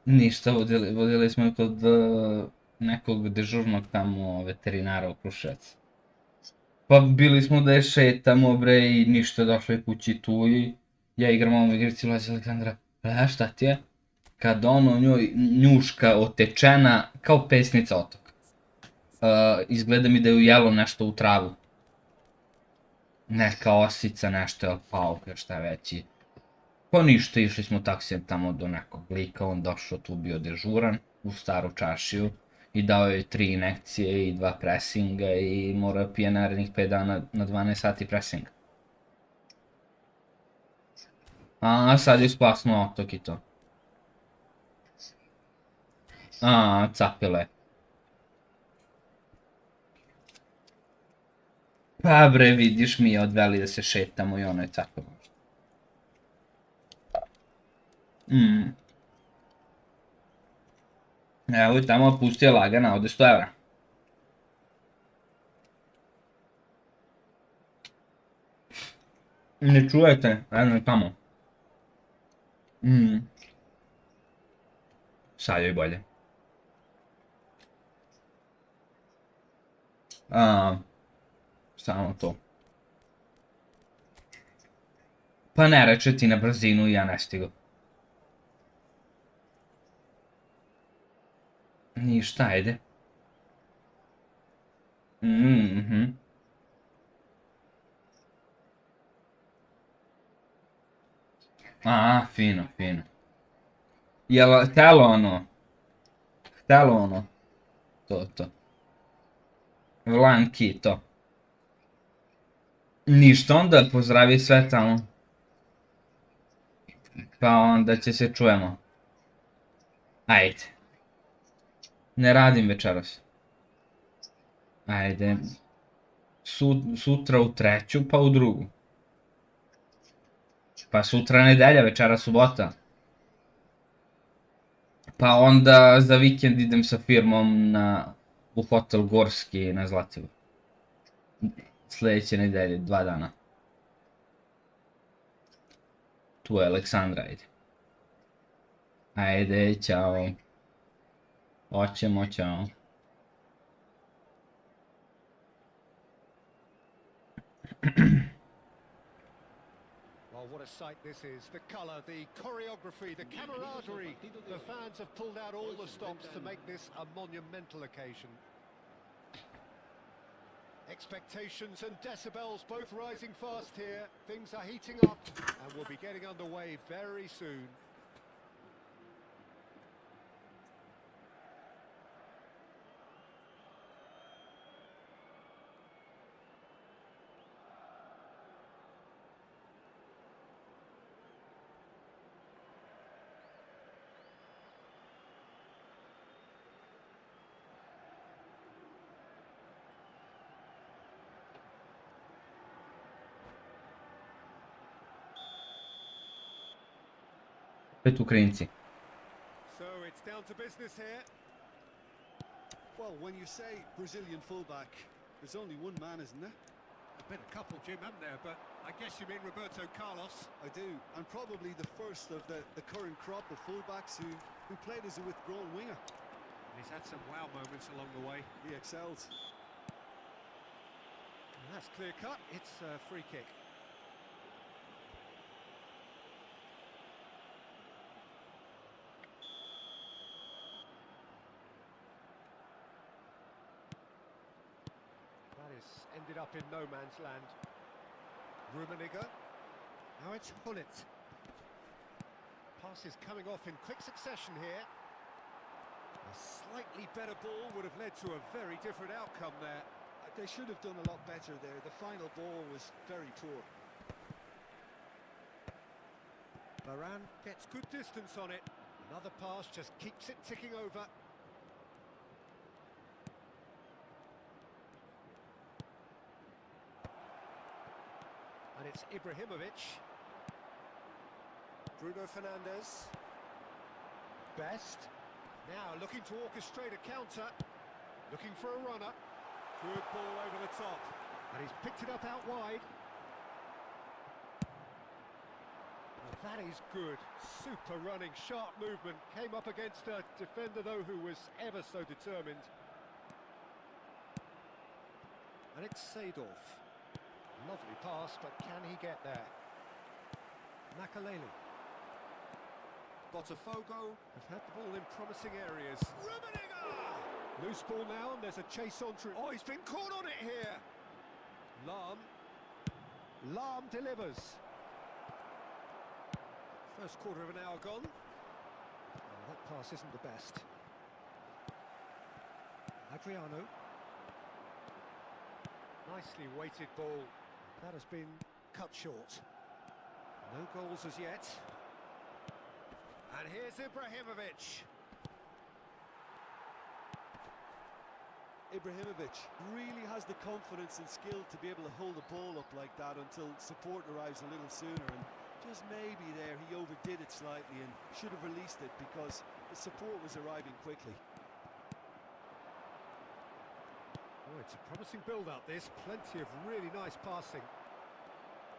Ništa, vodili smo kod nekog dežurnog tamo veterinara u Kruševcu. Pa bili smo da je šetamo bre i ništa, došla je kući tu i ja igram ovom igrici ulazi Aleksandra. A šta ti je? Kad ono njoj njuška otečena kao pesnica otoka. Izgleda mi da je ujelo nešto u travu. Neka osica, nešto je pao, šta već i... Pa ništa, išli smo taksijem tamo do nekog lika, on došao tu bio dežuran u staru čašiju i dao joj 3 injekcije i 2 presinga i mora pije narednih 5 dana na 12 sati presinga. A sad je splasnuo otok i to. A, capile. Pa bre, vidiš mi je odveli da se šetamo i ono je capilo. Evo i tamo pustio lagana, ode 100 evra. Ne čujete, eno je tamo. Sad je bolje. Samo to. Pa ne reče ti na brzinu i ja ne stigo. Ništa, ajde. A, fino, fino. Jel htjelo ono? Htjelo ono? To. Vlanki, to. Ništa, onda pozdravi sve tamo. Pa onda će se čujemo. Ajde. Ne radim večeras. Ajde. Sutra u 3, pa u 2. Pa sutra nedelja, večera subota. Pa onda za vikend idem sa firmom u hotel Gorski na Zlativu. Sljedeće nedelje, 2 dana. Tu je Aleksandra, ajde. Ajde, ćao. Hoćemo, ćao. What a sight this is. The colour, the choreography, the camaraderie. The fans have pulled out all the stops to make this a monumental occasion. Expectations and decibels both rising fast here. Things are heating up and we'll be getting underway very soon. Opet Ukrajinci. So it's down to business here. Well, when you say Brazilian fullback, there's only one man, isn't there? There's been a couple, Jim, haven't there? But I guess you mean Roberto Carlos. I do, and probably the first of the current crop of fullbacks who played as a withdrawn winger. And he's had some wow moments along the way. He excels. And that's clear cut. It's a free kick. Ended up in no man's land. Rummenigge. Now it's Hullet. Passes coming off in quick succession here. A slightly better ball would have led to a very different outcome there. They should have done a lot better there. The final ball was very poor. Varane gets good distance on it. Another pass just keeps it ticking over. And it's Ibrahimovic. Bruno Fernandes. Best. Now looking to orchestrate a counter. Looking for a runner. Good ball over the top. And he's picked it up out wide. Well, that is good. Super running, sharp movement. Came up against a defender, though, who was ever so determined. And it's Seedorf. Lovely pass, but can he get there? Makaleli. Botafogo have had the ball in promising areas. Rummenigge! Loose ball now, and there's a chase on through. Oh, he's been caught on it here. Lahm delivers. First quarter of an hour gone. Oh, that pass isn't the best. Adriano. Nicely weighted ball. That has been cut short. No goals as yet. And here's Ibrahimovic. Ibrahimovic really has the confidence and skill to be able to hold the ball up like that until support arrives a little sooner, and just maybe there he overdid it slightly and should have released it because the support was arriving quickly. Oh, it's a promising build-up this, plenty of really nice passing.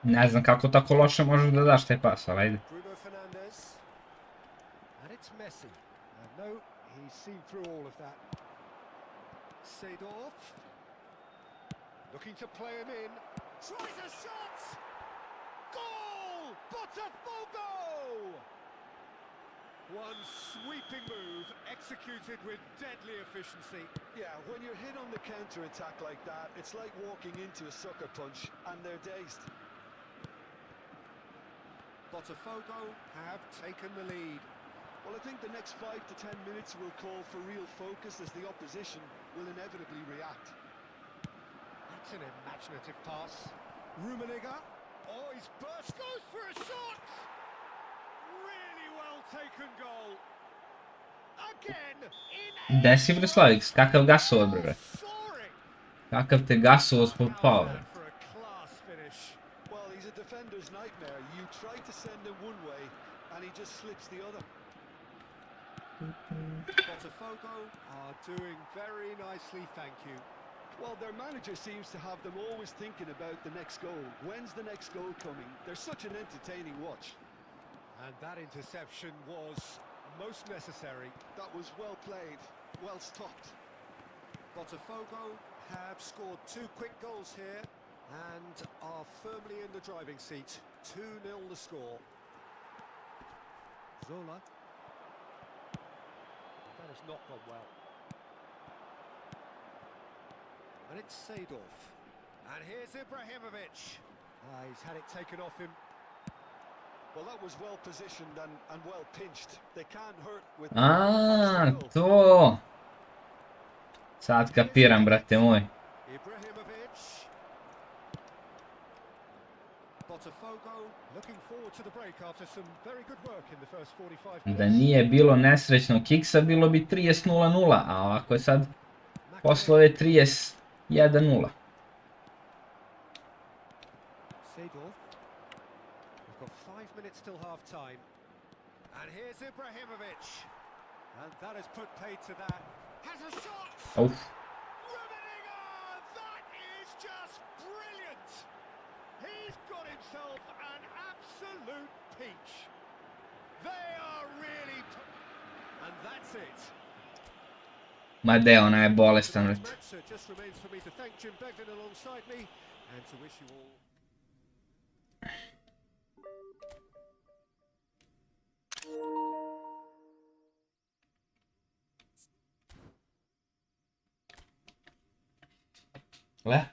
Ne znam kako tako loše možeš da daš taj pas, ali ajde. Bruno Fernandes. And it's Messi. No, he's seen through all of that. Seedorf. Looking to play him in. Tries a shot! Goal! Botafogo! One sweeping move, executed with deadly efficiency. Yeah, when you're hit on the counter-attack like that, it's like walking into a sucker punch, and they're dazed. Botafogo have taken the lead. Well, I think the next 5 to 10 minutes will call for real focus as the opposition will inevitably react. That's an imaginative pass. Rummenigge. Oh, he's burst, goes for a shot! Really well taken goal. Again, in Desi Slavix, kakav gasovod, bre. soaring. Kakav te gasovod spod pao, bre. For a class finish. Well, he's a defender's nightmare. You try to send him one way, and he just slips the other. Botafogo are doing very nicely, thank you. Well, their manager seems to have them always thinking about the next goal. When's the next goal coming? They're such an entertaining watch. And that interception was most necessary. That was well played, well stopped. Botafogo have scored 2 quick goals here and are firmly in the driving seat. 2-0 the score. Zola. That has not gone well. And it's Seedorf. And here's Ibrahimovic. He's had it taken off him. Well, that was well positioned and well pinched. They can't hurt with To! Sad kapiram, brate moj. Ibrahimovic. Botafogo looking forward to the break after some very good work in the first 45 minutes. Da nije bilo nesrećnog kiksa, bilo bi 30-0-0, a ovako je sad posle ove 31-0. Seedorf. We've got 5 minutes till half time. And here's Ibrahimovic. And that has put paid to that. Has a shot! Uf. Rummenigge! That is just brilliant! He's got himself an absolute peach. They are really... And that's it. Ma de, ona je bolestan, brate. So it just remains for me to thank Jim Beglin alongside me and to wish you all... Le?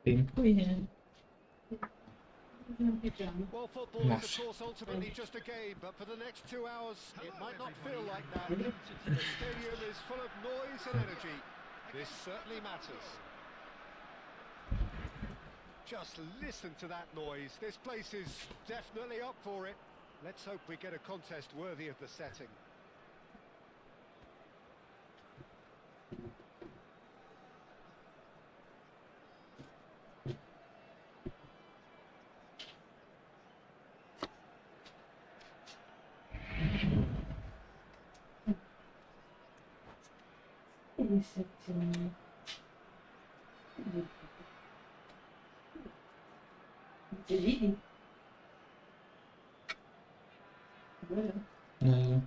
Dziękuję. Well, football is of course ultimately just a game, but for the next 2 hours it might not feel like that. The stadium is full of noise and energy. This certainly matters. Just listen to that noise. This place is definitely up for it. Let's hope we get a contest worthy of the setting. Vedi? No.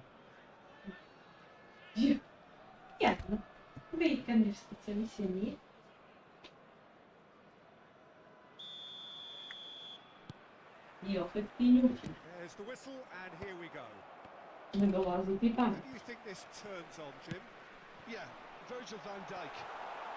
Ясно. Вы, конечно, специалисты. Io pettino There's the whistle, and here we go. mi dov'è di Who tanto. do you think this turns on, Jim? Yeah, Virgil van Dijk.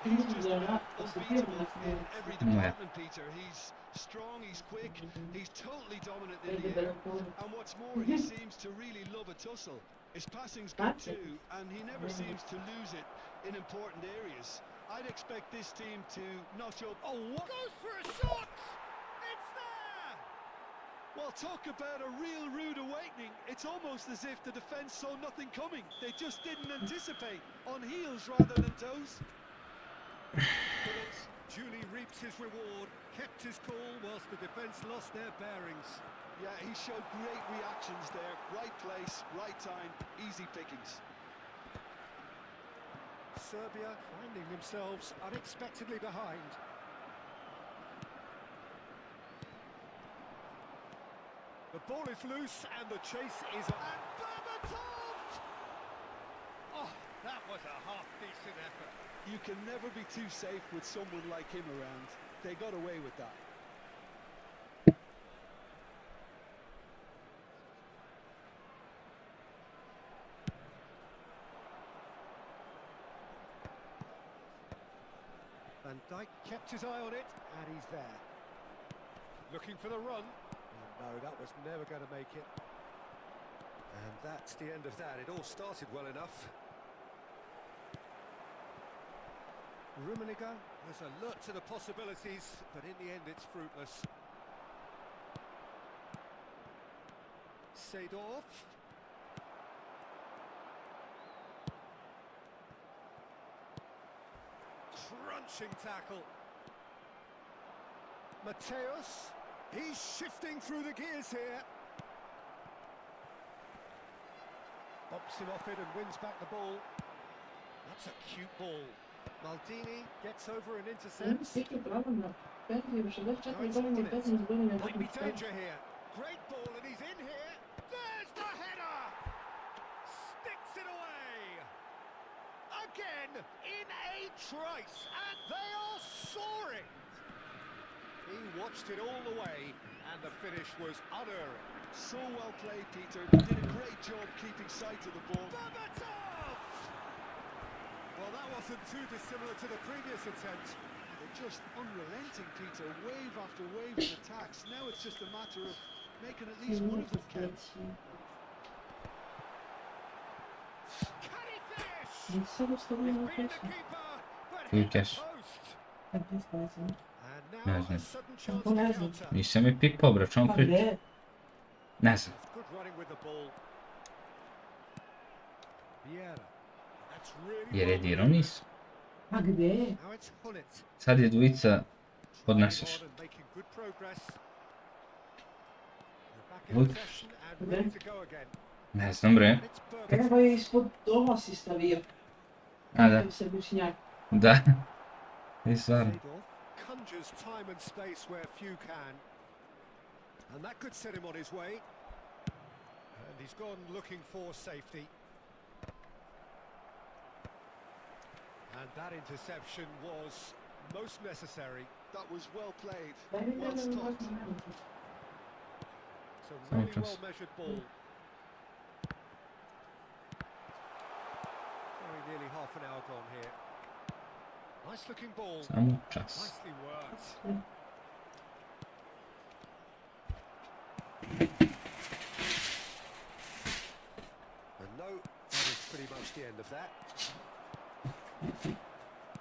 Quindi He's just bisogna about costruire unbeatable una in every department, Peter. He's strong, he's quick, he's totally dominant in the air. And what's more, he seems to really love a tussle. His passing's good too, and he never seems to lose it in important areas. I'd expect this team to notch up. Oh, what goes for a shot? It's there! Well, talk about a real rude awakening. It's almost as if the defence saw nothing coming. They just didn't anticipate. On heels rather than toes. Bullet duly reaps his reward, kept his cool whilst the defence lost their bearings. Yeah, he showed great reactions there. Right place, right time, easy pickings. Serbia finding themselves unexpectedly behind. The ball is loose and the chase is on. And Berbatov! Oh, that was a half-decent effort. You can never be too safe with someone like him around. They got away with that. Van Dijk kept his eye on it, and he's there. Looking for the run. Oh, no, that was never going to make it. And that's the end of that. It all started well enough. Rummenigge was alert to the possibilities, but in the end it's fruitless. Seedorf. Crunching tackle. Mateus. He's shifting through the gears here. Bops him off it and wins back the ball. That's a cute ball. Maldini gets over and intercepts. Всякие правильно. Пять уже Now дальше it's не Bullet. не Might be danger here. Great ball and he's in here. There's the header. Sticks it away. Again in a trice, and they are soaring. He watched it all the way, and the finish was unerring. So well played, Peter. They did a great job keeping sight of the ball. Berbatov! Well, that wasn't too dissimilar to the previous attempt. They're just unrelenting, Peter. Wave after wave of attacks. Now it's just a matter of making at least one of them count. Can he finish? Не все He's выставлено beaten the точно. keeper, but Good hit the catch. post. Опять сказать. And now a sudden chance to Полезно. counter. Nisam je pik pobrao, čemu А priča? где? Ne znam. Good running with the ball. Vieira. That's really Jer je well dirao maneuvered. nisu. А где? Now it's Hullet. Sad je dvojica Trying podneseš. on and making good progress. They're back in Look. possession and ready to go again. Ne znam bre. And it's Berbatov. Treba je ispod doma si stavio. A da, Kakav se bučnjak. da. I stvarno. Seedorf conjures time and space where few can. And that could set him on his way. And he's gone looking for safety. And that interception was most necessary. That was well played. Дай мне Well даже stopped. It's a really Focus. well-measured ball. Very nearly half an hour gone here. Nice looking ball. Samo čas. Nicely worked. And no, that is pretty much the end of that.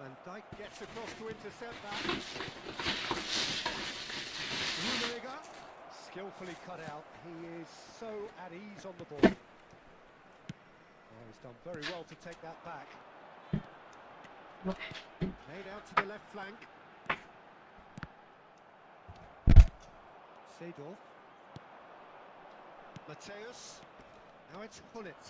And Dyke gets across to intercept that. Rummenigge, skillfully cut out. He is so at ease on the ball. Oh, he's done very well to take that back. Made out to the left flank. Seedorf. Mateus. Now it's Hullet.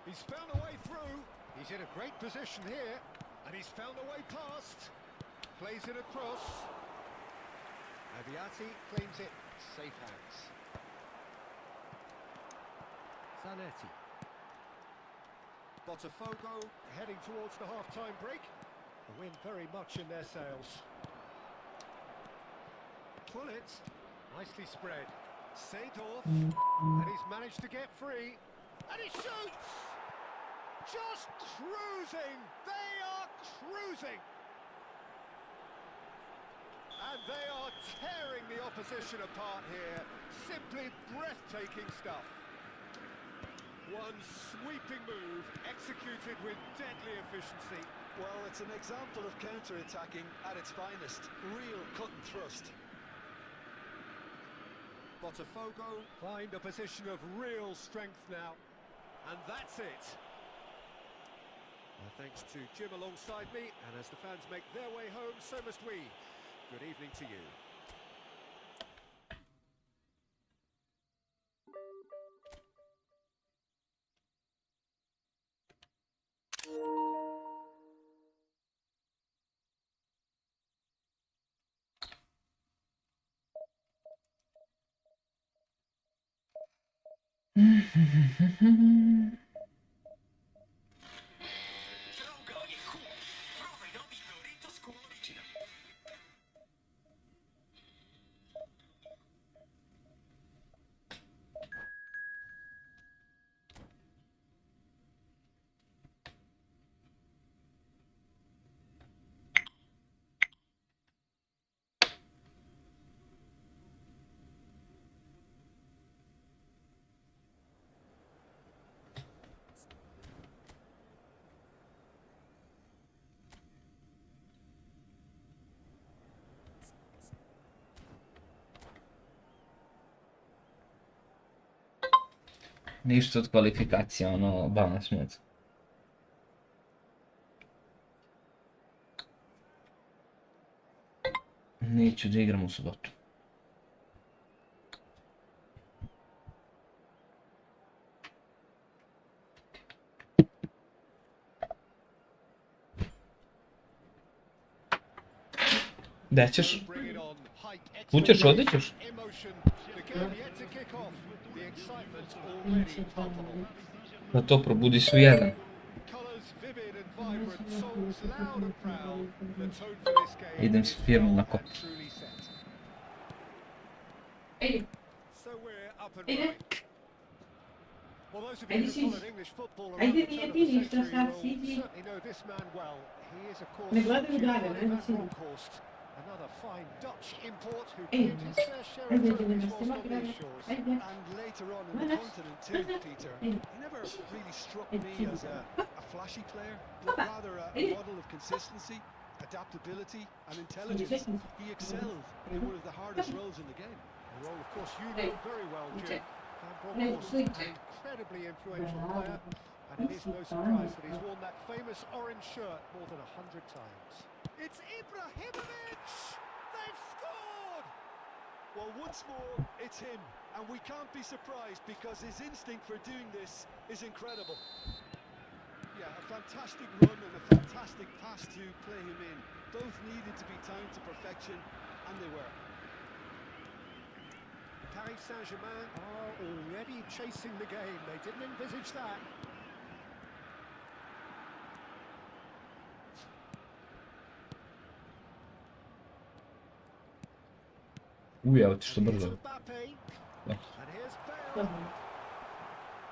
He's found a way through. He's in a great position here. And he's found a way past. Plays it across. Aviati claims it. Safe hands. Zanetti. Botafogo heading towards the half-time break. The wind very much in their sails. Hullet. Nicely spread. Seedorf. And he's managed to get free. And he shoots! Just cruising! They are cruising! And they are tearing the opposition apart here. Simply breathtaking stuff. One sweeping move, executed with deadly efficiency. Well, it's an example of counter-attacking at its finest. Real cut and thrust. Botafogo find a position of real strength now. And that's it. Thanks to Jim alongside me, and as the fans make their way home, so must we. Good evening to you. Ništa od kvalifikacija, ono, balans moc. Neću da igram u subotu. Gdje ćeš? Kućeš, odit ćeš? Da to probudiš u jedan. Idem s firmom na kop. Ej, ide. Ajde siš. Ajde nije ti ništa sad, sidi. Ne gledaju dalje, ajde sidi. Another fine Dutch import who Ej, claimed his fair share of ajde, trophies idemo s whilst tima on grane. these shores. Ajde. And later on in the continent too, Peter. He never really struck me as a flashy player, but rather a model of consistency, adaptability and intelligence. He excelled in one of the hardest roles in the game. A role, of course, you know very well, Jim. Van Bronckhorst is an incredibly influential player, and it is no surprise that he's worn that famous orange shirt more than 100 times. It's Ibrahimovic! They've scored! Well, once more, it's him, and we can't be surprised because his instinct for doing this is incredible. Yeah, a fantastic run and a fantastic pass to play him in. Both needed to be timed to perfection, and they were. Paris Saint-Germain are already chasing the game. They didn't envisage that. Evo ti što brzo.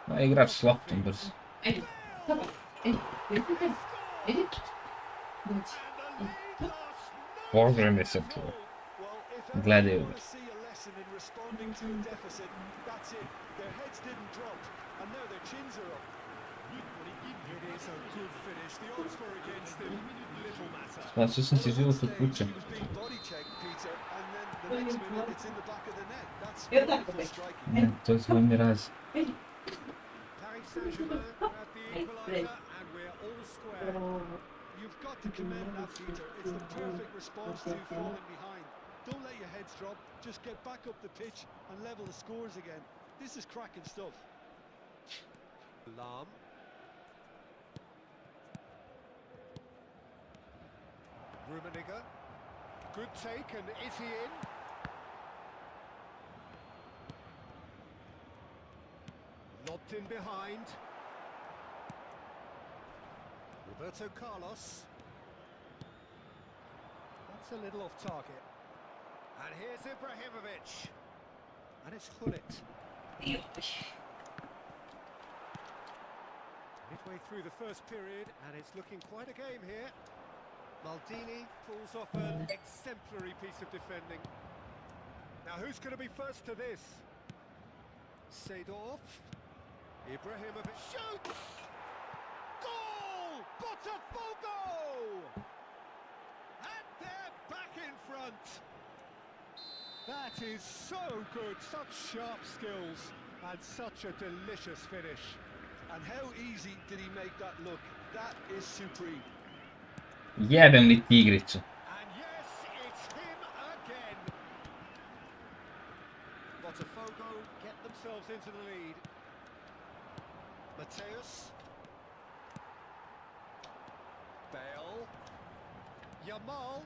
Ma igrač s loptom brzo. Ajde, dobro. Ej, vidite? Ajde. Dođi. Bože mi se čuo. Gledaju me. Spasio sam ti život od kuće. Ne, to je svoj miraz. You've got to commend that, Peter. It's the perfect response to falling behind. Don't let your heads drop. Just get back up the pitch and level the scores again. This is cracking stuff. Lam. Rummenigge. Good take, and is he in? Lobbed in behind. Roberto Carlos. That's a little off target. And here's Ibrahimovic. And it's Hullet. Midway through the first period, and it's looking quite a game here. Maldini pulls off an exemplary piece of defending. Now who's going to be first to this? Seedorf. Ibrahimovic shoots! Goal! Botafogo! And they're back in front. That is so good, such sharp skills and such a delicious finish. And how easy did he make that look? That is supreme. Jebem li tigricu. And yes, it's him again. Botafogo get themselves into the lead. Mateus. Bale. Jamal.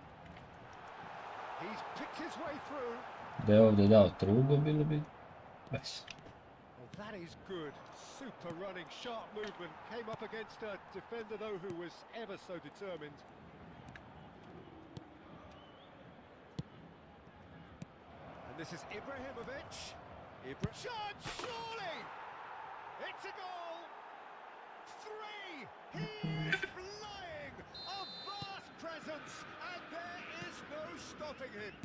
He's picked his way through. Da je ovdje dao trugo, bilo bi bez. Well, that is good. Super running, sharp movement. Came up against a defender, though, who was ever so determined. And this is Ibrahimovic. Shot, surely! It's a goal! 3! He is flying! A vast presence, and there is no stopping him.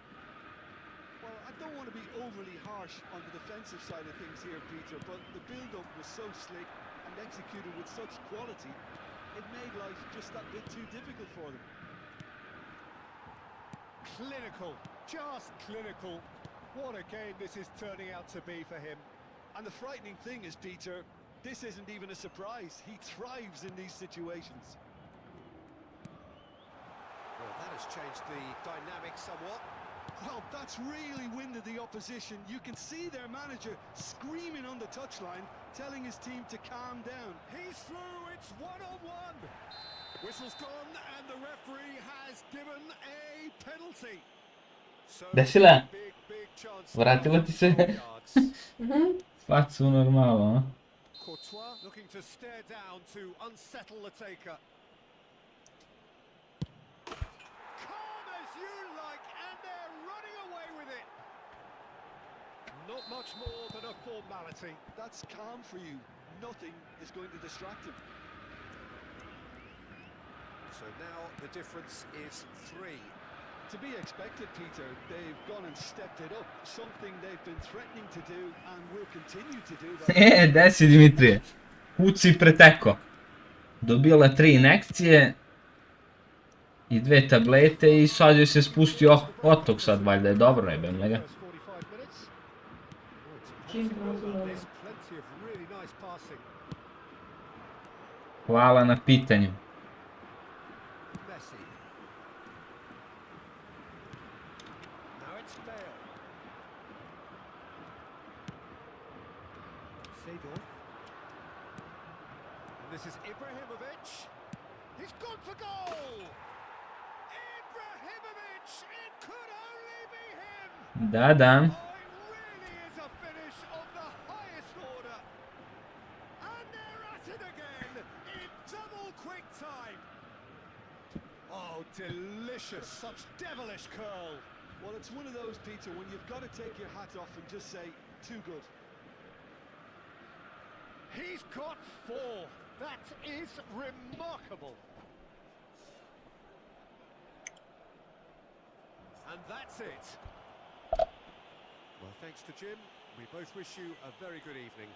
Well, I don't want to be overly harsh on the defensive side of things here, Peter, but the build-up was so slick and executed with such quality, it made life just that bit too difficult for them. Clinical, just clinical. What a game this is turning out to be for him. And the frightening thing is, Peter, this isn't even a surprise. He thrives in these situations. Well, that has changed the dynamic somewhat. Well, that's really winded the opposition. You can see their manager screaming on the touchline, telling his team to calm down. He's through, it's one-on-one. Whistle's gone, and the referee has given a penalty. So, Desila, big chance. vratila ti se facu u normalu, a? Courtois looking to stare down to unsettle the taker. Calm as you like, and they're running away with it. Not much more than a formality. That's calm for you. Nothing is going to distract him. So now the difference is 3. To be expected, Peter. They've gone and stepped it up. Something they've been threatening to do and will continue to do. Gdje si, Dimitrije? Kuci preteko. Dobila 3 injekcije i 2 tablete i sad joj se spustio otok sad, valjda je dobro, jebem li ga. Hvala na pitanju. This is Ibrahimovic. He's gone for goal! Ibrahimovic! It could only be him! Da, da. Oh, it really is a finish of the highest order. And they're at it again in double quick time. Oh, delicious. Such devilish curl. Well, it's one of those, Peter, when you've got to take your hat off and just say, too good. He's got 4. That is remarkable. And that's it. Well, thanks to Jim. We both wish you a very good evening.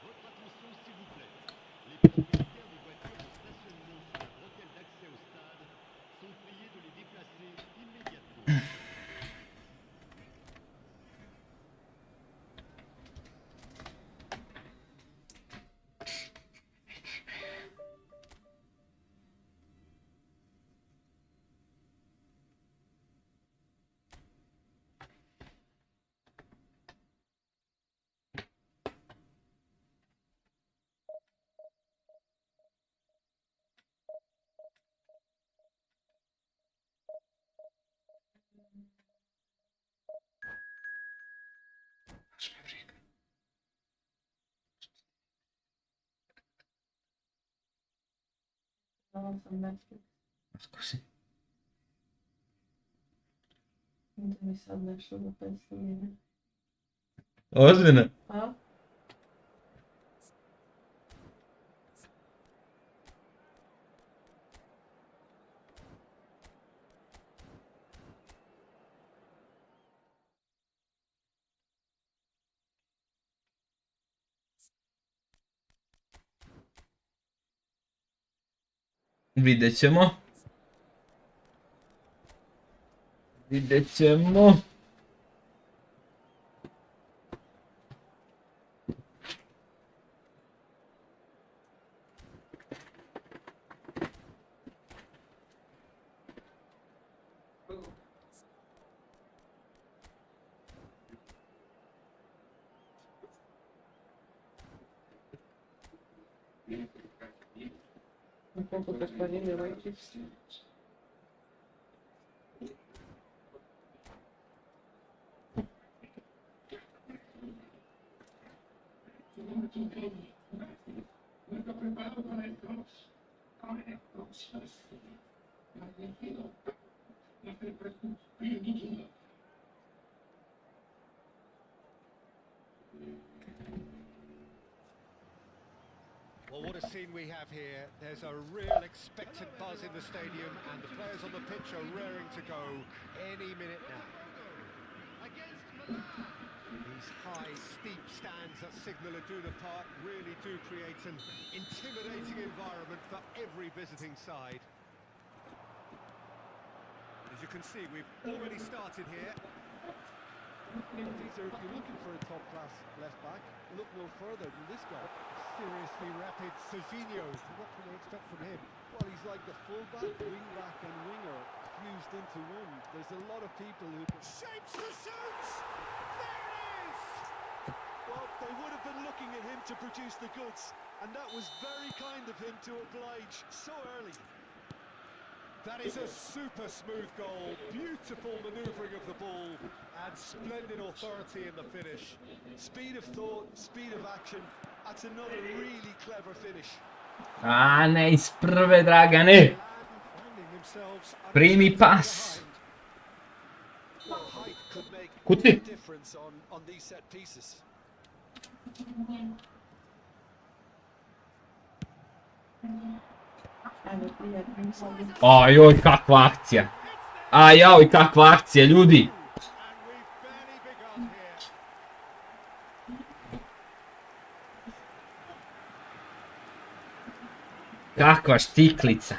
Votre attention s'il vous plaît. Les propriétaires des voitures en stationnement sur la bretelle d'accès au stade sont priés de les déplacer immédiatement. Non, ça me Netflix. Scusi. Inte missat nešto da pa je. Ozbiljno? A? Vidjet ćemo. Vidjet ćemo. Un poco per farine white. Well, what a scene we have here. There's a real expectant buzz in the stadium, and the players on the pitch are raring to go any minute now. These high, steep stands that signal Iduna Park really do create an intimidating environment for every visiting side. As you can see, we've already started here. Peter, if you're looking for a top-class left-back, look no further than this guy. Seriously rapid Serginho. What can we expect from him? Well, he's like the full-back, wing-back and winger fused into one. There's a lot of people who... Shapes to shoot! There it is! Well, they would have been looking at him to produce the goods, and that was very kind of him to oblige so early. That is a super smooth goal, beautiful manoeuvring of the ball, and splendid authority in the finish. Speed of thought, speed of action. That's another really clever finish. A ne iz prve, Dragane. Primi pas. Well, height could make Kuti. a difference on these set pieces. Ajde, prijatno sam. Ajoj, kakva akcija. Ajoj, kakva akcija, ljudi. Kakva štiklica.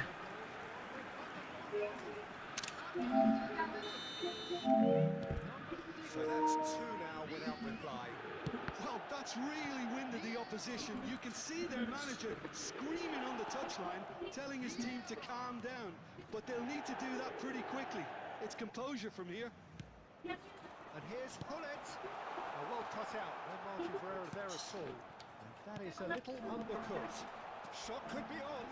So that's two now without reply. Well, that's really winded the opposition. You can see their manager screaming on the touchline, telling his team to calm down. But they'll need to do that pretty quickly. It's composure from here. And here's Hullet. Well cut out, no margin for error there at all. And that is a little undercut. Shot could be on.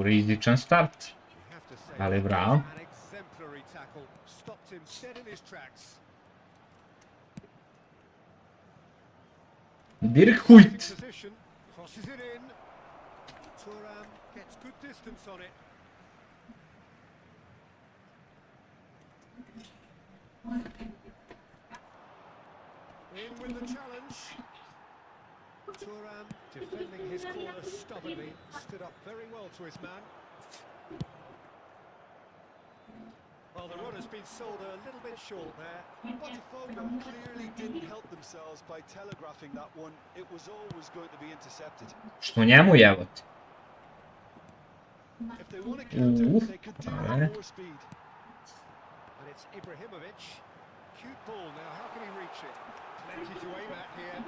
Rizičan start. You have to say, Ali that bravo. was an exemplary tackle. Stopped him dead in his tracks. Dirk Kuyt. Position, crosses it in. Thuram gets good distance on it. In with the challenge. Thuram defending his corner stubbornly, stood up very well to his man. Well, the run has been sold a little bit short there. Botafogo clearly didn't help themselves by telegraphing that one. It was always going to be intercepted. Što njemu jebote? If they want to counter, they could do it with alright. more speed. And it's Ibrahimovic. Cute ball now, how can he reach it? Plenty to aim at here.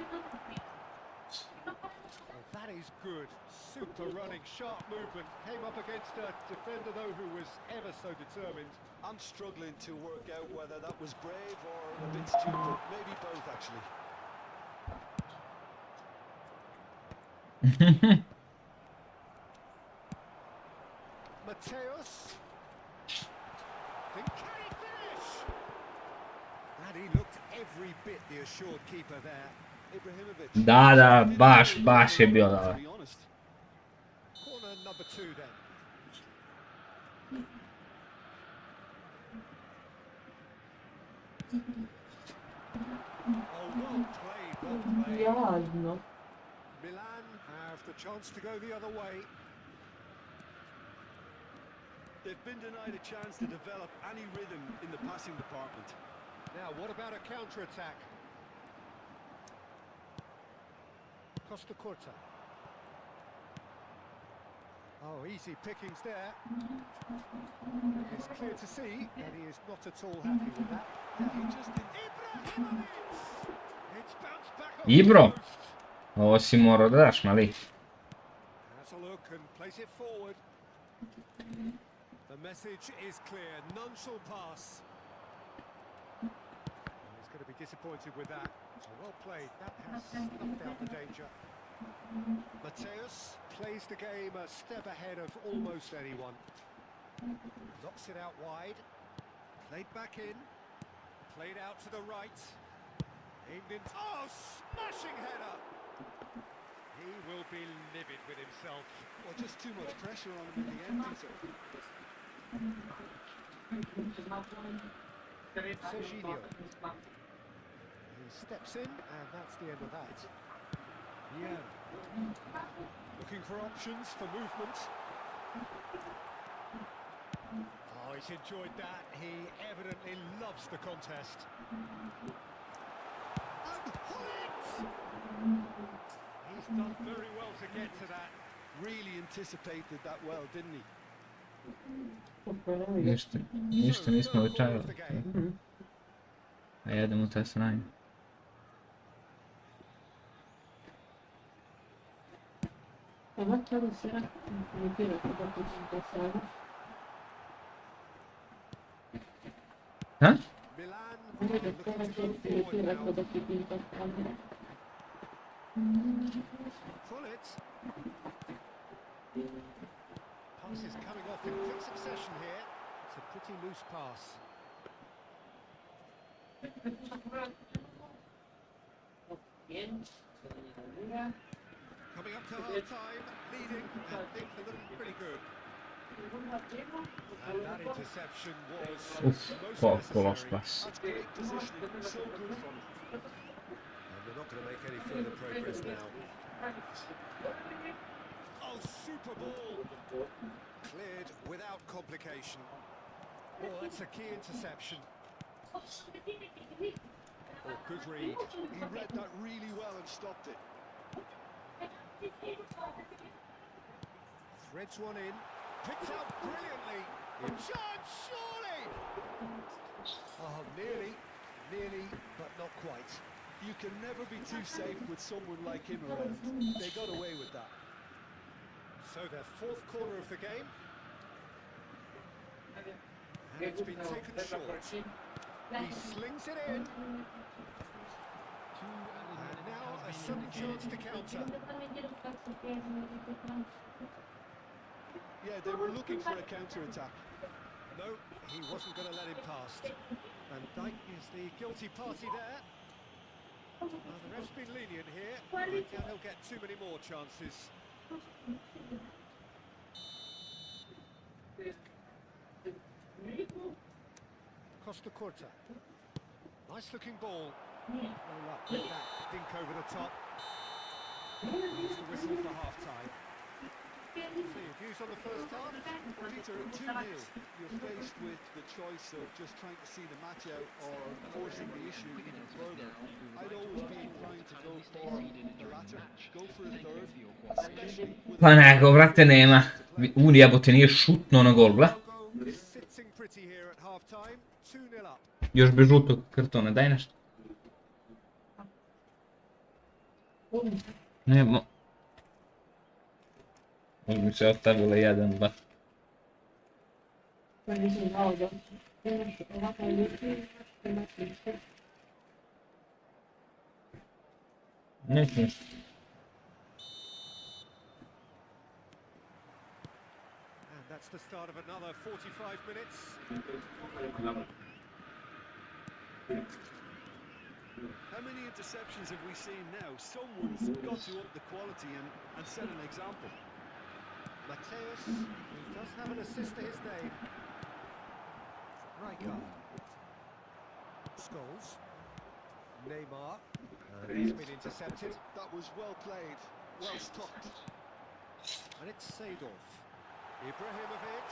Well, that is good. Super running, sharp movement. Came up against a defender, though, who was ever so determined. I'm struggling to work out whether that was brave or a bit stupid. Maybe both, actually. Mateus. Can he finish? And he looked every bit the assured keeper there. Ibrahimovic. Da, baš je bio dobar. To be honest. Corner number 2 then. Oh, well played, well played. Jadno. Milan have the chance to go the other way. They've been denied a chance to develop any rhythm in the passing department. Now, what about a counter-attack? Costa Curta. Oh, easy pickings there. It's clear to see that he is not at all happy with that. He just didn't. Ibrahimovic! It's bounced back off Ibro. the post. Ovo si morao da daš, mali. Has a look and place it forward. The message is clear, none shall pass. He's going to be disappointed with that. Well played, that has snuffed out the danger. Mateus plays the game a step ahead of almost anyone. Knocks it out wide. Played back in. Played out to the right. Aimed in. Oh, smashing header! He will be livid with himself. Well, just too much pressure on him in the end, Peter. Serginho. He steps in, and that's the end of that. Yeah. Looking for options for movement. Oh, he's enjoyed that. He evidently loves the contest. And Hullet! He's done very well to get to that. Really anticipated that well, didn't he? Ništa nismo večerali. A jedemo u taj sranj. Ma čaro se implementira kada počnem to sada. Ha? Milan Ne da looking kada to se go forward implementira now. kada počnem to sada. Hullet. Pass is coming off in quick succession here. It's a pretty loose pass. Coming up to half-time, leading, and things are looking pretty good. And that interception was most Kolos necessary. pas. That's great positioning. So good from him. And they're not going to make any further progress now. Oh, super ball! Cleared without complication. Oh, that's a key interception. Oh, good read. He read that really well and stopped it. Threads one in. Picked out brilliantly. Chance, surely! Oh, nearly, but not quite. You can never be too safe with someone like him around. They got away with that. So their fourth corner of the game. And it's been taken short. He slings it in. And now a sudden chance to counter. Yeah, they were looking for a counter-attack. No, he wasn't going to let him past. And Dyke is the guilty party there. Well, the ref's been lenient here. I doubt he'll get too many more chances. Costa Curta. Nice looking ball. No luck with that. Dink over the top. Here's the whistle for half at 2-0, you're faced with the choice of just trying to see the match out or forcing the issue even further. I'd always be inclined to go for the latter, go for a third, especially with Panego, brate, nema. Uni jebote nije šutno na gol, gle. Logo sitting pretty here at half time. 2-0 up. Još bez žutog kartona, daj nešto. Nemo. Možda mi se ostavila jedan, dva. Pa nisam znao da imaš ovakav ljudi, imaš ništa. Neću ništa. And that's the start of another 45 minutes. How many interceptions have we seen now? Someone's got to up the quality and set an example. Mateus, who does have an assist to his name. Rijkaard. Scholes. Neymar. And he's been intercepted. That was well played, well stopped. And it's Seedorf. Ibrahimovic.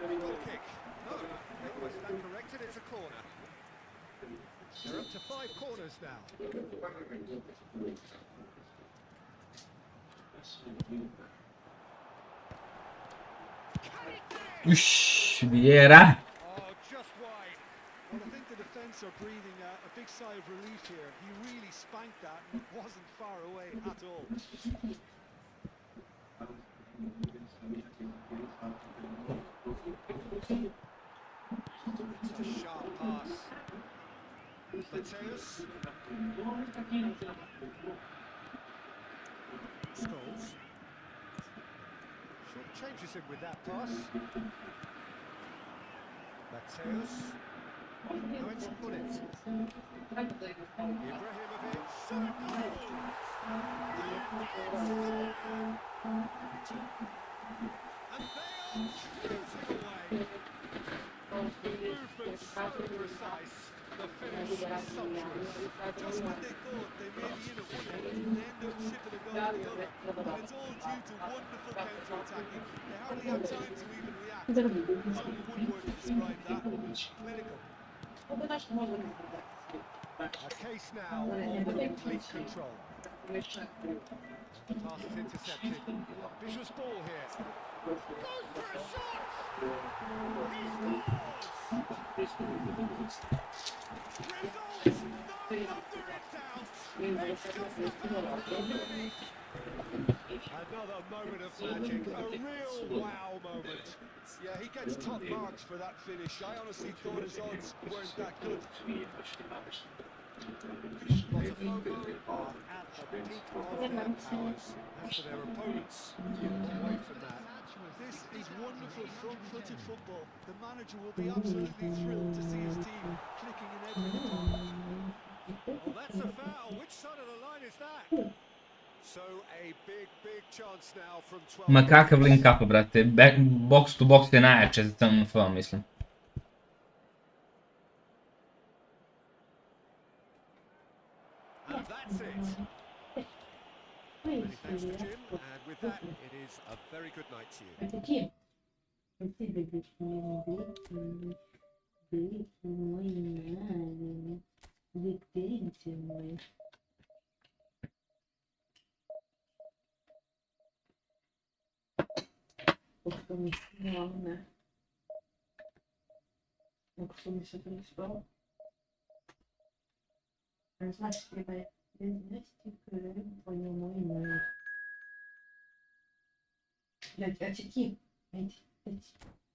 Goal kick. No, they must stand corrected. It's a corner. They're up to 5 corners now. Ush, Vieira. Oh, just wide. Well, I think the defence are breathing a big sigh of relief here. He really spanked that and wasn't far away at all. It's a sharp pass. Mateus. Scholes. Short changes him with that pass. Mateus. Now it's Gullit. Ibrahimovic. Shot a goal! And they are shooting away. The movement's so precise. The finish is sumptuous. Just when they thought they may be in at one end, they end up shipping a goal to the other. And it's all due to wonderful counter-attacking. They hardly had time to even react. There's only one word to describe that: clinical. A case now of complete control. The pass is intercepted. Ambitious ball here. Goes for a shot! He scores! Results no longer in doubt. It's just about unity. Another moment of magic, a real wow moment. Yeah, he gets top marks for that finish. I honestly thought his odds weren't that good. Botafogo are at the peak of their powers. As for their opponents, away from that. This is wonderful front-footed football. The manager will be absolutely thrilled to see his team clicking in every attack. Oh, that's a foul. Which side of the line is that? So a big chance now from 12. Ma kakav link up, brate. Box to box je najjače za TMF, mislim. And that's it. Many thanks to Jim, and with that, it is a very good night to you. Это Ким. Спасибо, мой. Что мне главное. Что мне что-то не спал. Значит, я понял мой имя. Блять, очки.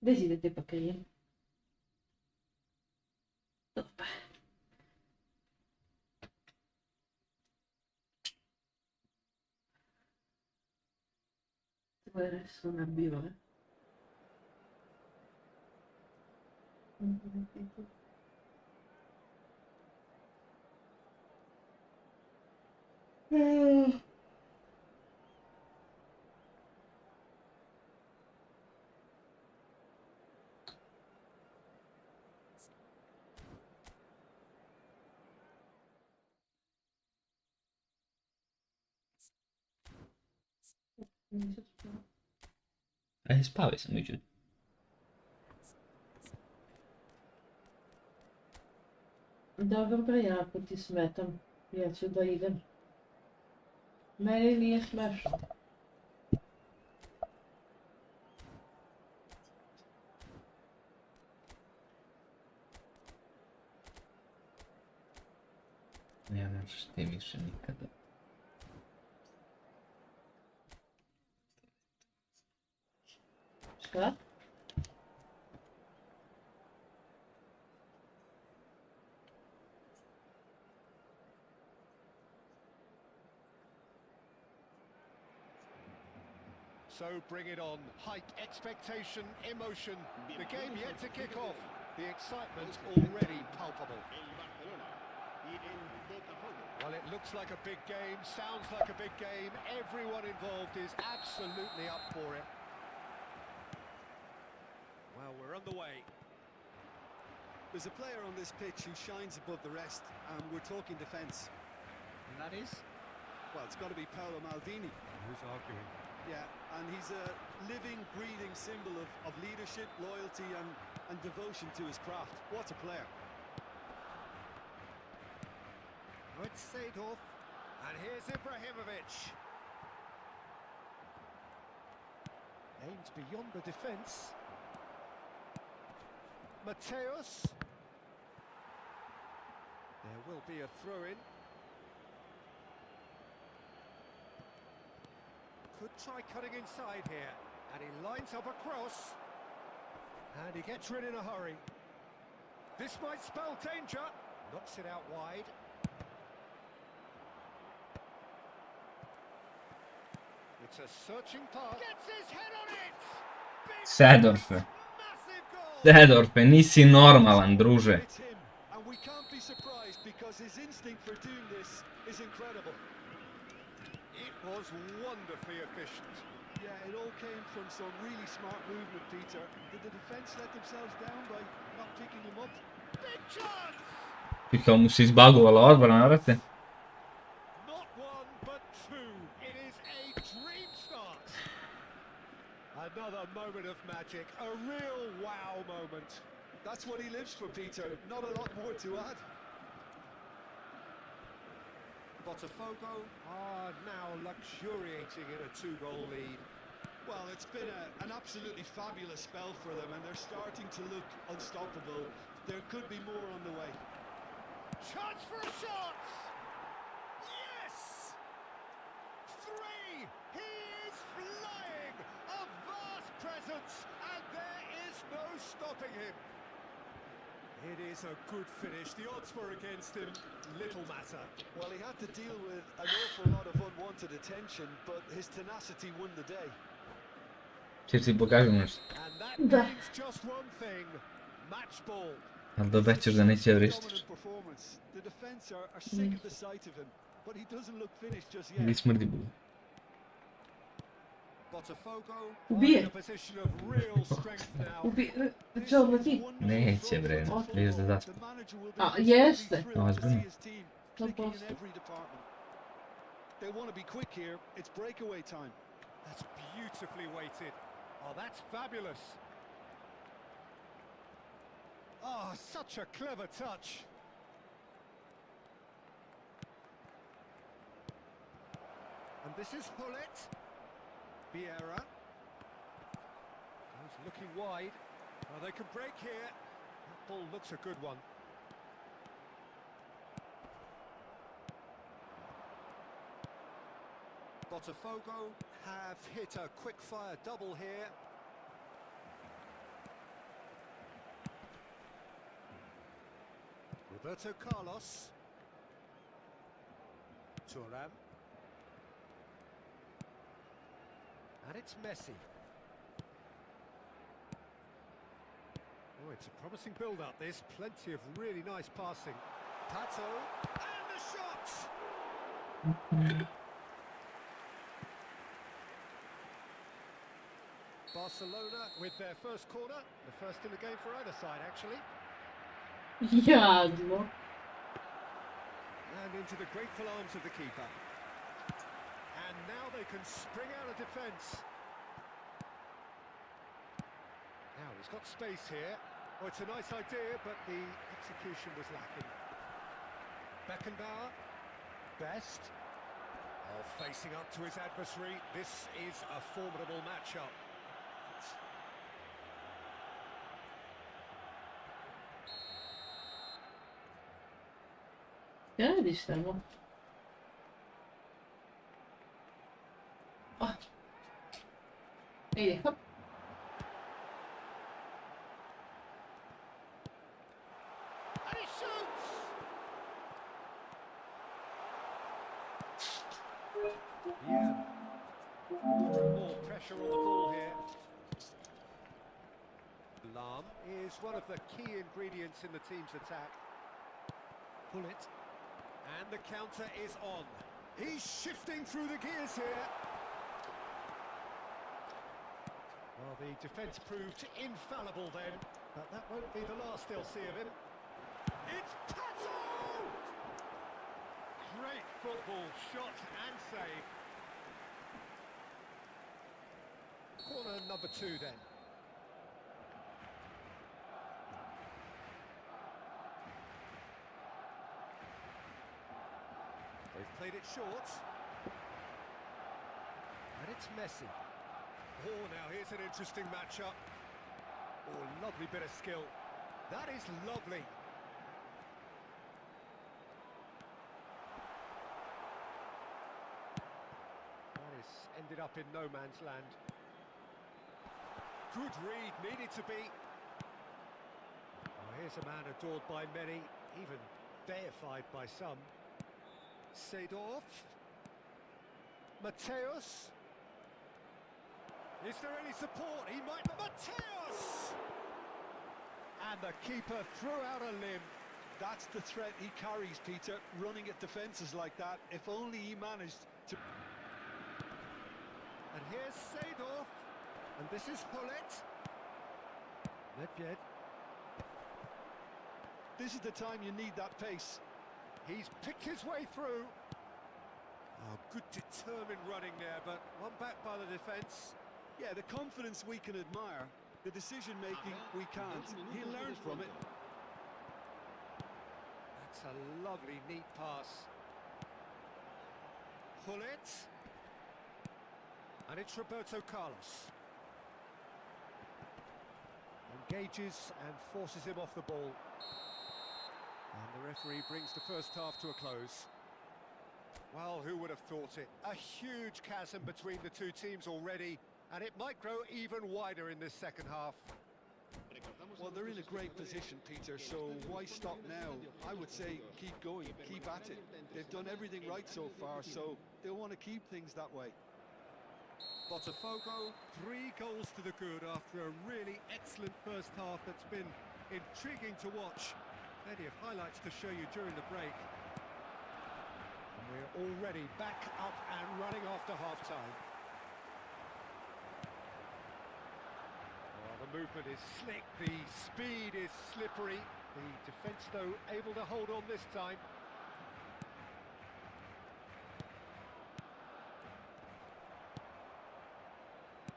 Дези, ты пока я. Опа. Agora sou na bila. Aj, spavaj sam međutim. Dobro bre, jako ti smetam. Ja ću da idem. Meni nije smešno. Ne možeš ti više nikada. Šta? So bring it on. Height, expectation, emotion. The game yet to kick off. The excitement already palpable. Well, it looks like a big game, sounds like a big game. Everyone involved is absolutely up for it. Well, we're on the way. There's a player on this pitch who shines above the rest, and we're talking defence. And that is? Well, it's got to be Paolo Maldini. Who's arguing? Yeah, and he's a living, breathing symbol of leadership, loyalty and devotion to his craft. What a player. It's Seedorf, and here's Ibrahimovic. Aims beyond the defence. Mateus. There will be a throw-in. Could try cutting inside here, and he lines up a cross. And he gets rid in a hurry. This might spell danger. Knocks it out wide. It's a searching pass. Gets his head on it. Seedorfe. Massive goal. Seedorfe, nisi normalan, druže. It's him, and we can't be surprised because his instinct for doing this is incredible. It was wonderfully efficient. Yeah, it all came from some really smart movement, Peter. Did the defence let themselves down by not picking him up? Big chance. I kao mu se izbagovala odbrana, vrate. Not one, but two. It is a dream start. Another moment of magic. A real wow moment. That's what he lives for, Peter. Not a lot more to add. Botafogo are now luxuriating in a two-goal lead. Well, it's been an absolutely fabulous spell for them, and they're starting to look unstoppable. There could be more on the way. Chance for a shot! Yes! Three! He is flying! A vast presence, and there is no stopping him. It is a good finish. The odds were against him. Little matter. Well, he had to deal with an awful lot of unwanted attention, but his tenacity won the day. Ćeš ti pokažem nešto. And that Da. means just one thing. Match ball. Ali da obećaš da neće vrištiš. Dominant performance. The defence are sick of the sight of him, but he doesn't look finished just Ili yet. smrdi bude. Botafogo Ubije. in a position of real strength now. This Čo, is ti? wonderful Neće, bre, football. vidiš da zaspa. The manager will be A, absolutely jeste. thrilled to Ozbiljno. see his team clicking in 100%. every department. They want to be quick here. It's breakaway time. That's beautifully weighted. Oh, that's fabulous. Oh, such a clever touch. And this is Hullet. Vieira. He's looking wide. Oh, they can break here. That ball looks a good one. Botafogo have hit a quick-fire double here. Roberto Carlos. Thuram. And it's Messi. Oh, it's a promising build-up, this. Plenty of really nice passing. Pato. And the shot! Barcelona with their first corner. The first in the game for either side, actually. Jadno. And into the grateful arms of the keeper. And now they can spring out of defence. Now he's got space here. Oh, it's a nice idea, but the execution was lacking. Beckenbauer, Best. Oh, facing up to his adversary. This is a formidable matchup. Gene dişler bu. Ah. İyi hop. And he shoots! Yeah. More pressure on the ball here. Alarm is one of the key ingredients in the team's attack. Pull it. And the counter is on. He's shifting through the gears here. Well, the defence proved infallible then, but that won't be the last they'll see of him. It's Pato! Great football, shot and save. Corner number 2 then. They've played it short. And it's Messi. Oh, now here's an interesting matchup. Oh, lovely bit of skill. That is lovely. Morris ended up in no man's land. Good read, needed to be. Oh, here's a man adored by many, even deified by some. Seedorf. Mateus. Is there any support? He might... Mateus! And the keeper threw out a limb. That's the threat he carries, Peter, running at defences like that. If only he managed to... And here's Seedorf. And this is Hullet. Nedved. This is the time you need that pace. He's picked his way through. Oh, good determined running there, but one back by the defence. Yeah, the confidence we can admire, the decision-making we can't. He'll learn from it. That's a lovely, neat pass. Hullet. And it's Roberto Carlos. Engages and forces him off the ball. And the referee brings the first half to a close. Well, who would have thought it? A huge chasm between the two teams already, and it might grow even wider in this second half. Well, they're in a great position, Peter, so why stop now? I would say keep going, keep at it. They've done everything right so far, so they'll want to keep things that way. Botafogo, 3 goals to the good after a really excellent first half that's been intriguing to watch. Plenty of highlights to show you during the break. And we're already back up and running after half-time. Oh, the movement is slick, the speed is slippery. The defence, though, able to hold on this time.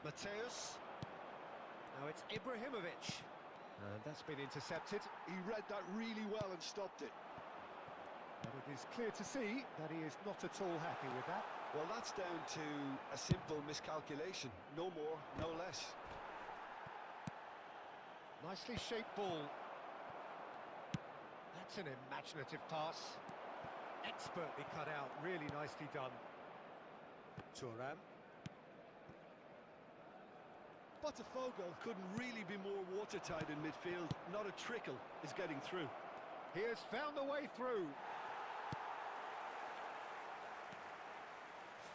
Mateus. Now it's Ibrahimovic. And that's been intercepted. He read that really well and stopped it. But it is clear to see that he is not at all happy with that. Well, that's down to a simple miscalculation. No more, no less. Nicely shaped ball. That's an imaginative pass. Expertly cut out, really nicely done. Thuram. Botafogo couldn't really be more watertight in midfield. Not a trickle is getting through. He has found the way through.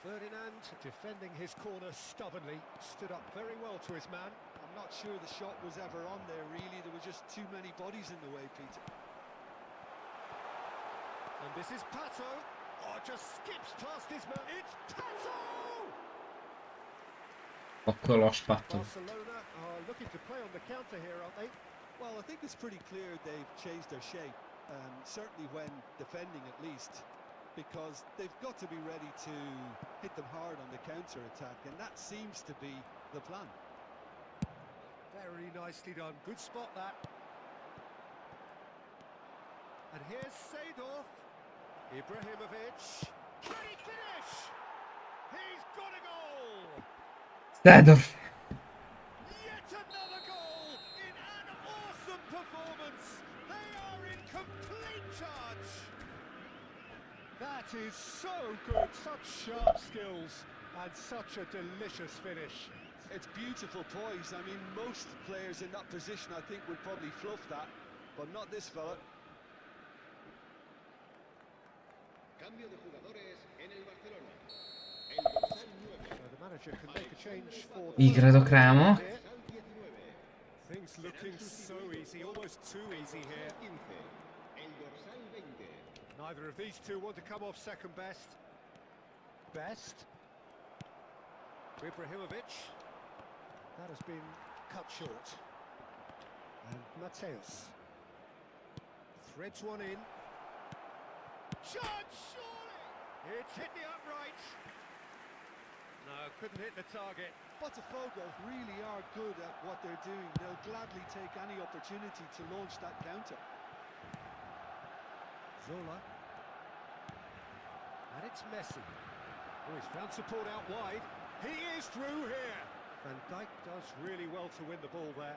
Ferdinand defending his corner stubbornly, stood up very well to his man. I'm not sure the shot was ever on there, really. There were just too many bodies in the way, Peter. And this is Pato. Oh, just skips past his man. It's Pato! Okkolos Pato. Barcelona are looking to play on the counter here, aren't they? Well, I think it's pretty clear they've changed their shape, certainly when defending at least, because they've got to be ready to hit them hard on the counter-attack, and that seems to be the plan. Very nicely done. Good spot that. And here's Seedorf. Ibrahimovic. Can he finish? He's got a goal. Seedorf. Yet another goal in an awesome performance. They are in complete charge. That is so good. Such sharp skills and such a delicious finish. It's beautiful poise. I mean, most players in that position, I think, would probably fluff that, but not this fella. Cambio de jugadores en el Barcelona. El dorsal 9. So the manager can make a change for I credo Cremo. here. Dorsal 19. Things looking so easy, almost too easy here. 15. El dorsal 20. Neither of these two want to come off second best. Best. Ibrahimovic. That has been cut short. And Mateus. Threads one in. Chance, surely! It's hit the upright. No, couldn't hit the target. Botafogo really are good at what they're doing. They'll gladly take any opportunity to launch that counter. Zola. And it's Messi. Oh, he's found support out wide. He is through here. Van Dijk does really well to win the ball there.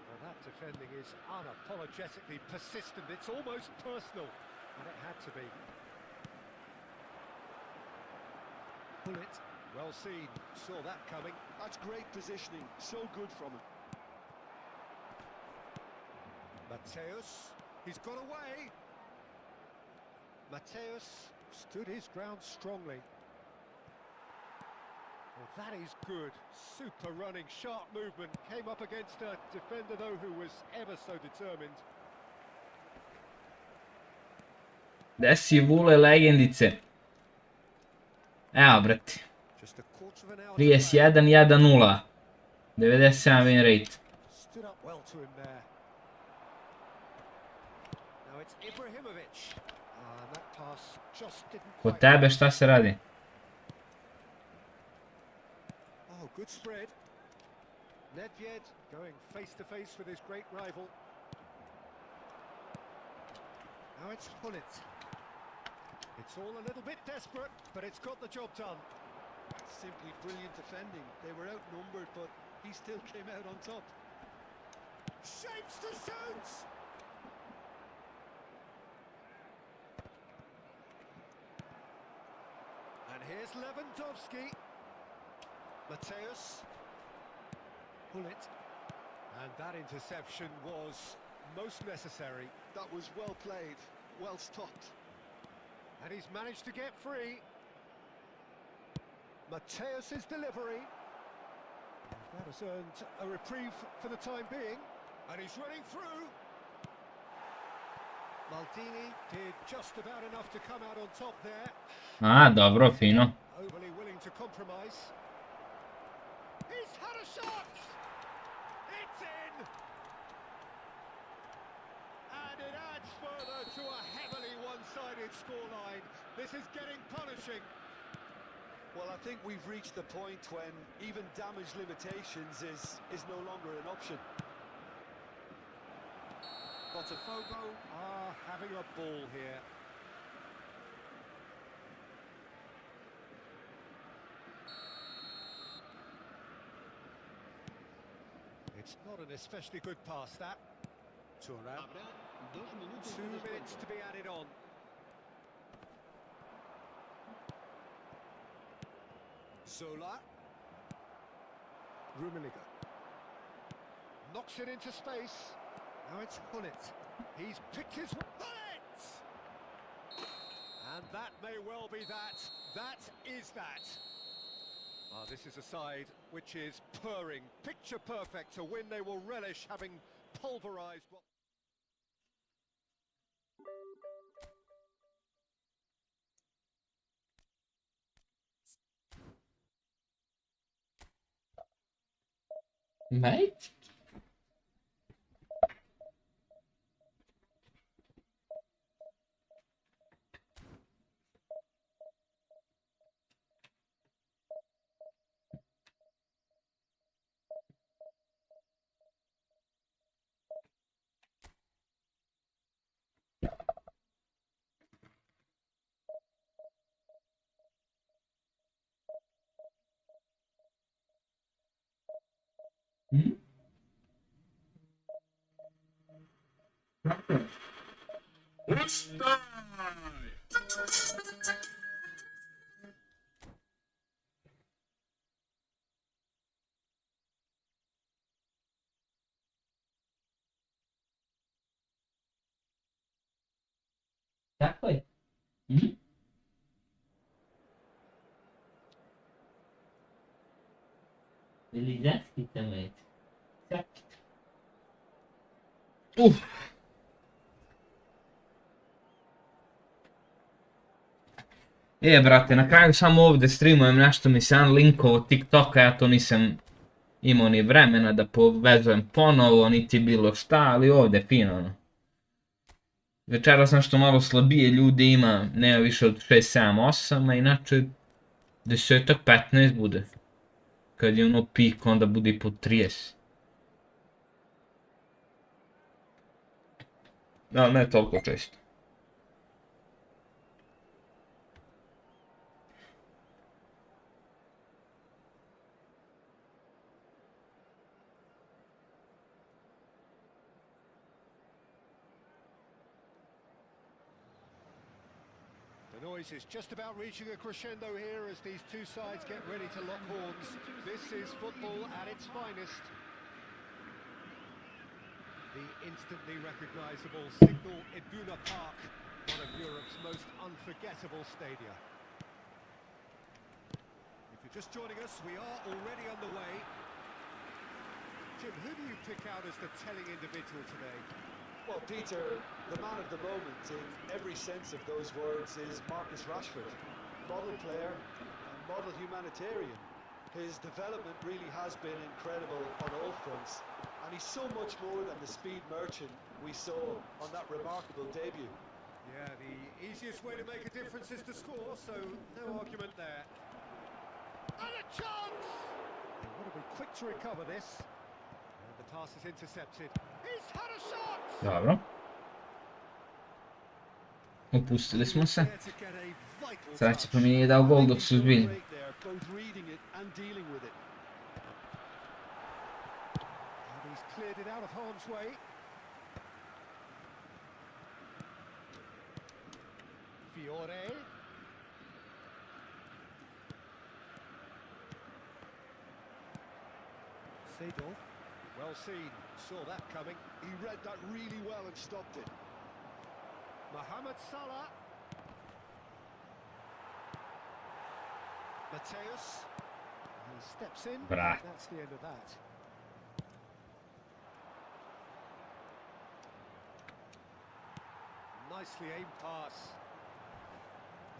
Well, that defending is unapologetically persistent. It's almost personal. And it had to be. Pull it. Well seen. Saw that coming. That's great positioning. So good from him. Mateus. He's got away. Mateus stood his ground strongly. Well, that is good. Super running, sharp movement. Came up against a defender, though, who was ever so determined. Desi vule legendice. Evo, brate. Just a quarter of an hour to play. 31-1-0. 97 win rate. Stood up well to him there. Now it's Ibrahimovic. And that pass just didn't Kod quite... tebe šta se radi? Oh, good spread. Nedved going face to face with his great rival. Now it's Hullet. It's all a little bit desperate, but it's got the job done. Simply brilliant defending. They were outnumbered, but he still came out on top. Shapes to shoot! And here's Lewandowski. Mateus. Hullet. And that interception was most necessary. That was well played, well stopped. And he's managed to get free. Mateus's delivery. That has earned a reprieve for the time being. And he's running through. Maldini did just about enough to come out on top there. Ah, dobro, fino. Overly willing to compromise. He's had a shot! It's in! And it adds further to a heavily one-sided scoreline. This is getting punishing. Well, I think we've reached the point when even damage limitations is no longer an option. Botafogo are having a ball here. It's not an especially good pass, that. Thuram. Habrá 2 minutos 2 de minutes descuento. to be added on. Zola. Rummenigge. Knocks it into space. Now it's Hullet. He's picked his... Hullet! And that may well be that. That is that. Ah, this is a side which is purring. Picture perfect to win. They will relish having pulverised what... Mate? Tako je. Mhm. Ili zaskite me. Brate, na kraju samo ovdje streamujem nešto mi se unlinkovo TikToka, ja to nisam imao ni vremena da povezujem ponovo, niti bilo šta, ali ovdje fino, ono. Večeras nešto malo slabije ljudi ima, nema više od 6, 7, 8, a inače 10-15 bude. Kad je ono pik, onda bude i po 30. No, ne toliko često. The noise is just about reaching a crescendo here as these two sides get ready to lock horns. This is football at its finest. The instantly recognisable Signal Iduna Park, one of Europe's most unforgettable stadia. If you're just joining us, we are already underway. Jim, who do you pick out as the telling individual today? Well, Peter, the man of the moment in every sense of those words is Marcus Rashford. Model player and model humanitarian. His development really has been incredible on all fronts. And he's so much more than the speed merchant we saw on that remarkable debut. Yeah, the easiest way to make a difference is to score, so no argument there. And a chance! They want to be quick to recover this. And the pass is intercepted. He's had a shot! Dobro. Opustili smo se. Sada će pa mi nije dao gol dok su zbiljni. Both reading it and dealing with it. And he's cleared it out of harm's way. Fiore. Seedorf. Well seen. Saw that coming. He read that really well and stopped it. Mohamed Salah. Mateus. He steps in. Bra. That's the end of that. Nicely aimed pass.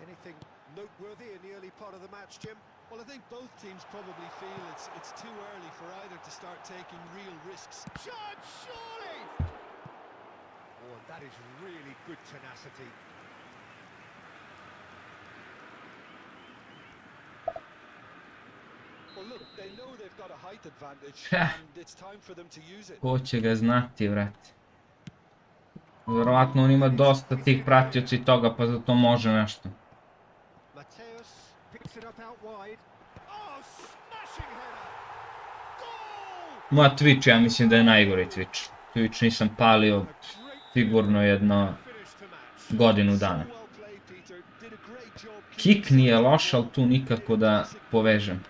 Anything noteworthy in the early part of the match, Jim? Well, I think both teams probably feel it's too early for either to start taking real risks. Chance, surely! Oh, and that is really good tenacity. Well, look, they know they've got a height advantage, and it's time for them to use it. Ko će ga znati, vrati. Vjerovatno on ima dosta tih pratioca i toga, pa zato može nešto. Mateus picks it up out wide. Oh, smashing header! Goal! Moja Twitch, ja mislim da je najgori Twitch. Twitch nisam palio sigurno jedno godinu dana. Kick nije loš, ali tu nikako da povežem.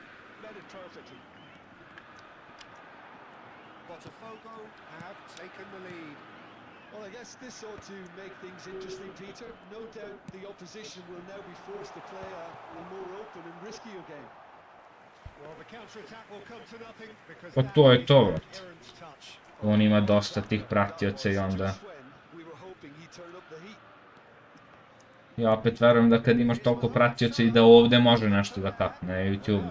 This ought to make things interesting, Peter. No doubt the opposition will now be forced to play a more open and riskier game. Well, the counter-attack will come to nothing because Pa to je to, vrat. On ima dosta tih pratioca i onda... Ja opet verujem da kad imaš toliko pratioca i da ovdje može nešto da kapne na YouTube.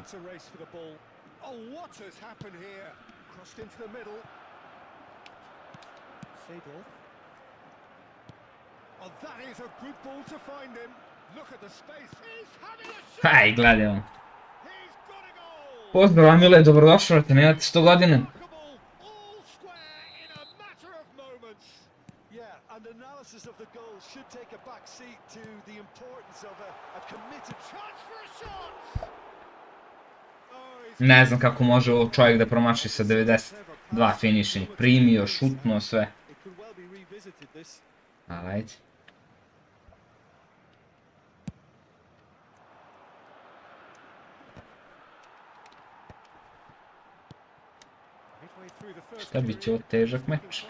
Haj, gledajmo. Pozdrav Amile, dobrodošao, te nemate 100 godine. Ne znam kako može ovo čovjek da promaši sa 92 finishing. Primio, šutno, sve. Ali ajde. Šta bit će ovo težak meč?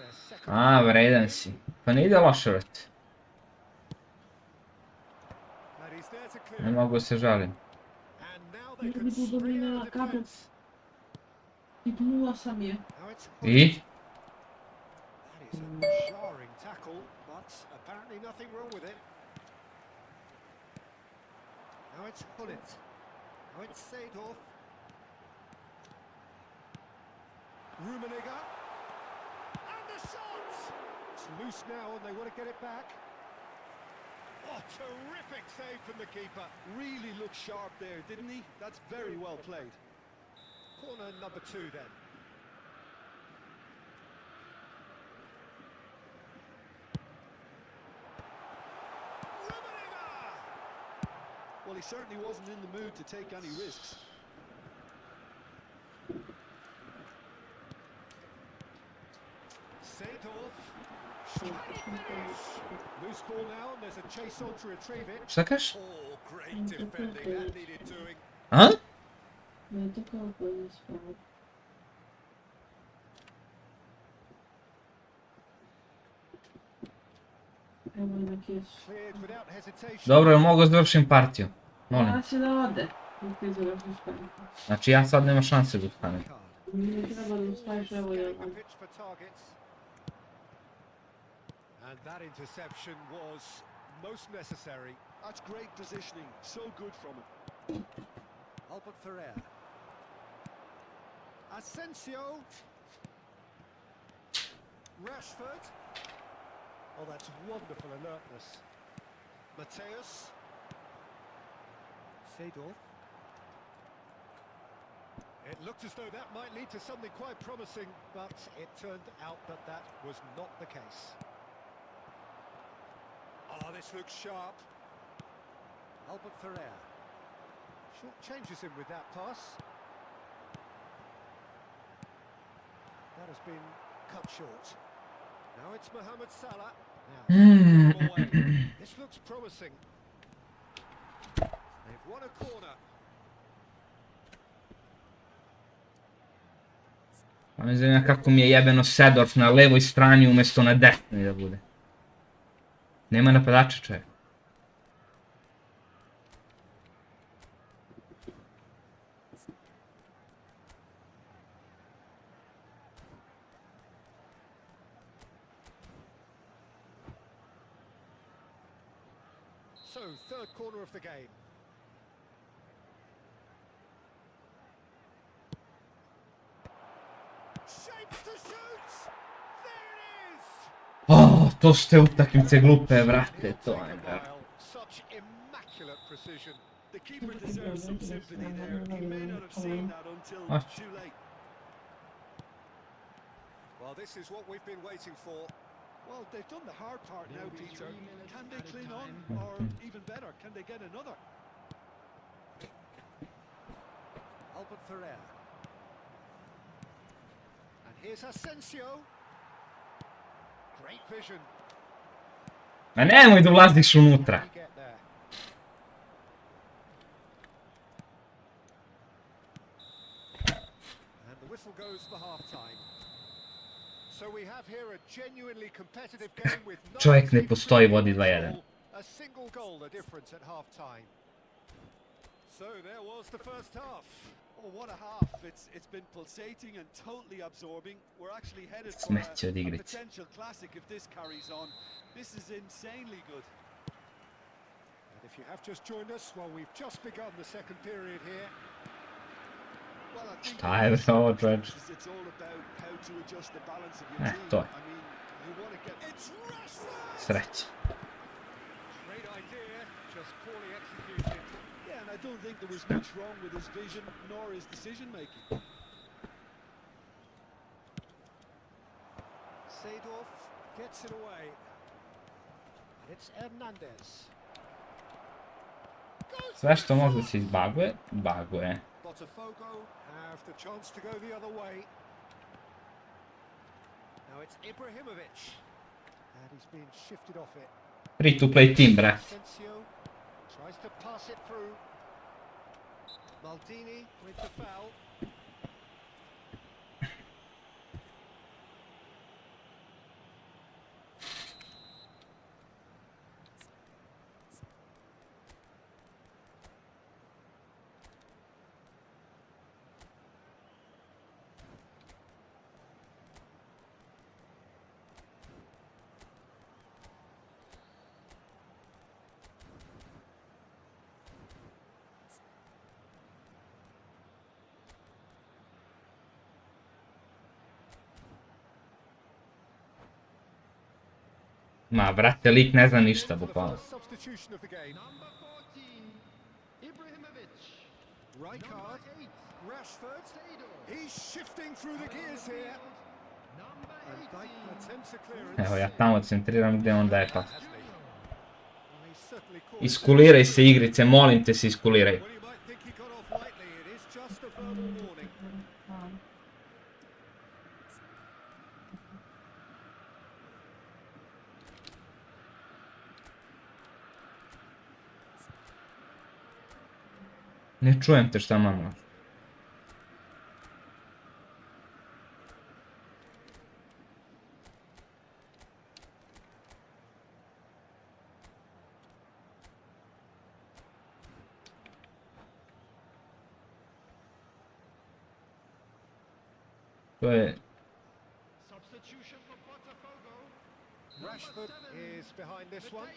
Their second A, goal vredan in. si. Pa ne ide loše, vrati. And he's there to clear Ne it. mogu se žalim. And now they Nie can lubię spring out domina of kabel. defence. Pipnęła sam je. Now it's I? That is a jarring tackle, but apparently nothing wrong with it. Now it's Hullet. Now it's Seedorf. Rummenigge. And the shot! It's loose now and they want to get it back. Oh, terrific save from the keeper. Really looked sharp there, didn't he? That's very well played. Corner number 2 then. Rummenigge! Well, he certainly wasn't in the mood to take any risks. Seedorf. Can he finish? Loose ball now and there's a chase on to retrieve it. Šta kažeš? Oh, great defending. That needed doing. A? Nie, tylko opowiedz sprawę. Evo jednak jest. Cleared without hesitation. Dobro, mogu završim partiju. Molim. Ja się da ode. Nie ty zaraz sprawę. Znači ja sad nema šanse da ustanem. Nie trzeba da ustajesz evo Scanning jedan. the pitch for targets. And that interception was most necessary. That's great positioning. So good from him. Albert Ferrer. Asensio. Rashford. Oh, that's wonderful alertness. Mateus. Seedorf. It looked as though that might lead to something quite promising, but it turned out that that was not the case. Oh, this looks sharp. Albert Ferrer. Short changes him with that pass. That has been cut short. Now it's Mohamed Salah. Now, Hmm. get him away. This looks promising. They've won a corner. Pa me zanima kako mi je jebeno Seedorf na levoj strani umjesto na desnoj da bude. Nema napadača, čovjek. So, third corner of the game. Shapes to shoot! There it is! Oh, to ste utakmice glupe, brate, to je brate. Such immaculate precision. The keeper deserves some sympathy there. He may not have seen that until Watch. too late. Well, this is what we've been waiting for. Well, they've done the hard part now, Peter. Can they cling on? Or even better, can they get another? Albert Ferrer. And here's Asensio. Great vision. Ma nemoj da ulaziš unutra. We get there. And the whistle goes for half-time. So we have here a genuinely competitive game with Čovjek ne 93 postoji, vodi minutes 2:1. goal, a single goal the difference at half-time. So there was the first half. Oh, what a half. It's been pulsating and totally absorbing. We're actually headed for Smeće od a igrice. potential classic if this carries on. This is insanely good. And if you have just joined us, well, we've just begun the second period here. Well, I think Šta je bre ovo, čovječe? it's all about how to adjust the balance of your team. to je. I mean, you want to get It's Rashford! Sreće. Great idea, just poorly executed. Yeah, and I don't think there was much wrong with his vision nor his decision making. Seedorf gets it away. And it's Hernandez. Sve što može da se izbaguje, baguje. Botafogo have the chance to go the other way. Now it's Ibrahimovic. And he's been shifted off it. Free to play team, brate. Asensio tries to pass it through. Maldini with the foul. Ma, brate, lik ne zna ništa, In for the bukvalno. first substitution of the game. Number 14, Ibrahimovic. Rijkaard, Number 8, Rashford. Seedorf. He's shifting through the gears here. Number And that 18, attempts a clearance. Evo, ja tamo centriram gdje on daje pas. Hasn't he? Well, he's certainly caused Iskuliraj se igrice, molim te se iskuliraj. Well, you might think he got off lightly. It is just a verbal warning. Ne čujem te šta mama. To je... substitution for Botafogo. Rashford is behind this one,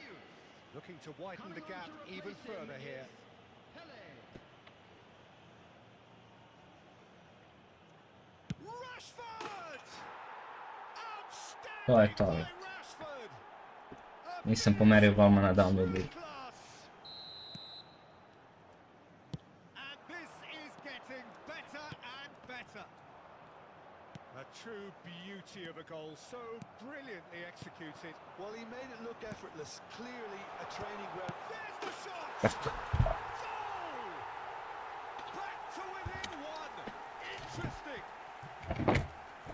looking to widen the gap even further here. Pele. Rashford! To je Outstanding to. by Rashford! A Nisam pomerio golmana download league. class. And this is getting better and better. A true beauty of a goal, so brilliantly executed. Well, he made it look effortless. Clearly a training ground. There's the shot! Perfetto. Goal! Back to within one. Interesting.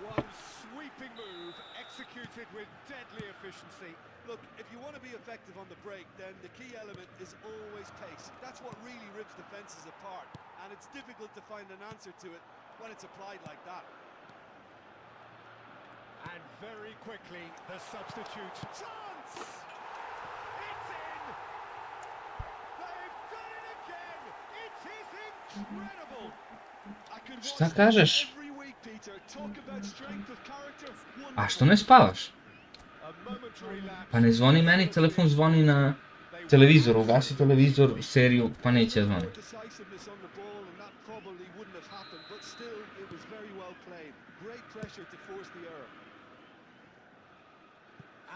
One sweeping move executed with deadly efficiency. Look, if you want to be effective on the break, then the key element is always pace. That's what really rips defences apart, and it's difficult to find an answer to it when it's applied like that. And very quickly, the substitute. Chance! It's in! They've done it again! It is incredible! I could Šta watch kažeš? this every week, Peter. Talk about strength of character. A što ne spavaš? A momentary lapse. Pa ne zvoni meni, telefon zvoni na televizoru. Ugasi televizor, seriju, pa neće zvoni. More decisiveness on the ball, and that probably wouldn't have happened, but still, it was very well played. Great pressure to force the error.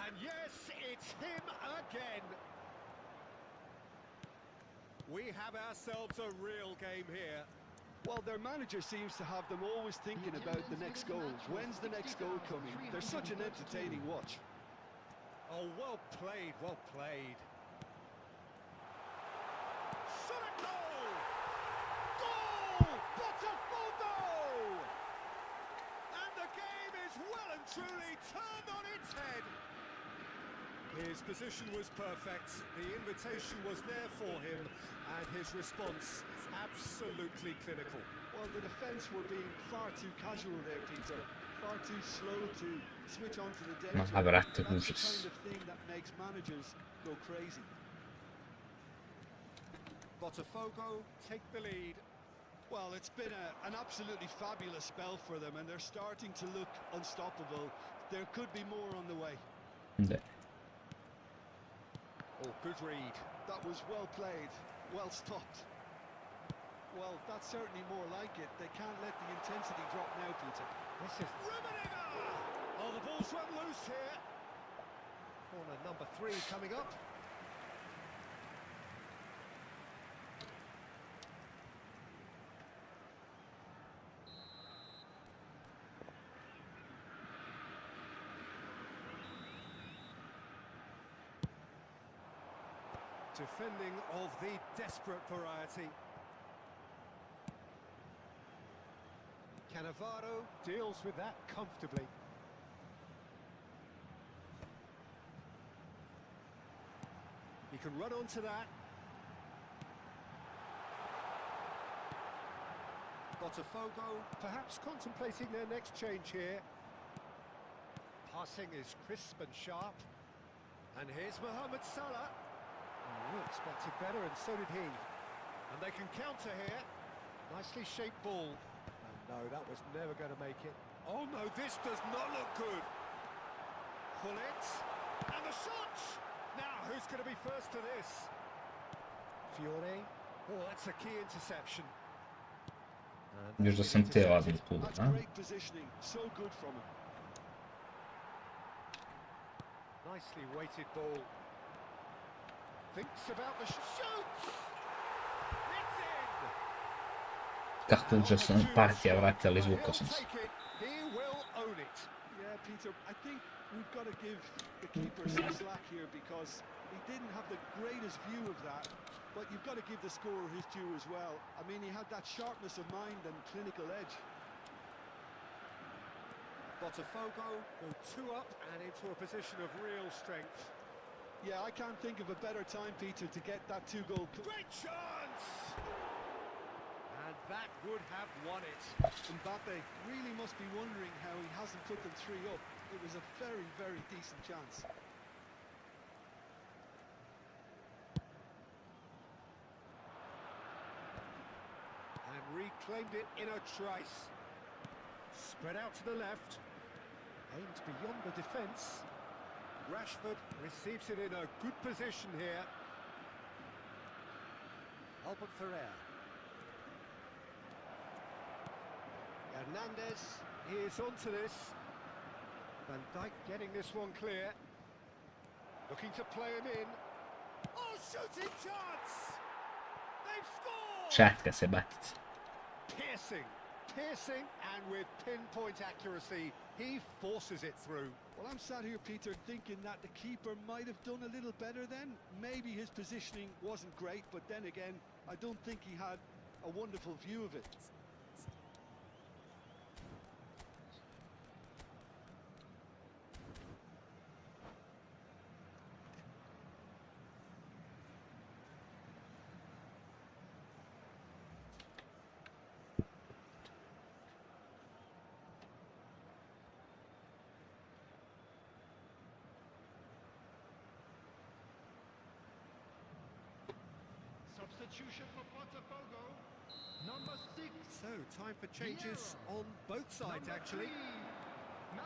And yes, it's him again. We have ourselves a real game here. Well, their manager seems to have them always thinking about the next goal. When's the next goal coming? They're such an entertaining watch. Oh, well played, well played. Shot at goal! Goal! Botafogo! And the game is well and truly turned on its head. His position was perfect, the invitation was there for him, and his response absolutely clinical. Well, the defence were being far too casual there, Peter. Far too slow to switch on to the danger. Ma brate, That's the užas. kind of thing that makes managers go crazy. Botafogo take the lead. Well, it's been an absolutely fabulous spell for them, and they're starting to look unstoppable. There could be more on the way. Da. Oh, good read. That was well played, well stopped. Well, that's certainly more like it. They can't let the intensity drop now, Peter. This is Rummenigge! Oh, the ball's run loose here. Corner number 3 coming up. Defending of the desperate variety. Cannavaro deals with that comfortably. He can run onto that. Botafogo perhaps contemplating their next change here. Passing is crisp and sharp. And here's Mohamed Salah. Oh, we expected better, and so did he. And they can counter here. Nicely shaped ball. And no, that was never going to make it. Oh no, this does not look good. Pull it. And the shot! Now, who's going to be first to this? Fiore. Oh, that's a key interception. And Još da sam te odmah tu, That's a? great positioning, so good from him. Nicely weighted ball. Thinks about the shoots. It's in. Kako že sam partija vratila, izvukao sam se. He'll take it. He will own it. Yeah, Peter, I think we've got to give the keeper some slack here because he didn't have the greatest view of that, but you've got to give the scorer his due as well. I mean, he had that sharpness of mind and clinical edge. Botafogo go 2 up and into a position of real strength. Yeah, I can't think of a better time, Peter, to get that 2-goal. Great chance! And that would have won it. Mbappe really must be wondering how he hasn't put them 3 up. It was a very, very decent chance. And reclaimed it in a trice. Spread out to the left. Aimed beyond the defence. Rashford receives it in a good position here. Albert Ferrer. Hernandez is onto this. Van Dijk getting this one clear. Looking to play him in. Oh, shooting chance! They've scored! Šatka se batica. Piercing, and with pinpoint accuracy, he forces it through. Well, I'm sat here, Peter, thinking that the keeper might have done a little better then. Maybe his positioning wasn't great, but then again, I don't think he had a wonderful view of it. Substitution for Botafogo. Number 6. So, time for changes on both sides, actually.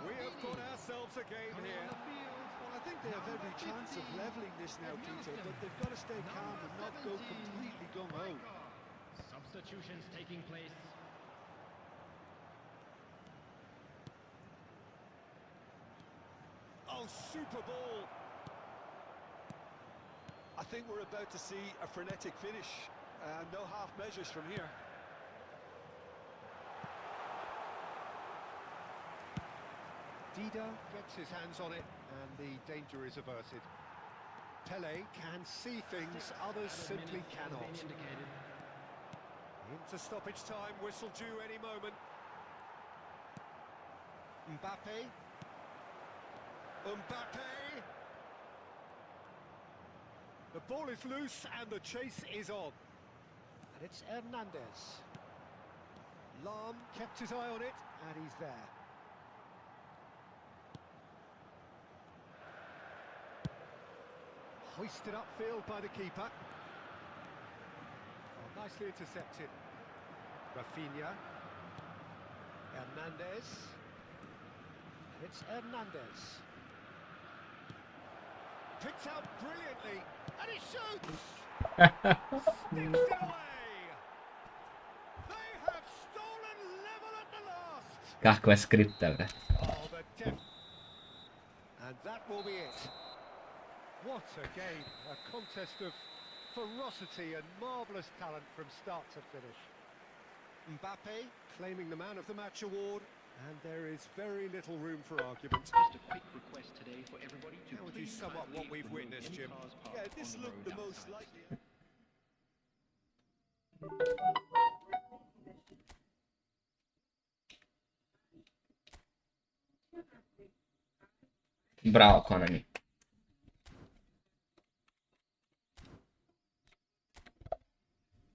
We have got ourselves a game here. Well, I think they have every chance of levelling this now, Peter, but they've got to stay calm and not go completely gung-ho. Substitutions taking place. Oh, super ball. I think we're about to see a frenetic finish. No half measures from here. Dida gets his hands on it, and the danger is averted. Pele can see things others simply cannot. Into stoppage time, whistle due any moment. Mbappe. The ball is loose and the chase is on. And it's Hernandez. Lahm kept his eye on it, and he's there. Hoisted upfield by the keeper. Oh, nicely intercepted. Rafinha. Hernandez. And it's Hernandez. Picked out brilliantly. And he shoots! Sticks it away! They have stolen level at the last! Kakva je skripta, bre. Oh, the depth. And that will be it. What a game. A contest of ferocity and marvellous talent from start to finish. Mbappe claiming the Man of the Match award, and there is very little room for argument. Just a quick request today for everybody to How would you please sum up what kindly we've remove witnessed, any Jim? cars parked Yeah, on this the looked road the most outside. likely. Bravo, Konami.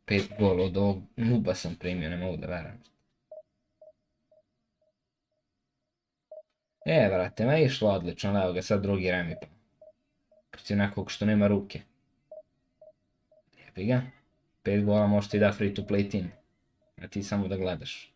Pet gol od ovog nuba sam primio, ne mogu da verujem. Vrate, ma išlo odlično, evo ga sad drugi remi pa. Protiv nekog što nema ruke. Jebi ga. 5 gola može ti da free to play team. A ti samo da gledaš.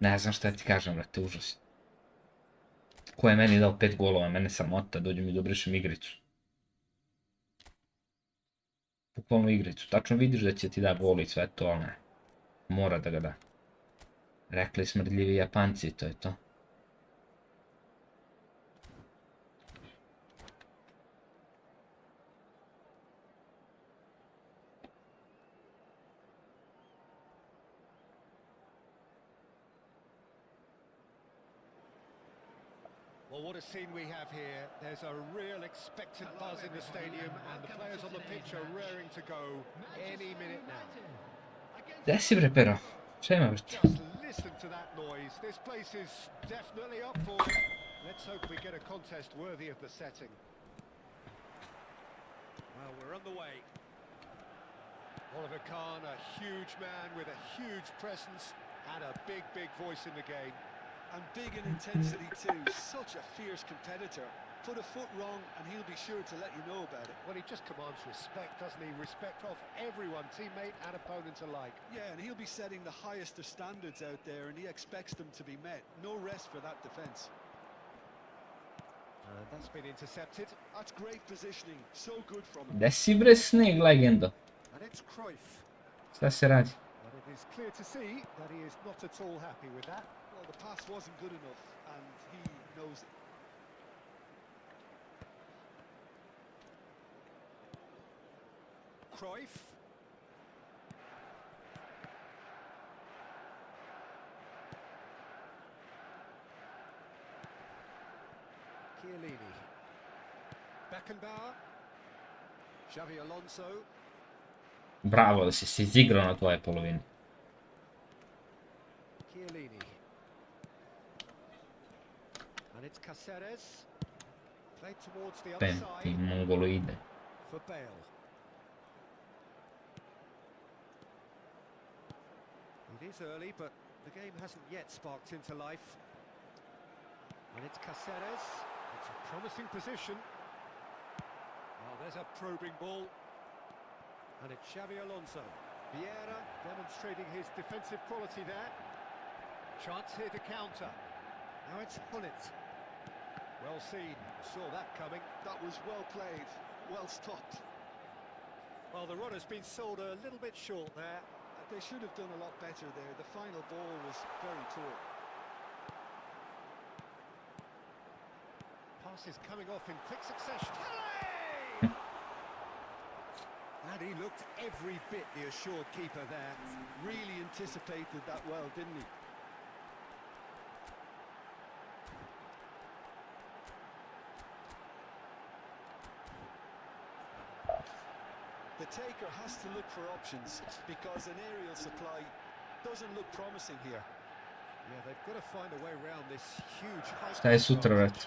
Ne znam šta ti kažem, brate, užas. Ko je meni dao 5 golova, mene samota, dođe mi da obrišem igricu. Bukvalno igricu, tačno vidiš da će ti da gol i sve to, ali ne. Mora da ga da. Rekli smrdljivi Japanci, to je to. Well, what a scene we have here. There's a real expectant buzz in the stadium, and the players on the pitch are raring to go any minute now. Gdje si bre, pero? Šta ima, brate? Just listen to that noise. This place is definitely up for it. Let's hope we get a contest worthy of the setting. Well, we're on the way. Oliver Kahn, a huge man with a huge presence and a big, big voice in the game. And big in intensity too. Such a fierce competitor. Put a foot wrong and he'll be sure to let you know about it. Well, he just commands respect, doesn't he? Respect of everyone, teammate and opponent alike. Yeah, and he'll be setting the highest of standards out there, and he expects them to be met. No rest for that defence. That's been intercepted. That's great positioning. So good from him. Gdje si bre, Sneg, legendo? And it's Cruyff. Šta se radi? But it is clear to see that he is not at all happy with that. Well, the pass wasn't good enough, and he knows it. Cruyff. Chiellini. Beckenbauer. Xavi Alonso. Bravo da si se izigrao na tvoje polovini. Chiellini. And it's Caceres. Played towards the other Penti, side mongoloide. for Bale. It is early, but the game hasn't yet sparked into life. And it's Caceres. It's a promising position. Oh, there's a probing ball. And it's Xavi Alonso. Vieira demonstrating his defensive quality there. Chance here to counter. Now it's Hullet. Well seen. Saw that coming. That was well played, well stopped. Well, the run has been sold a little bit short there. They should have done a lot better there. The final ball was very poor. Passes coming off in quick succession. And he looked every bit the assured keeper there. Really anticipated that well, didn't he? The taker has to look for options because an aerial supply doesn't look promising here. Yeah, they've got to find a way around this huge height. Šta je sutra, brate?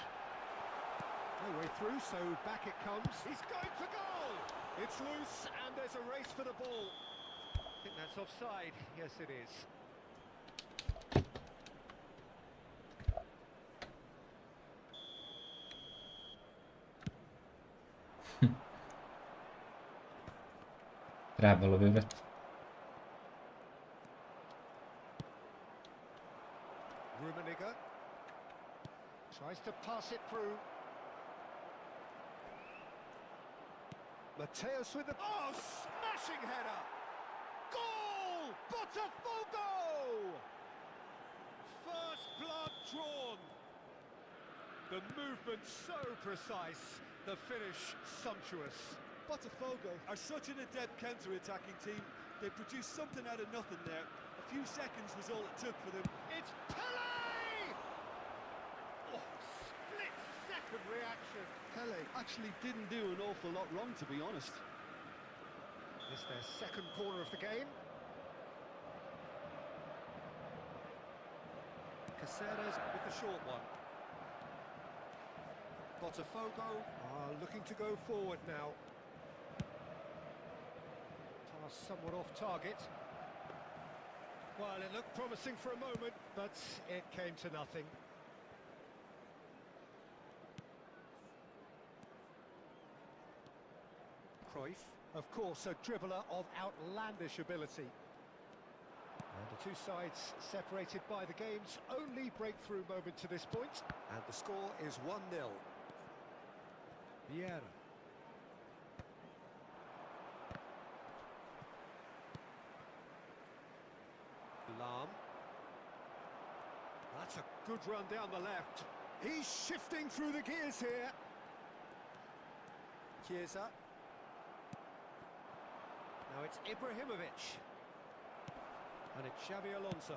No way through, so back it comes. He's going for goal! It's loose and there's a race for the ball. I think that's offside. Yes, it is. Trebalo bi, brate. Rummenigge tries to pass it through. Mateus with the... Oh, smashing header! Goal! Botafogo! First blood drawn. The movement so precise, the finish sumptuous. Botafogo are such an adept counter-attacking team. They produced something out of nothing there. A few seconds was all it took for them. It's Pele! Oh, split-second reaction. Pele actually didn't do an awful lot wrong, to be honest. It's their second corner of the game. Caceres with the short one. Botafogo are looking to go forward now. Pass somewhat off target. Well, it looked promising for a moment, but it came to nothing. Cruyff, of course, a dribbler of outlandish ability. And a The two sides separated by the game's only breakthrough moment to this point. And the score is 1-0. Vieira. Lam. That's a good run down the left. He's shifting through the gears here. Chiesa. Now it's Ibrahimovic. And it's Xabi Alonso.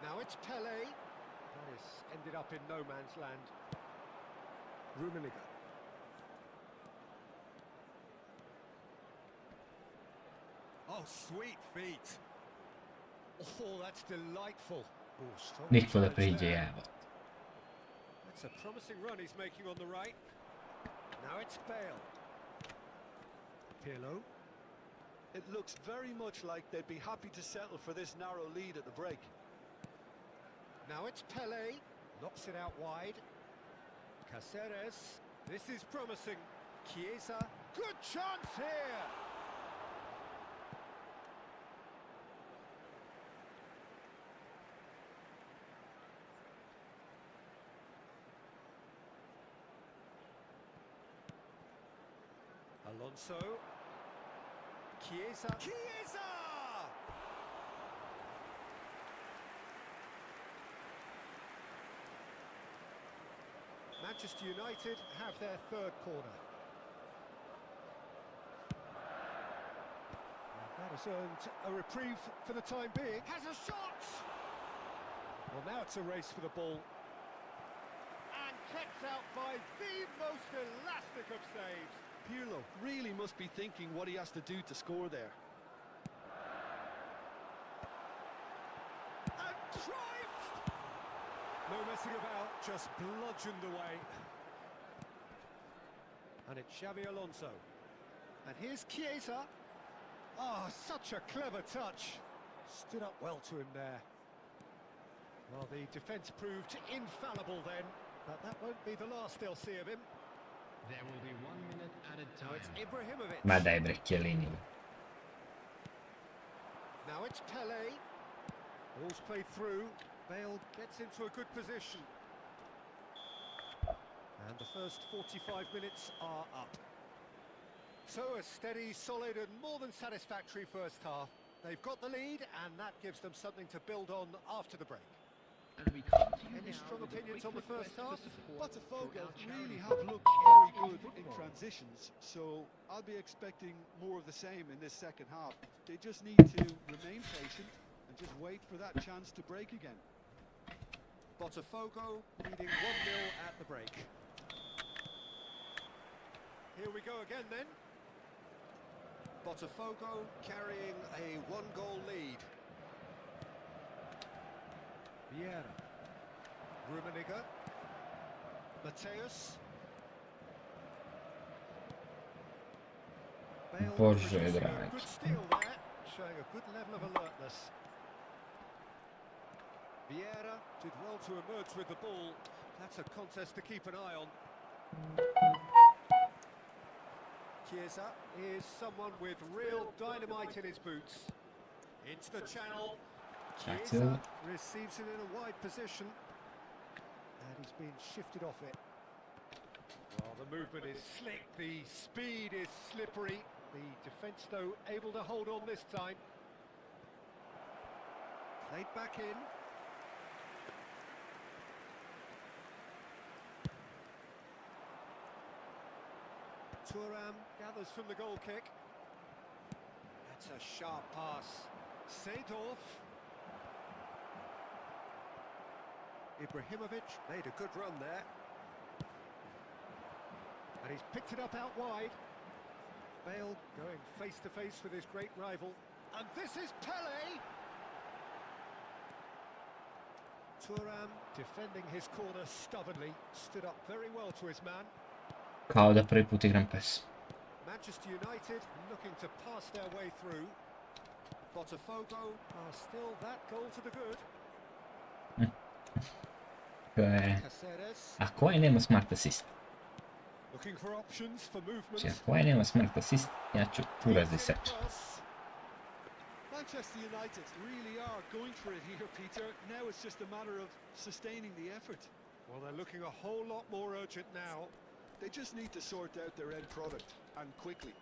Now it's Pelé. That has ended up in no man's land. Rummenigge. Oh, sweet feet. Oh, that's delightful. Oh, strong Nikola challenge priđe there. jebo. That's a promising run he's making on the right. Now it's Bale. Pirlo. It looks very much like they'd be happy to settle for this narrow lead at the break. Now it's Pelé. Knocks it out wide. Caceres. This is promising. Chiesa. Good chance here. Alonso. Chiesa. Chiesa! Manchester United have their third corner. That has earned a reprieve for the time being. Has a shot! Well, now it's a race for the ball. And kept out by the most elastic of saves. Pirlo really must be thinking what he has to do to score there. And Cruyff! No messing about, just bludgeoned away. And it's Xabi Alonso. And here's Chiesa. Oh, such a clever touch. Stood up well to him there. Well, the defence proved infallible then, but that won't be the last they'll see of him. There will be 1 minute added Now it's time. Ibrahimovic. Ma dai, Brecchialini. Now it's Pelé. Ball's played through. Bale gets into a good position. And the first 45 minutes are up. So a steady, solid and more than satisfactory first half. They've got the lead and that gives them something to build on after the break. And we continue Any now strong with a opinions quick on the first request half? for support Botafogo for our really charity have fund. looked very good in Football. transitions, so I'll be expecting more of the same in this second half. They just need to remain patient and just wait for that chance to break again. Botafogo leading 1-0 at the break. Here we go again then. Botafogo carrying a 1-goal lead. Vieira. Rummenigge. Mateus. Bale Boże producing a drogi. good steal there, showing a good level of alertness. Vieira did well to emerge with the ball. That's a contest to keep an eye on. Chiesa is someone with real dynamite in his boots. Into the channel. Chiesa receives it in a wide position. And he's being shifted off it. Well, the movement is slick, the speed is slippery. The defence, though, able to hold on this time. Played back in. Thuram gathers from the goal kick. That's a sharp pass. Seedorf. Ibrahimovic made a good run there. And he's picked it up out wide. Bale going face to face with his great rival. And this is Pelé! Thuram defending his corner stubbornly. Stood up very well to his man. Kao da prvi put igram PES. Manchester United looking to pass their way through. Botafogo are still that goal to the good. Caceres Ako ovaj nema smart assist. looking for options for movement. Znači, ako ovaj nema smart assist, ja ću tu razdiseći. Cross. Manchester United really are going for it here, Peter. Now it's just a matter of sustaining the effort. Well, they're looking a whole lot more urgent now. They just need to sort out their end product, and quickly.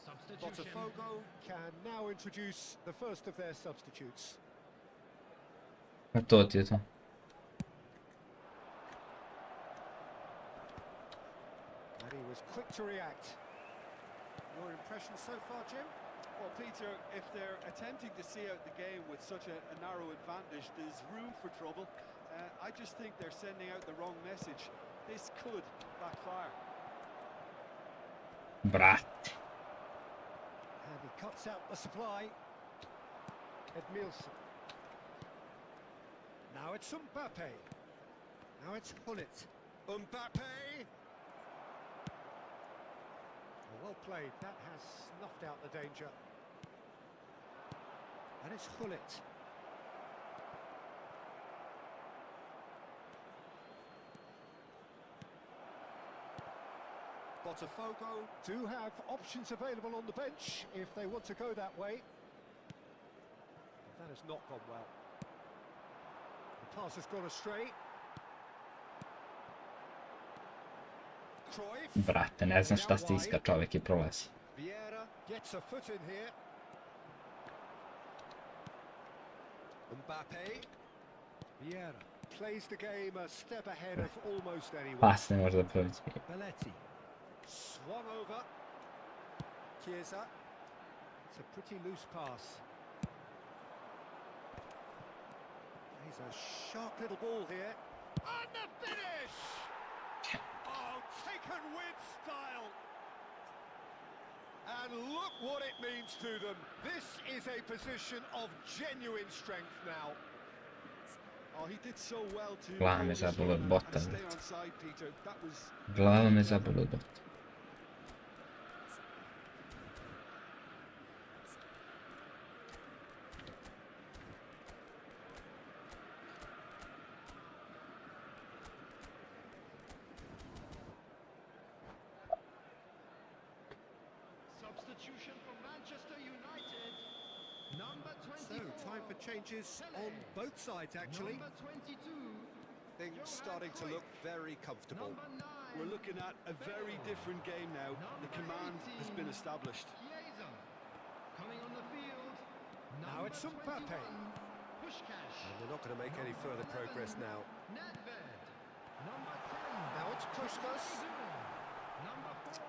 Substitution. Botafogo can now introduce the first of their substitutes. Pa to ti je to. And he was quick to react. Your impression so far, Jim? Well, Peter, if they're attempting to see out the game with such a narrow advantage, there's room for trouble. I just think they're sending out the wrong message. This could backfire. Brat. And he cuts out the supply. Edmilson. Now it's Mbappe. Now it's Hullet. Mbappe! Well played. That has snuffed out the danger. And it's Hullet. Botafogo do have options available on the bench if they want to go that way. That has not gone well. The pass has gone astray. Cruyff. Brate, ne znam šta stiska čovjek i prolazi. Vieira gets a foot in here. Mbappe. Vieira plays the game a step ahead of almost anyone. Pas ne može da prođe. Belletti. Swung over. Chiesa. It's a pretty loose pass. He's a sharp little ball here. And the finish! Oh, taken with style. And look what it means to them. This is a position of genuine strength now. Oh, he did so well to Glava me hold his zabole od run bota. and stay on side, Peter. That was Glava me zabole od bota. Substitution for Manchester United. Number 24. So, time for changes on both sides, actually. Number 22. things starting to look very comfortable. Number 9. We're looking at a very different game now. The command has been established. Chiesa. Coming on the field. Now it's Number Mbappe. 21, Puskás. And they're not going to make any further progress now. Nedved. Number 10. Now it's Puskás. Number 4.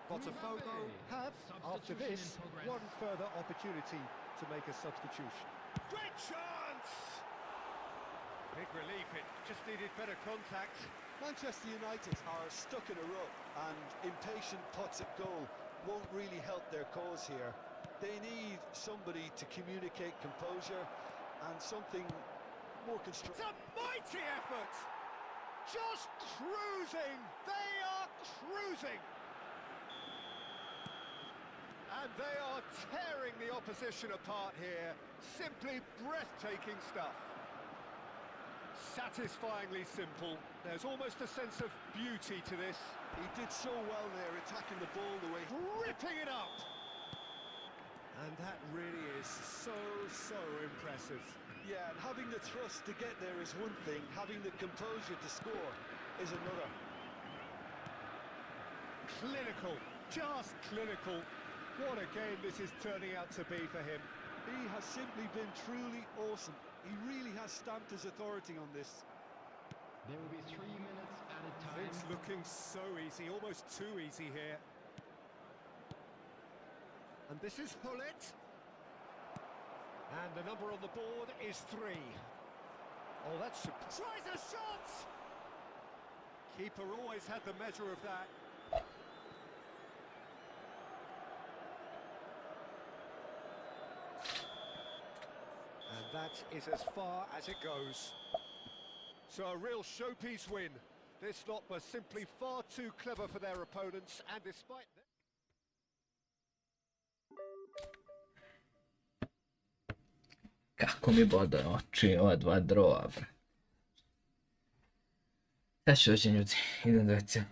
Botafogo have, after this, Substitution in progress. one further opportunity to make a substitution. Great chance! Big relief, it just needed better contact. Manchester United are stuck in a rut, and impatient pots at goal won't really help their cause here. They need somebody to communicate composure and something more constructive. It's a mighty effort! Just cruising! They are cruising! And they are tearing the opposition apart here. Simply breathtaking stuff. Satisfyingly simple. There's almost a sense of beauty to this. He did so well there, attacking the ball the way. Ripping it up! And that really is so impressive. Yeah, and having the thrust to get there is one thing, having the composure to score is another. Clinical, just clinical. What a game this is turning out to be for him. He has simply been truly awesome. He really has stamped his authority on this. There will be 3 minutes at a time. Things looking so easy, almost too easy here. And this is Hullet. And the number on the board is 3. Oh, that's... Tries a shot! Keeper always had the measure of that. And that is as far as it goes. So a real showpiece win. This lot were simply far too clever for their opponents, and despite that... Kako mi bode oči, ova dva drova, bre. Sad ću doći ljudi, idem do WC.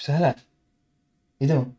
Šta da? Idemo.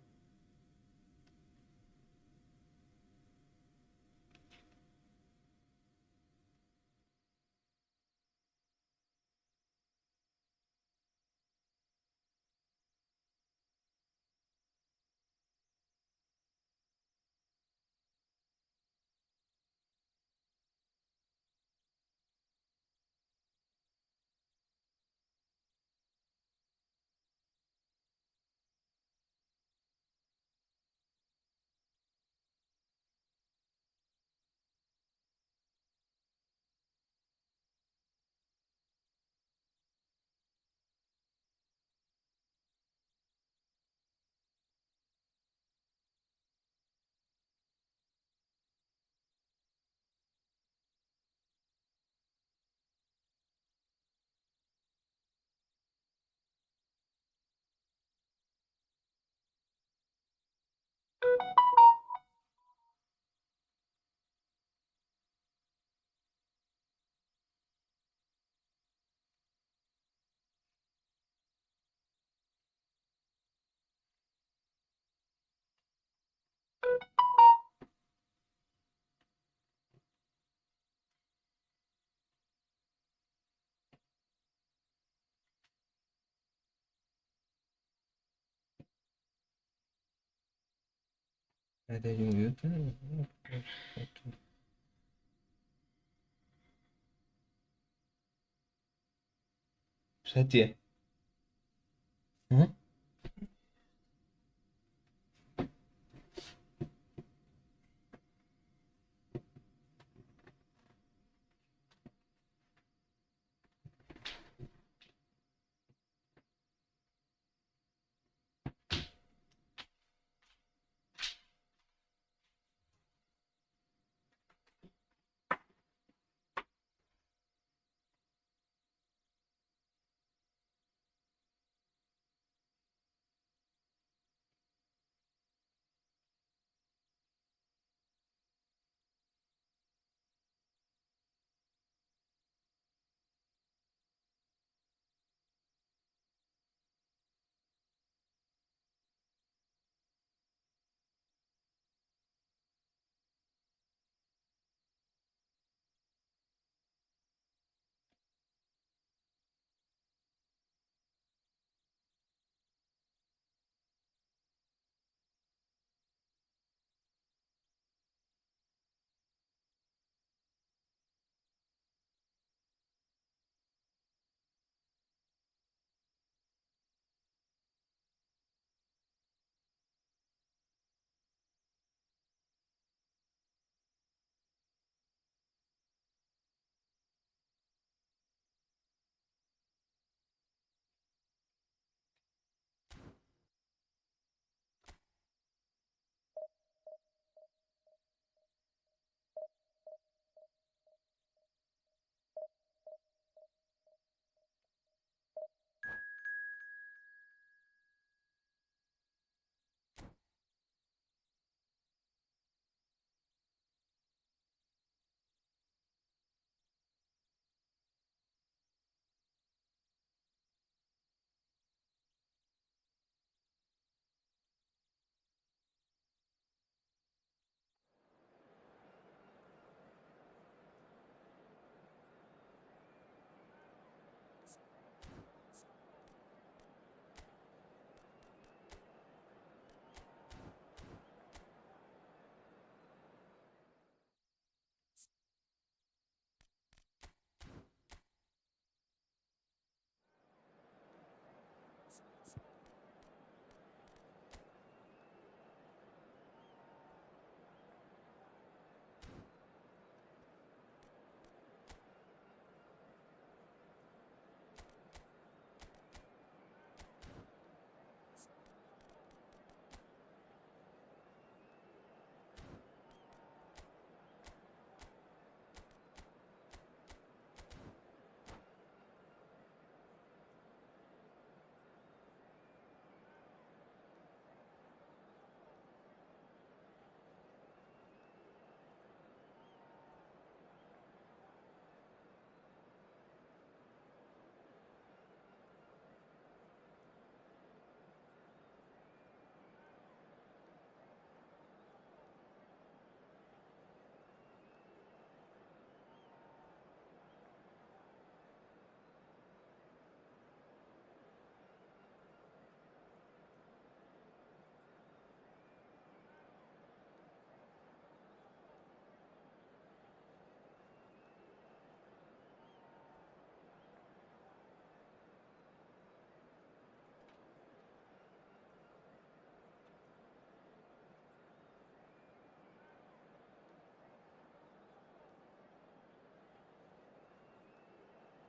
Ajde, idemo jutro. Šta ti je? Hm?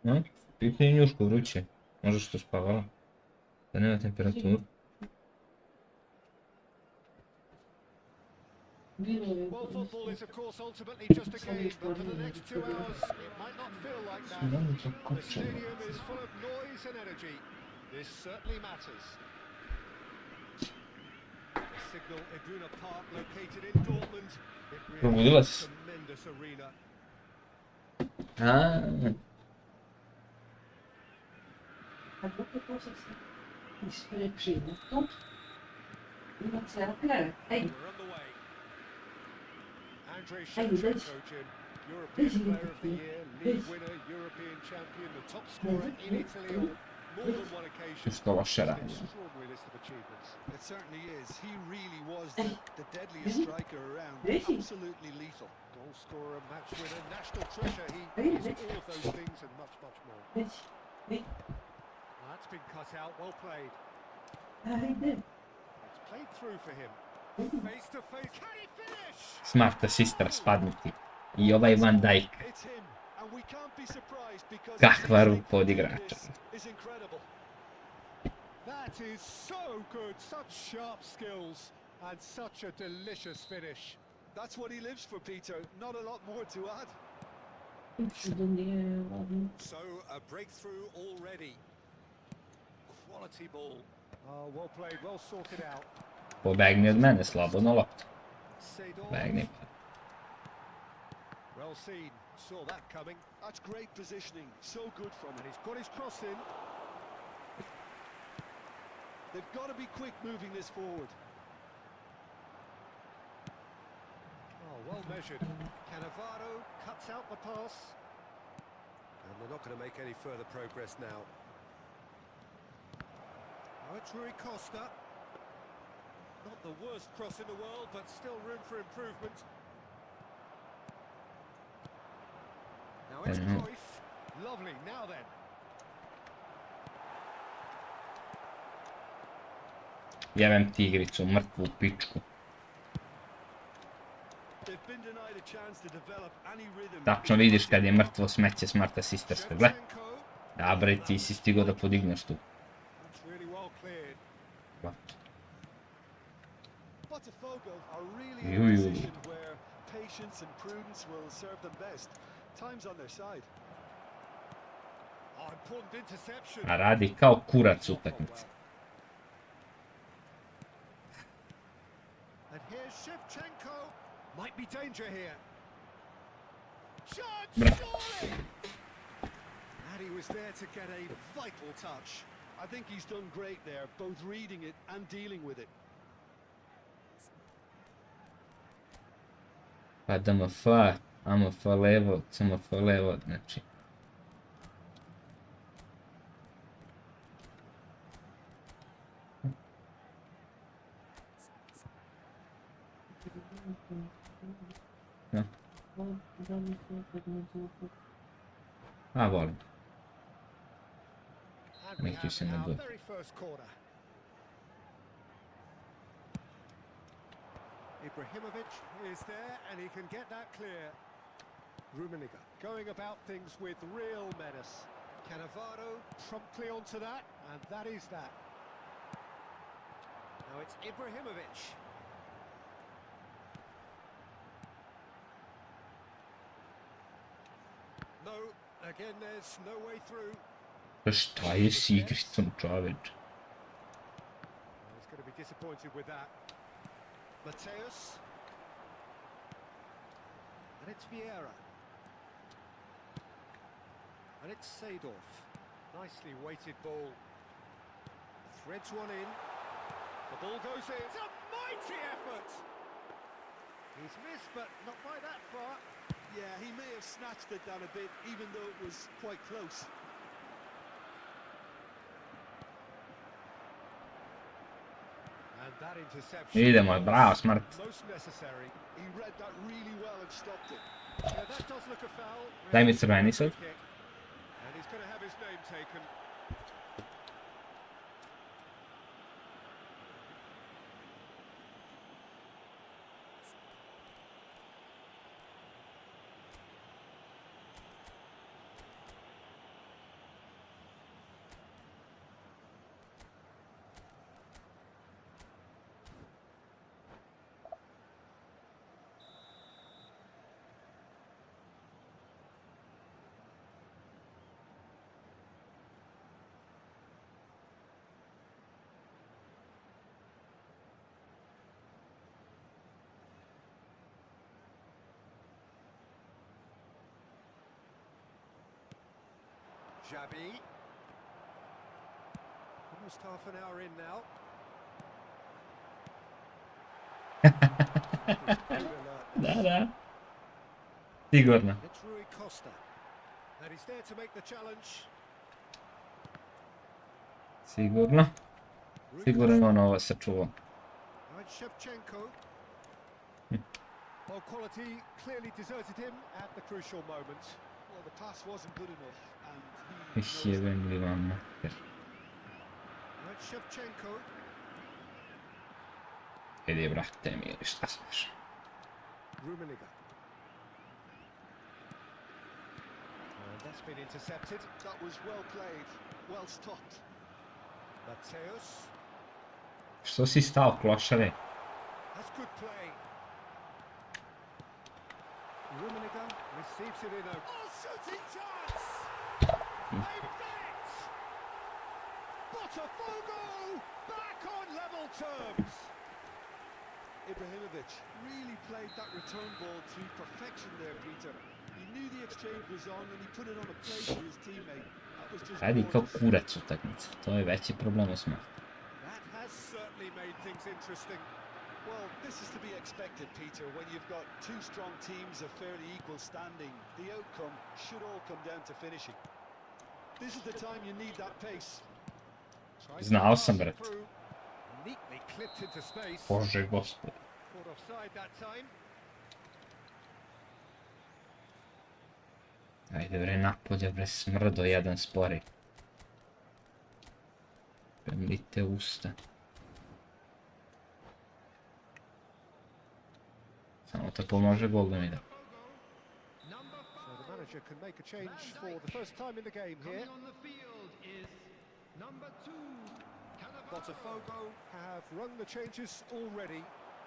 No, pipni njušku vruće. Možda što spavala. Da nema temperaturu. Well, football is, of course, ultimately just a game, but for the next 2 hours, it might not feel like that. The stadium is full of noise and energy. This certainly matters. The signal Iduna Park, located in Dortmund. It really Probudila is si a tremendous arena. A, A dopo cosa si isprečimo to? Ima cela kraj. Ej, We're underway. Andrei Hey, Shevchenko, Jim, European this is Player of the it. Year, This. league winner, European champion, the top scorer in Italy, or more than one occasion. Što loše It's an radi. extraordinary list of achievements. It certainly is. He really was the deadliest striker around. Really? Absolutely lethal. Goal scorer, match winner, national treasure. He Really? is all of those things and much, much more. Već, That's been cut out. Well played. ajde. It's played through for him. Face to face. Can he finish? Smart assist raspadnuti. I ovaj Van Dijk. It's him, and we can't be surprised because Kakva his rupa instinct od to do igrača. this is incredible. That is so good. Such sharp skills and such a delicious finish. That's what he lives for, Peter. Not a lot more to add. Şurada niye var? So a breakthrough already. Quality ball. Oh, well played, well sorted out. Pobegni od mene, slabo na loptu. Seydorf. Begni. Well seen. Saw that coming. That's great positioning. So good from And him. he's got his cross in. They've got to be quick moving this forward. Oh, well measured. Cannavaro cuts out the pass. And they're not going to make any further progress now. Oh, it's Rui Costa. Not the worst cross in the world, but still room for improvement. Now it's Cruyff. Lovely, now then. Jebem ti igricu, mrtvu pičku. They've been denied a chance to develop any rhythm. Tačno vidiš kad je mrtvo smeće smart assisтерska. Gle. Shevchenko. Da bre, ti si stigo da podigneš tu. That's really well cleared. Botafogo are really Ui, in a ui. position where patience and prudence will serve them best. Time's on their side. Oh, important interception. A radi kao kurac utakmice. And here's Shevchenko. Might be danger here. Chance, Bra. surely! And he was there to get a vital touch. I think he's done great there, both reading it and dealing with it. Pa DMF, AMF levo, CMF levo, znači. No. A volim. And we Make you have sing a our good. very first corner. Ibrahimovic is there and he can get that clear. Rummenigge going about things with real menace. Cannavaro promptly onto that, and that is that. Now it's Ibrahimovic. No, again there's no way through. Pa šta je s igricom, čoveč? He's going to be disappointed with that. Mateus. And it's Vieira. And it's Seydorf. Nicely weighted ball. Threads one in. The ball goes in. It's a mighty effort! He's missed, but not by that far. Yeah, he may have snatched it down a bit, even though it was quite close. And that interception. Idemo, bravo, smart. Most necessary. He read that really well and stopped it. Yeah, that does look a foul. Daj mi crveni sad. Kick. And he's going to have his name taken. Xavi. Almost half an hour in now. Good Da, alertness. da. Sigurno. It's Rui Costa. And he's there to make the challenge. Sigurno. Sigurno on ovo sačuvao. Now it's Shevchenko. Well, quality clearly deserted him at the crucial moment. Well, the pass wasn't good enough, and he knows Jebem li vam mater. Now it's Shevchenko. Vidi, brate mili, šta smeš? Rummenigge. And that's been intercepted. that was well played, well stopped. Mateus. Što si stao, klošare? That's good play. Rummenigge receives it in a... Oh, shooting chance! They've done it! Botafogo back on level terms! Ibrahimovic really played that return ball to perfection there, Peter. He knew the exchange was on and he put it on a plate for his teammate. That was just Radi kao gorgeous. kurac utakmica, to je veći problem od smrti. That has certainly made things interesting. Well, this is to be expected, Peter. When you've got two strong teams of fairly equal standing, the outcome should all come down to finishing. This is the time you need that pace. Tries to Znao pass sam, it brat. through. Neatly clipped into space. Bože gospod. Caught offside that time. Ajde bre, napolje bre, smrdo jedan spori. Premlite usta. Samo tako može gol da mi da. Number So the 5. manager can make a change for the first time in the game here. Coming on the field is number 2. Botafogo have run the changes already.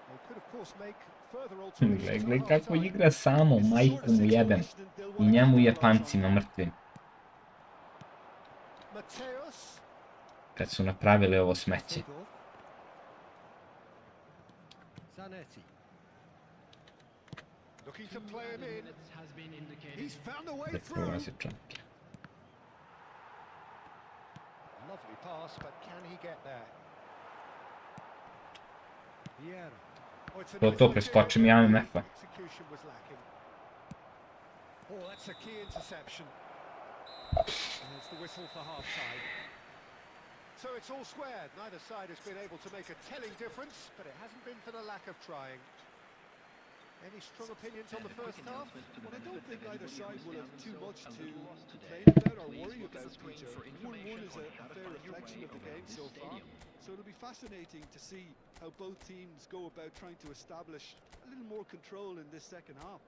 They could of course make further alterations. Gle at kako half-time. igra samo, It's the sort majku of mu jebem. situation they'll I want to njemu je capitalize on. pancima mrtvim. Mateus. Kad su napravili ovo smeće. Seedorf. Zanetti. Looking to play him in. Has been indicated. He's found a way Da through. prolazi čovjek. Lovely pass, but can he get there? Vieira. Oh, it's a To, nice to, idea, preskočim but ja the MF-a. execution was lacking. Oh, that's a key interception. There's the whistle for half-time. So it's all squared. Neither side has been able to make a telling difference, but it hasn't been for the lack of trying. Any strong opinions on the first half? Well, I don't think either side will have too much to complain about or worry about, Peter. 1-1 is a fair reflection of the game so far. So it'll be fascinating to see how both teams go about trying to establish a little more control in this second half.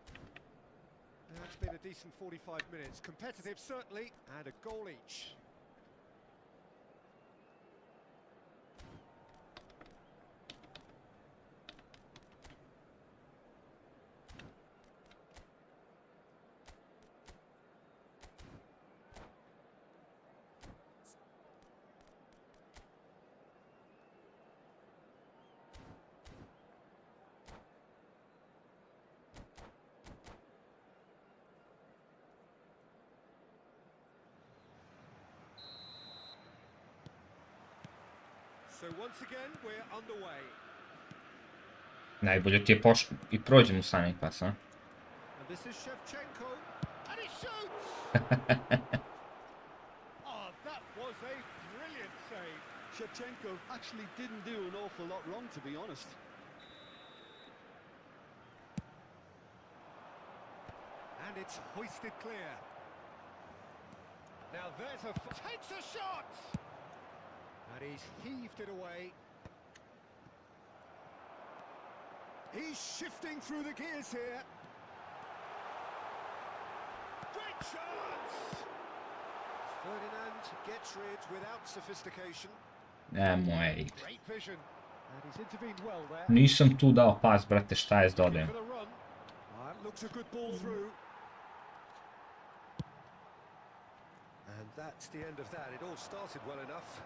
That's been a decent 45 minutes. Competitive, certainly, and a goal each. So once again, we're underway. Najbolje ti je i prođem u sami pas, a? And this is Shevchenko. And he shoots! Oh, that was a brilliant save. Shevchenko actually didn't do an awful lot wrong, to be honest. And it's hoisted clear. Now there's a... takes a shot! And he's heaved it away. He's shifting through the gears here. Great chance! Ferdinand gets rid without sophistication. Moja igra. Great vision. And he's intervened well there. Nisam tu dao pas, brate, šta je s dodajem? For the run. Looks a good ball through. And that's the end of that. It all started well enough.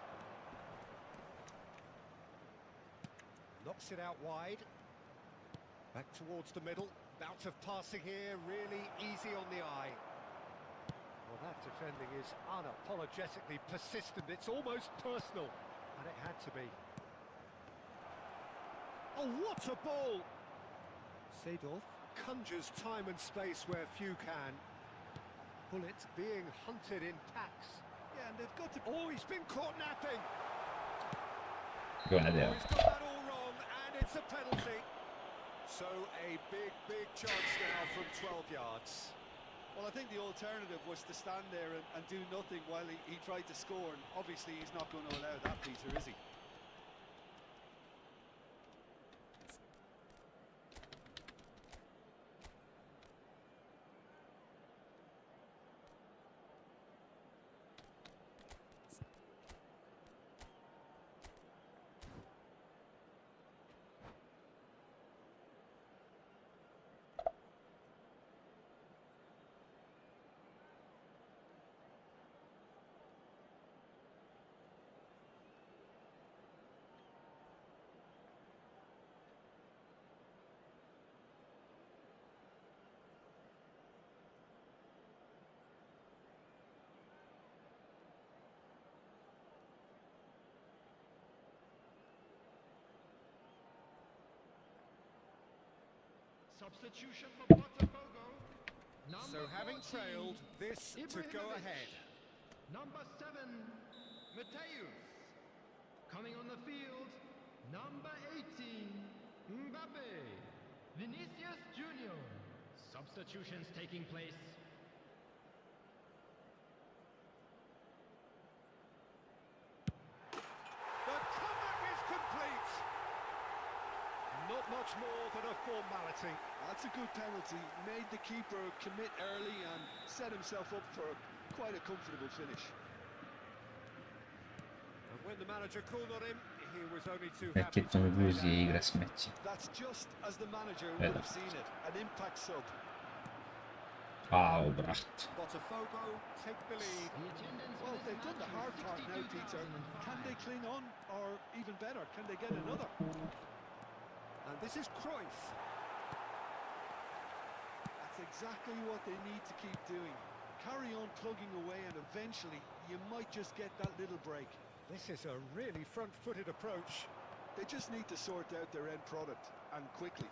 Knocks it out wide. Back towards the middle. Bout of passing here, really easy on the eye. Well, that defending is unapologetically persistent. It's almost personal. And it had to be. Oh, what a ball! Seedorf conjures time and space where few can. Bullet being hunted in packs. Yeah, and they've got to. Oh, he's been caught napping. Oh, Guarda. he's got that all wrong, and it's a penalty. So a big chance now from 12 yards. Well, I think the alternative was to stand there and do nothing while he tried to score, and obviously he's not going to allow that, Peter, is he? Substitution for Botafogo. So having 14, trailed, this to go Ibrahimovic. ahead. Number 7, Mateus. Coming on the field, number 18, Mbappe. Vinicius Junior. Substitutions taking place. The comeback is complete. Not much more than a formality. That's a good penalty. Made the keeper commit early and set himself up for quite a comfortable finish. And when the manager called on him, he was only too Perché happy to come play così that. igra smetti. That's just as the manager Vero. would have seen it. An impact sub. Au, brat. Botafogo take the lead. The attendance Well, for this they've done the match hard is part now, Peter. Can they 62,005. cling on, or even better, can they get another? And this is Cruyff. That's exactly what they need to keep doing. Carry on plugging away, and eventually you might just get that little break. This is a really front-footed approach. They just need to sort out their end product, and quickly.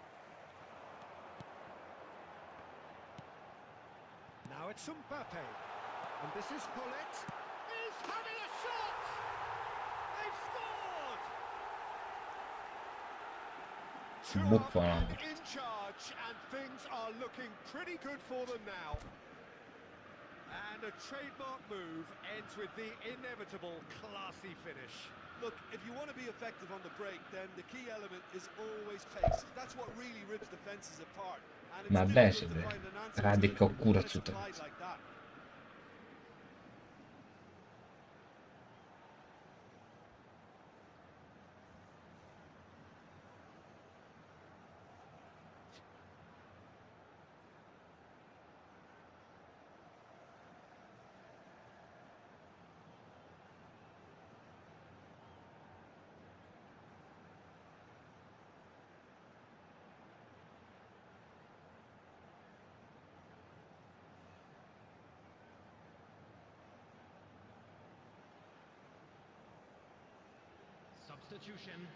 Now it's Mbappe. And this is Paulette. He's having a shot! They've scored! Two up Buffon. and in charge, and things are looking pretty good for them now. And a trademark move ends with the inevitable classy finish. Look, if you want to be effective on the break, then the key element is always pace. That's what really rips defenses apart. And it's Ma difficult to Besede find an answer to radi it kao when kurac it's applied utakmica. like that. Substitution.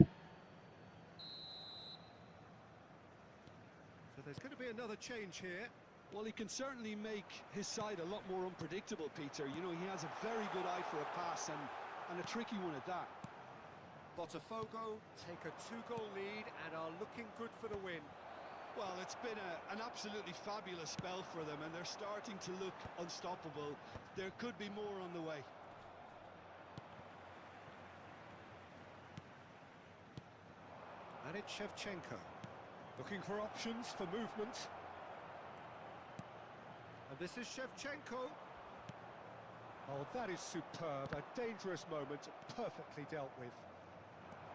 So there's going to be another change here. Well, he can certainly make his side a lot more unpredictable, Peter. You know, he has a very good eye for a pass, and a tricky one at that. Botafogo take a 2-goal lead and are looking good for the win. Well, it's been an absolutely fabulous spell for them, and they're starting to look unstoppable. There could be more on the way. And it's Shevchenko. Looking for options for movement. And this is Shevchenko. Oh, that is superb. A dangerous moment, perfectly dealt with.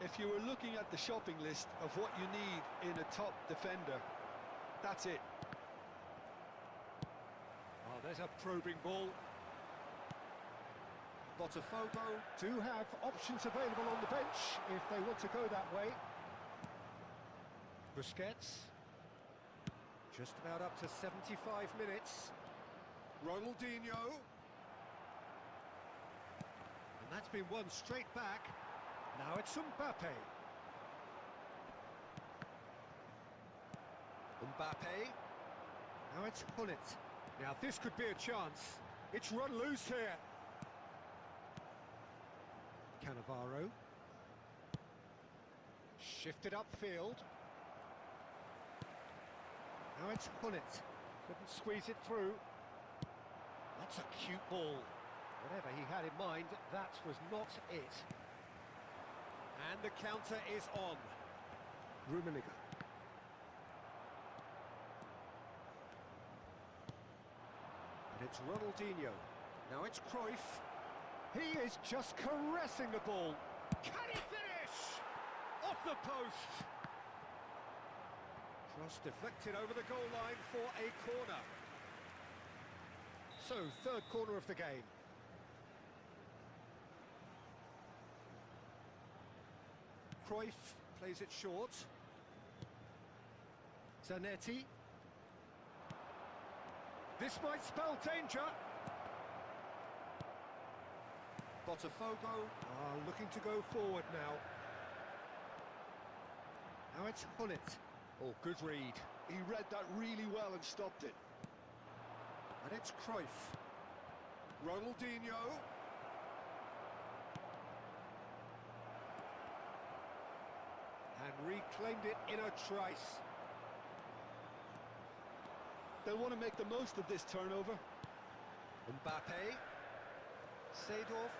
If you were looking at the shopping list of what you need in a top defender, that's it. Oh, there's a probing ball. Botafogo do have options available on the bench if they want to go that way. Busquets. Just about up to 75 minutes. Ronaldinho. And that's been won straight back. Now it's Mbappe. Mbappe. Now it's Hullet. Now this could be a chance. It's run loose here. Cannavaro. Shifted upfield. Now it's Hullet. Couldn't squeeze it through. That's a cute ball. Whatever he had in mind, that was not it. And the counter is on. Rummenigge. And it's Ronaldinho. Now it's Cruyff. He is just caressing the ball. Can he finish? Off the post. Cross deflected over the goal line for a corner. So, third corner of the game. Cruyff plays it short. Zanetti. This might spell danger. Botafogo are looking to go forward now. Now it's Hullet. Oh, good read. He read that really well and stopped it. And it's Cruyff. Ronaldinho. And reclaimed it in a trice. They'll want to make the most of this turnover. Mbappe. Seedorf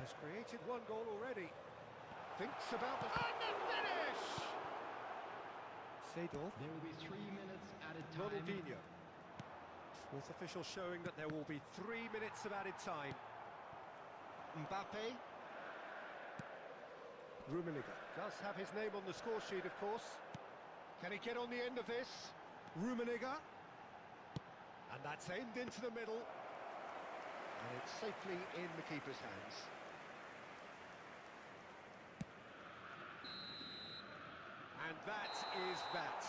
has created one goal already. Thinks about the... And the finish! Seedorf. There will be 3 minutes added time. Ronaldinho. Fourth official showing that there will be 3 minutes of added time. Mbappe. Rummenigge does have his name on the score sheet, of course. Can he get on the end of this? Rummenigge. And that's aimed into the middle. And it's safely in the keeper's hands. And that is that.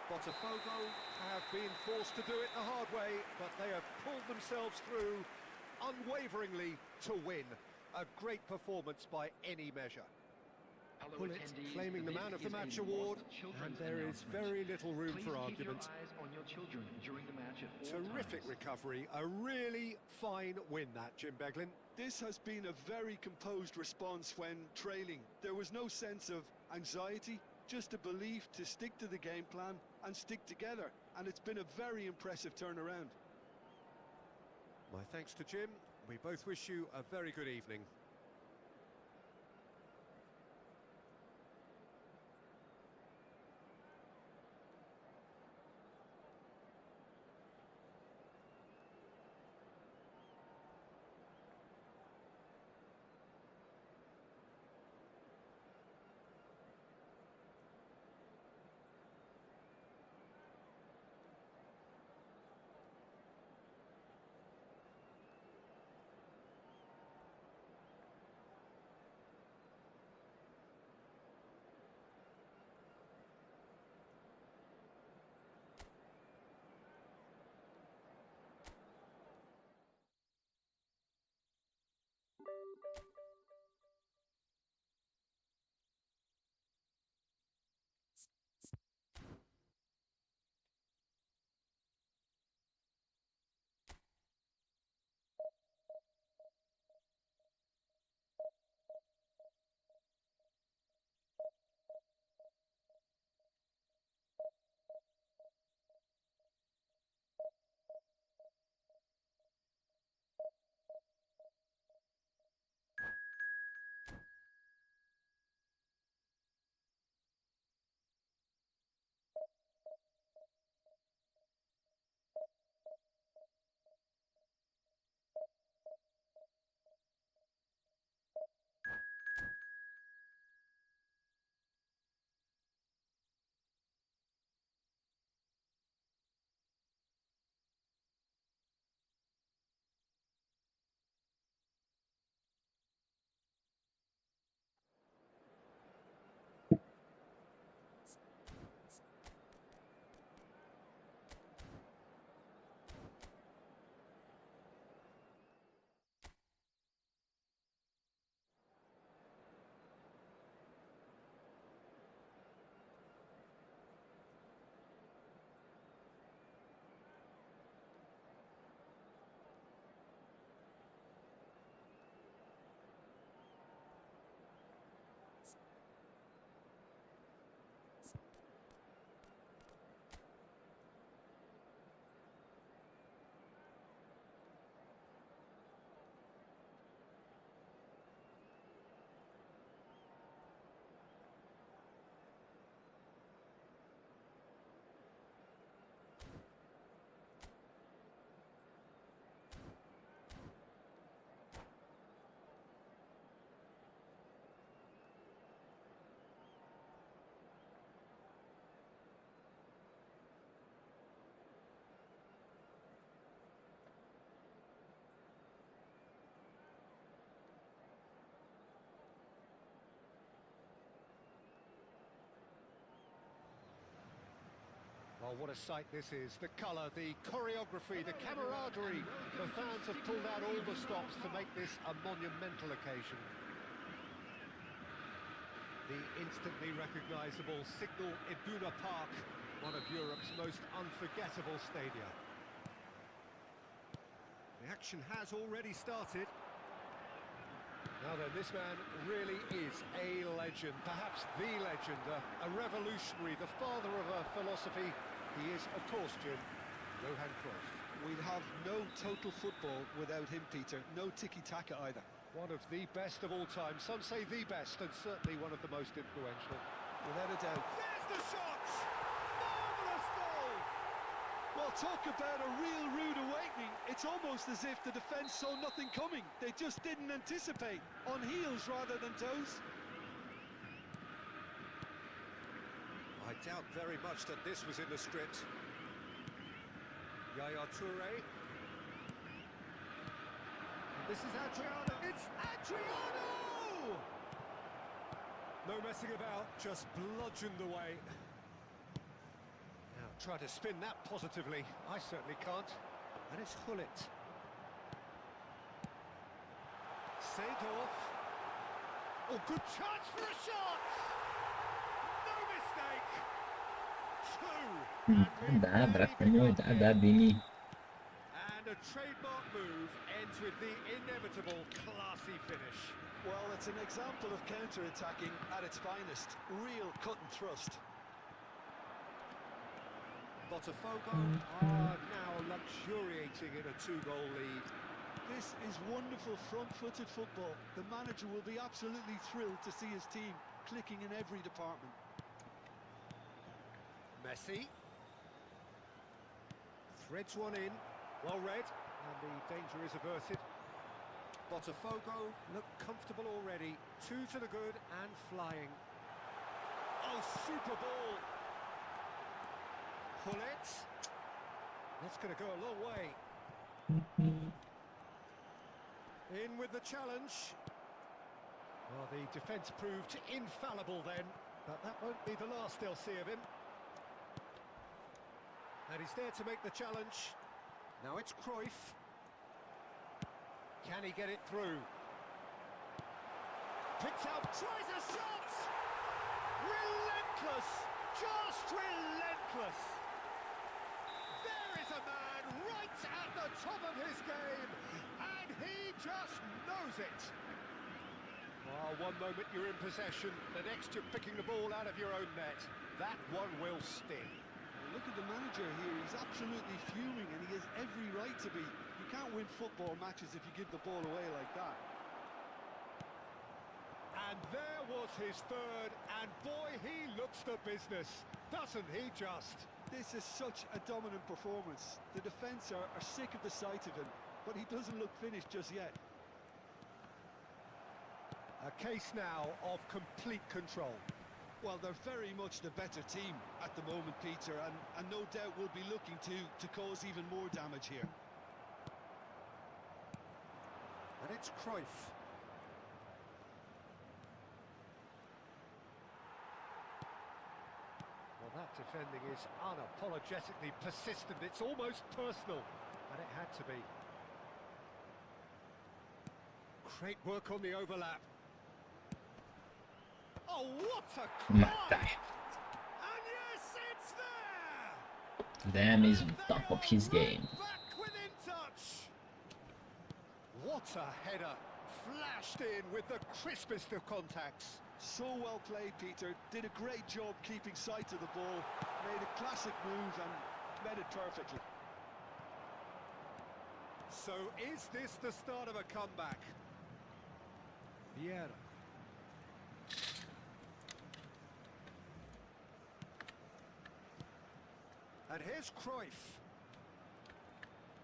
Botafogo have been forced to do it the hard way, but they have pulled themselves through unwaveringly to win. A great performance by any measure. Hello, Hullet attendees. claiming the This man of the is a match World award, Children's and there is announcement. very little room Please for keep argument. your eyes on your children during the match at all Terrific times. recovery, a really fine win that, Jim Beglin. This has been a very composed response when trailing. There was no sense of anxiety, just a belief to stick to the game plan and stick together. And it's been a very impressive turnaround. My thanks to Jim. We both wish you a very good evening. Oh, what a sight this is. The colour, the choreography, the camaraderie. The fans have pulled out all the stops to make this a monumental occasion. The instantly recognisable Signal Iduna Park, one of Europe's most unforgettable stadia. The action has already started. Now then, this man really is a legend, perhaps the legend, a revolutionary, the father of a philosophy. He is, of course, Jim, Johan Cruyff. We'd have no total football without him, Peter. No tiki-taka either. One of the best of all time. Some say the best, and certainly one of the most influential. Without a doubt. There's the shot! Marvellous goal! Well, talk about a real rude awakening. It's almost as if the defence saw nothing coming. They just didn't anticipate. On heels rather than toes. I doubt very much that this was in the script. Yaya Toure. And this is Adriano. It's Adriano! No messing about, just bludgeoned away. Now try to spin that positively. I certainly can't. And it's Hullet. Seedorf. Oh, good chance for a shot! No mistake! Two! And Da, with brat very moj, big da, Dimi. And a trademark move ends with the inevitable classy finish. Well, it's an example of counter-attacking at its finest. Real cut and thrust. Botafogo are now luxuriating in a 2-goal lead. This is wonderful front-footed football. The manager will be absolutely thrilled to see his team clicking in every department. Messi. Threads one in. Well read. And the danger is averted. Botafogo look comfortable already. 2 to the good and flying. Oh, super ball. Hullet. That's going to go a long way. In with the challenge. Well, the defence proved infallible then, but that won't be the last they'll see of him. And he's there to make the challenge. Now it's Cruyff. Can he get it through? Picks out, tries a shot! Relentless! Just relentless! There is a man right at the top of his game, and he just knows it. Oh, one moment you're in possession, the next you're picking the ball out of your own net. That one will sting. Look at the manager here, he's absolutely fuming and he has every right to be. You can't win football matches if you give the ball away like that. And there was his third, and boy, he looks the business, doesn't he just? This is such a dominant performance. The defence are sick of the sight of him, but he doesn't look finished just yet. A case now of complete control. Well, they're very much the better team at the moment, Peter, and no doubt will be looking to cause even more damage here. And it's Cruyff. Well, that defending is unapologetically persistent. It's almost personal, and it had to be. Great work on the overlap. Oh, what a Ma climb! dai. And yes, it's there! Damn, he's on top of his game. Back within touch. What a header! Flashed in with the crispest of contacts. So well played, Peter. Did a great job keeping sight of the ball. Made a classic move and met it perfectly. So is this the start of a comeback? Vieira. And here's Cruyff.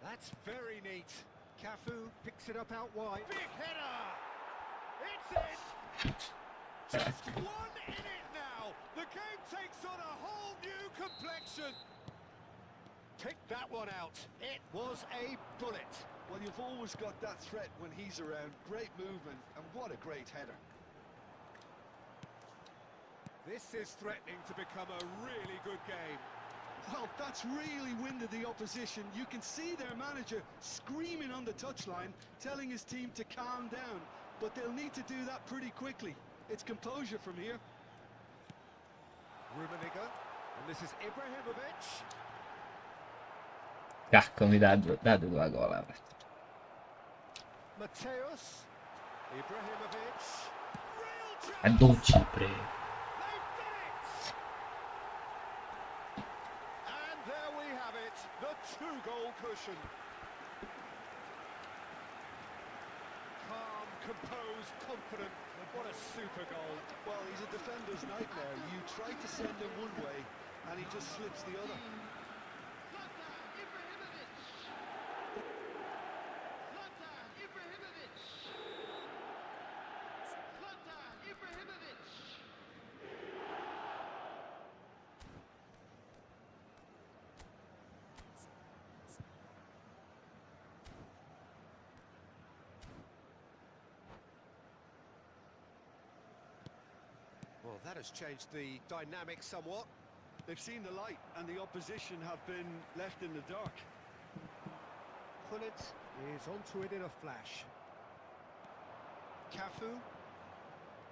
That's very neat. Cafu picks it up out wide. Big header! It's in! Just one in it now! The game takes on a whole new complexion! Pick that one out. It was a bullet. Well, you've always got that threat when he's around. Great movement, and what a great header. This is threatening to become a really good game. Well, Now, that's really winded the opposition. You can see their manager screaming on the touchline, telling his team to calm down. But they'll need to do that pretty quickly. It's composure from here. Rummenigge, and this is Ibrahimovic. Cacco, mi date 2 gol. Mateus, Ibrahimovic. Real E chance. 12, prego. They've done it! And there we have it, the 2-goal cushion. Calm, composed, confident. What a super goal. Well, he's a defender's nightmare. You try to send him one way, and he just slips the other. Well, that has changed the dynamic somewhat. They've seen the light, and the opposition have been left in the dark. Gullit is onto it in a flash. Cafu.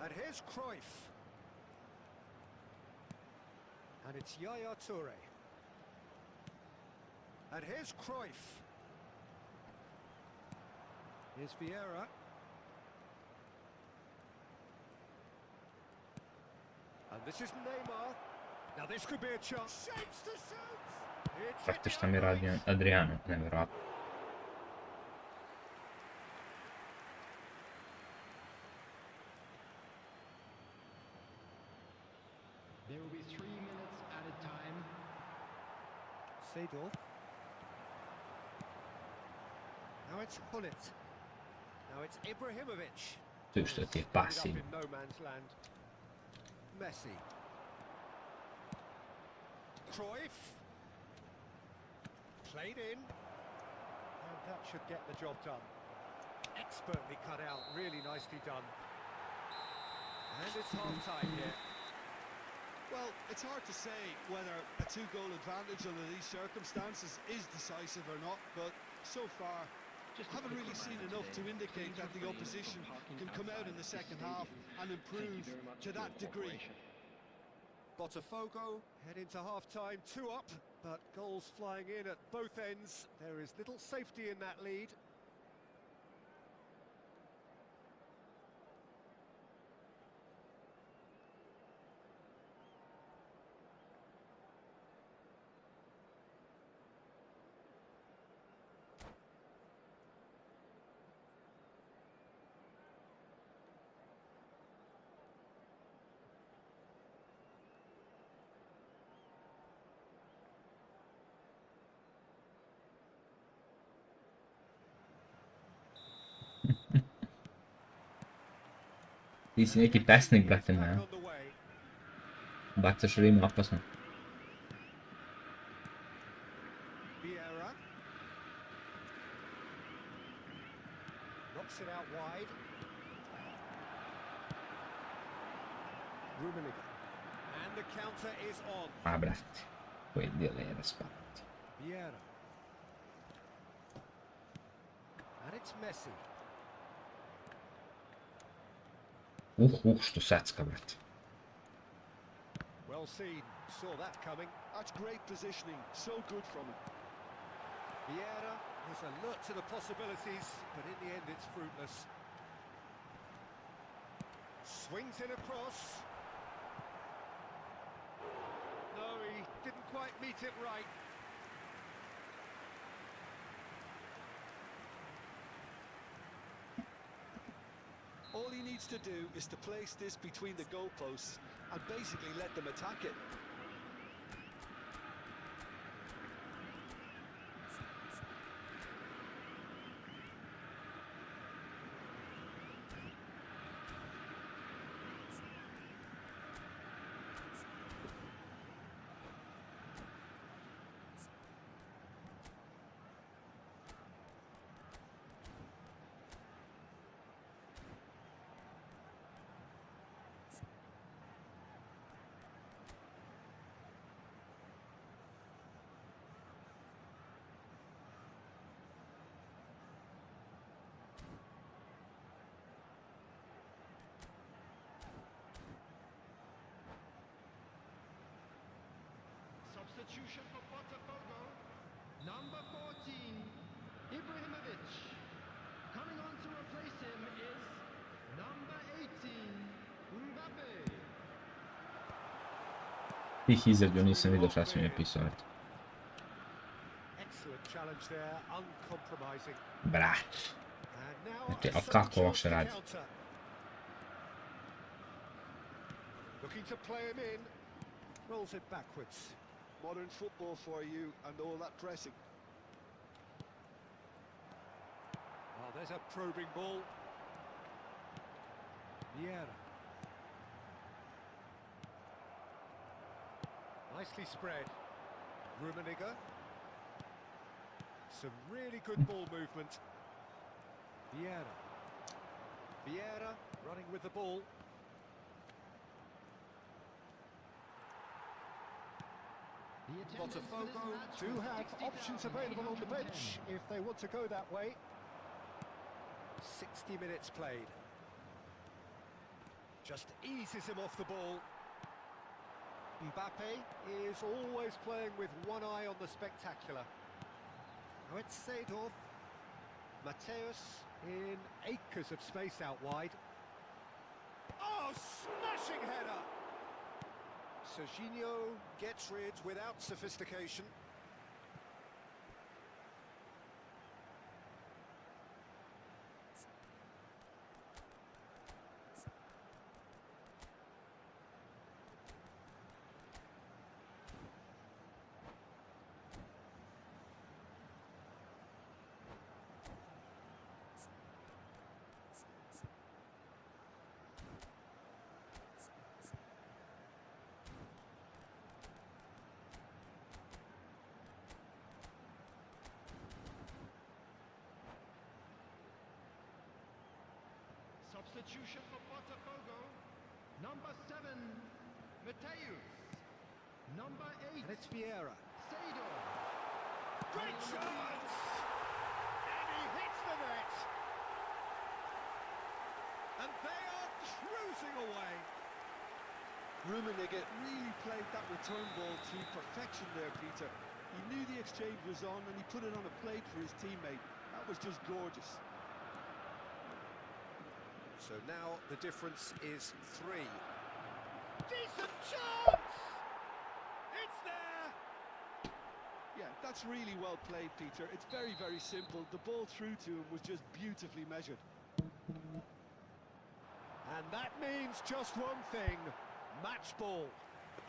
And here's Cruyff. And it's Yaya Toure. And here's Cruyff. Here's Vieira. And this is Neymar. Now this could be a chance. Shapes to shoot. It's hit Faktycznie the tam uprights. jest Adriano, nevjerojatno. There will be 3 minutes added time. Seedorf. Now it's Gullit. Now it's Ibrahimovic. Tysthet i Ended up passi. in no man's land. Messi. Cruyff. Played in. And that should get the job done. Expertly cut out, really nicely done. And it's half-time here. Well, it's hard to say whether a 2-goal advantage under these circumstances is decisive or not, but so far, I haven't really seen enough to indicate that the opposition can come out in the second half and improve to that degree. Botafogo head into half-time, 2 up, but goals flying in at both ends. There is little safety in that lead. Ti si neki pesnik, brate Back moja. on the way. Bacaš Rima opasno. Vieira. Knocks it out wide. Rummenigge. And the counter is on. Ah, brate. Quelli era spatti. Vieira. And it's Messi. Što secka, brate. Well seen. Saw that coming. That's great positioning, so good from him. Vieira was alert to the possibilities, but in the end it's fruitless. Swings it across. No, he didn't quite meet it right. All he needs to do is to place this between the goalposts and basically let them attack it. Substitution for Botafogo. Number 14, Ibrahimovic. Coming on to replace him is number 18, Mbappe. Tih izađu, nisam vidio šta su mi napisali. Excellent challenge there, uncompromising. Brat. And now Znači, a ali sudden kako chance loše to radi. counter. Looking to play him in. Rolls it backwards. Modern football for you and all that pressing. Oh, there's a probing ball. Vieira. Nicely spread. Rummenigge. Some really good ball movement. Vieira. Vieira running with the ball. The attendance for this Botafogo match do was have options available on the bench 60,810. if they want to go that way. 60 minutes played. Just eases him off the ball. Mbappe is always playing with one eye on the spectacular. Now it's Seedorf. Mateus in acres of space out wide. Oh, smashing header! Serginho gets rid without sophistication. Substitution for Botafogo. Number 7, Mateus. Number 8, And it's Vieira. Seedorf. Great chance! And he hits the net! And they are cruising away. Rummenigge really played that return ball to perfection there, Peter. He knew the exchange was on and he put it on a plate for his teammate. That was just gorgeous. So now the difference is 3. Decent chance! It's there! Yeah, that's really well played, Peter. It's very, very simple. The ball through to him was just beautifully measured. And that means just one thing, match ball.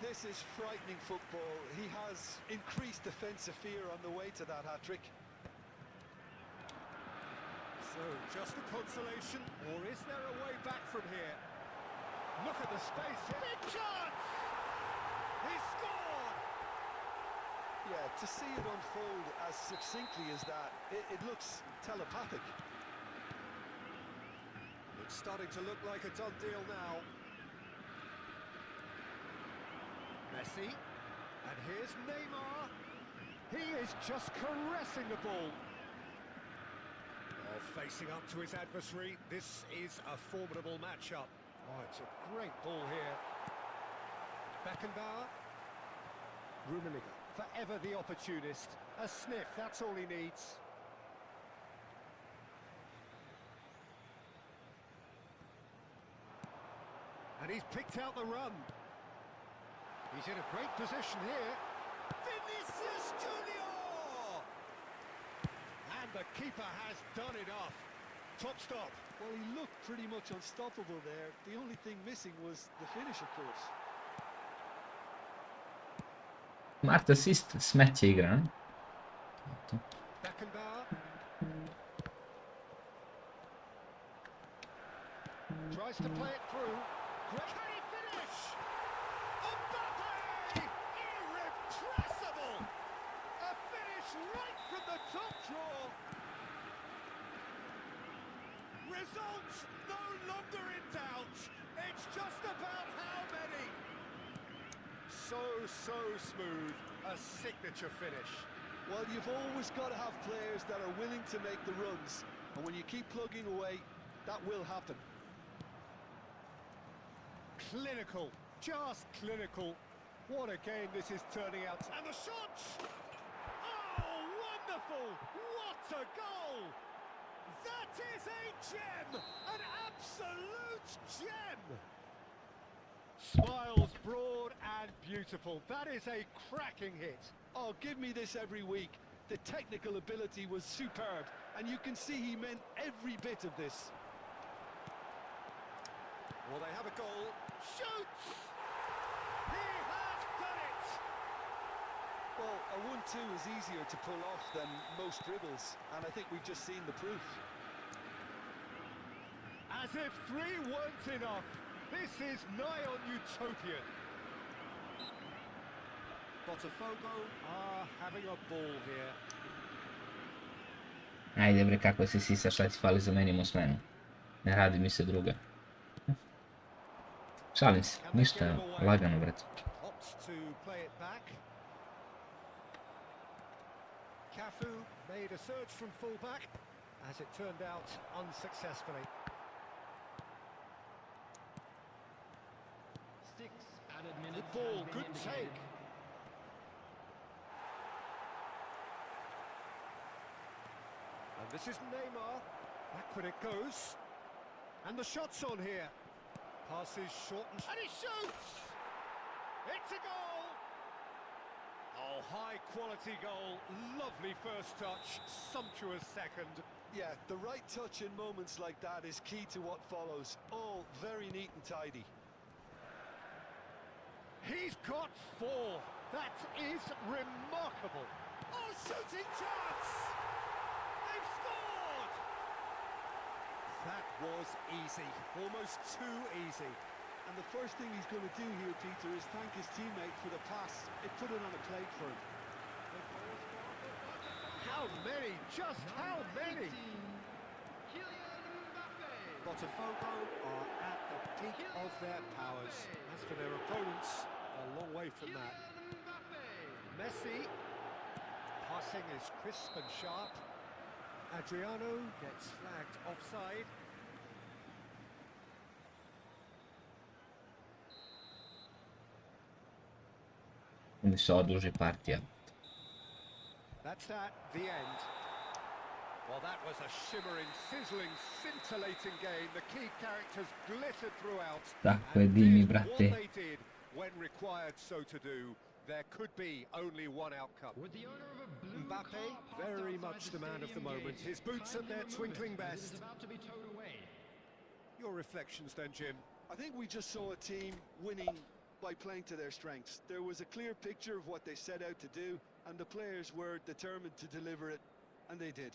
This is frightening football. He has increased defensive fear on the way to that hat-trick. So, just a consolation, or is there a way back from here? Look at the space here. Big chance! He scored! Yeah, to see it unfold as succinctly as that, it looks telepathic. It's starting to look like a done deal now. Messi. And here's Neymar. He is just caressing the ball. Oh, facing up to his adversary. This is a formidable matchup. Oh, it's a great ball here. Beckenbauer. Rummenigge, forever the opportunist. A sniff, that's all he needs. And he's picked out the run. He's in a great position here. Vinicius Junior! And the keeper has done enough. Top stop. Well, he looked pretty much unstoppable there. The only thing missing was the finish, of course. Smart assist, smeće igra, ne? Beckenbauer. Tries to play it through. Great. Can he finish? Mbappe! Irrepressible! A finish right from the top draw. Results no longer in doubt. It's just about how many. So smooth. A signature finish. Well, you've always got to have players that are willing to make the runs. And when you keep plugging away, that will happen. Clinical. Just clinical. What a game this is turning out. And the shot! Oh, wonderful! What a goal! That is a gem! An absolute gem! Smiles broad and beautiful. That is a cracking hit. Oh, give me this every week. The technical ability was superb, and you can see he meant every bit of this. Well, they have a goal. Shoots! He has done it! Well, a 1-2 is easier to pull off than most dribbles, and I think we've just seen the proof. As if 3 weren't enough. This is nigh on utopian. Botafogo are having a ball here. Ajde bre, kako se sisa, šta ti fali, zamenimo smenu. Ne radi mi se druga. Šalim se, ništa, lagano brate. Opts to play it back. Cafu made a surge from fullback, as it turned out unsuccessfully. 6 added Good minutes ball, has been good indicated. take. And this is Neymar. Backward it goes. And the shot's on here. Passes shortened. And he shoots! It's a goal! Oh, high quality goal. Lovely first touch. Sumptuous second. Yeah, the right touch in moments like that is key to what follows. All very neat and tidy. He's got 4. That is remarkable. Oh, shooting chance! They've scored! That was easy. Almost too easy. And the first thing he's going to do here, Peter, is thank his teammate for the pass. It put it on a plate for him. How many? Just how many? Botafogo are at the peak of their powers. As for their opponents, a long way from that. Messi, passing is crisp and sharp. Adriano gets flagged offside. Mi se oduži partija. That's that, the end. Well, that was a shimmering, sizzling, scintillating game. The key characters glittered throughout. Tako je, and Dimi, did brate. what they did when required so to do. There could be only one outcome. With the owner of a blue Mbappe, car parked very outside much the the man of the stadium moment. gate. His boots at Kindly their remove twinkling it, as it best. is about to be towed away. Your reflections then, Jim. I think we just saw a team winning by playing to their strengths. There was a clear picture of what they set out to do, and the players were determined to deliver it, and they did.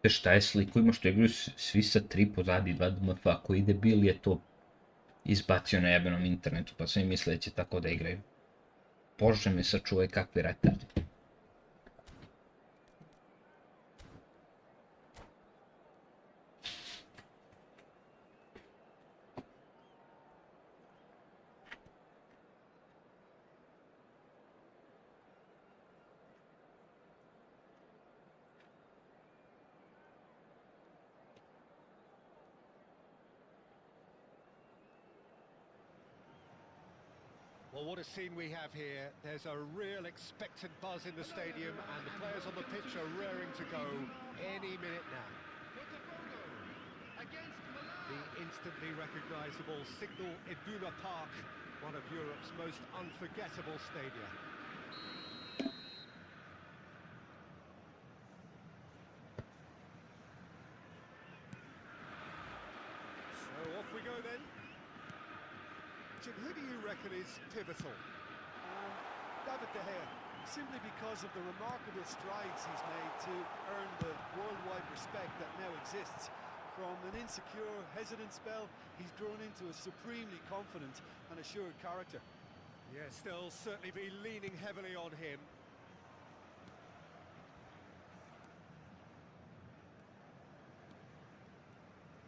Šta je sliku, ima što igraju svi sa 3 pozadi, 2 DMF, ako ide Bill je to izbacio na jebenom internetu, pa svi misle da će tako da igraju. Bože me sačuvaj, kakvi retardi. Well, what a scene we have here. There's a real expectant buzz in the stadium, and the players on the pitch are raring to go any minute now. Against Milan. The instantly recognisable Signal Iduna Park, one of Europe's most unforgettable stadia. So off we go then. Jim, who do you reckon is pivotal? David De Gea, simply because of the remarkable strides he's made to earn the worldwide respect that now exists. From an insecure, hesitant spell, he's grown into a supremely confident and assured character. Yes, they'll certainly be leaning heavily on him.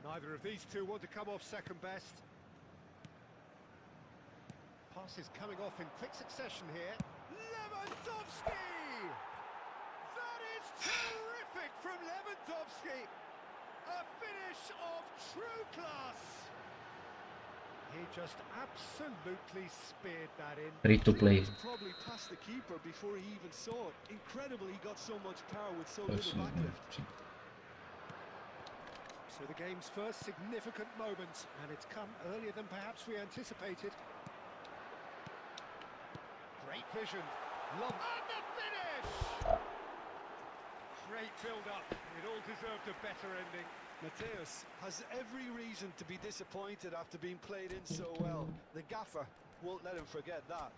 Neither of these two want to come off second best. Passes coming off in quick succession here. Lewandowski! That is terrific from Lewandowski! A finish of true class! He just absolutely speared that in. Free to play. Probably past the keeper before he even saw it. Incredible he got so much power with so little backlift. So the game's first significant moment, and it's come earlier than perhaps we anticipated. Great vision. Love. And the finish! Great build-up. It all deserved a better ending. Mateus has every reason to be disappointed after being played in so well. The gaffer won't let him forget that.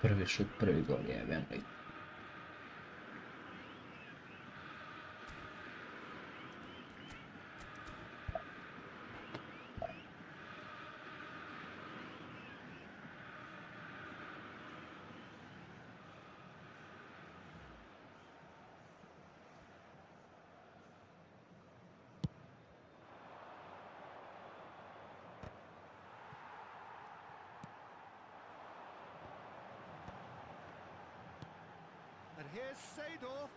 Prvi šut, prvi gol je veliki. And here's Seedorf.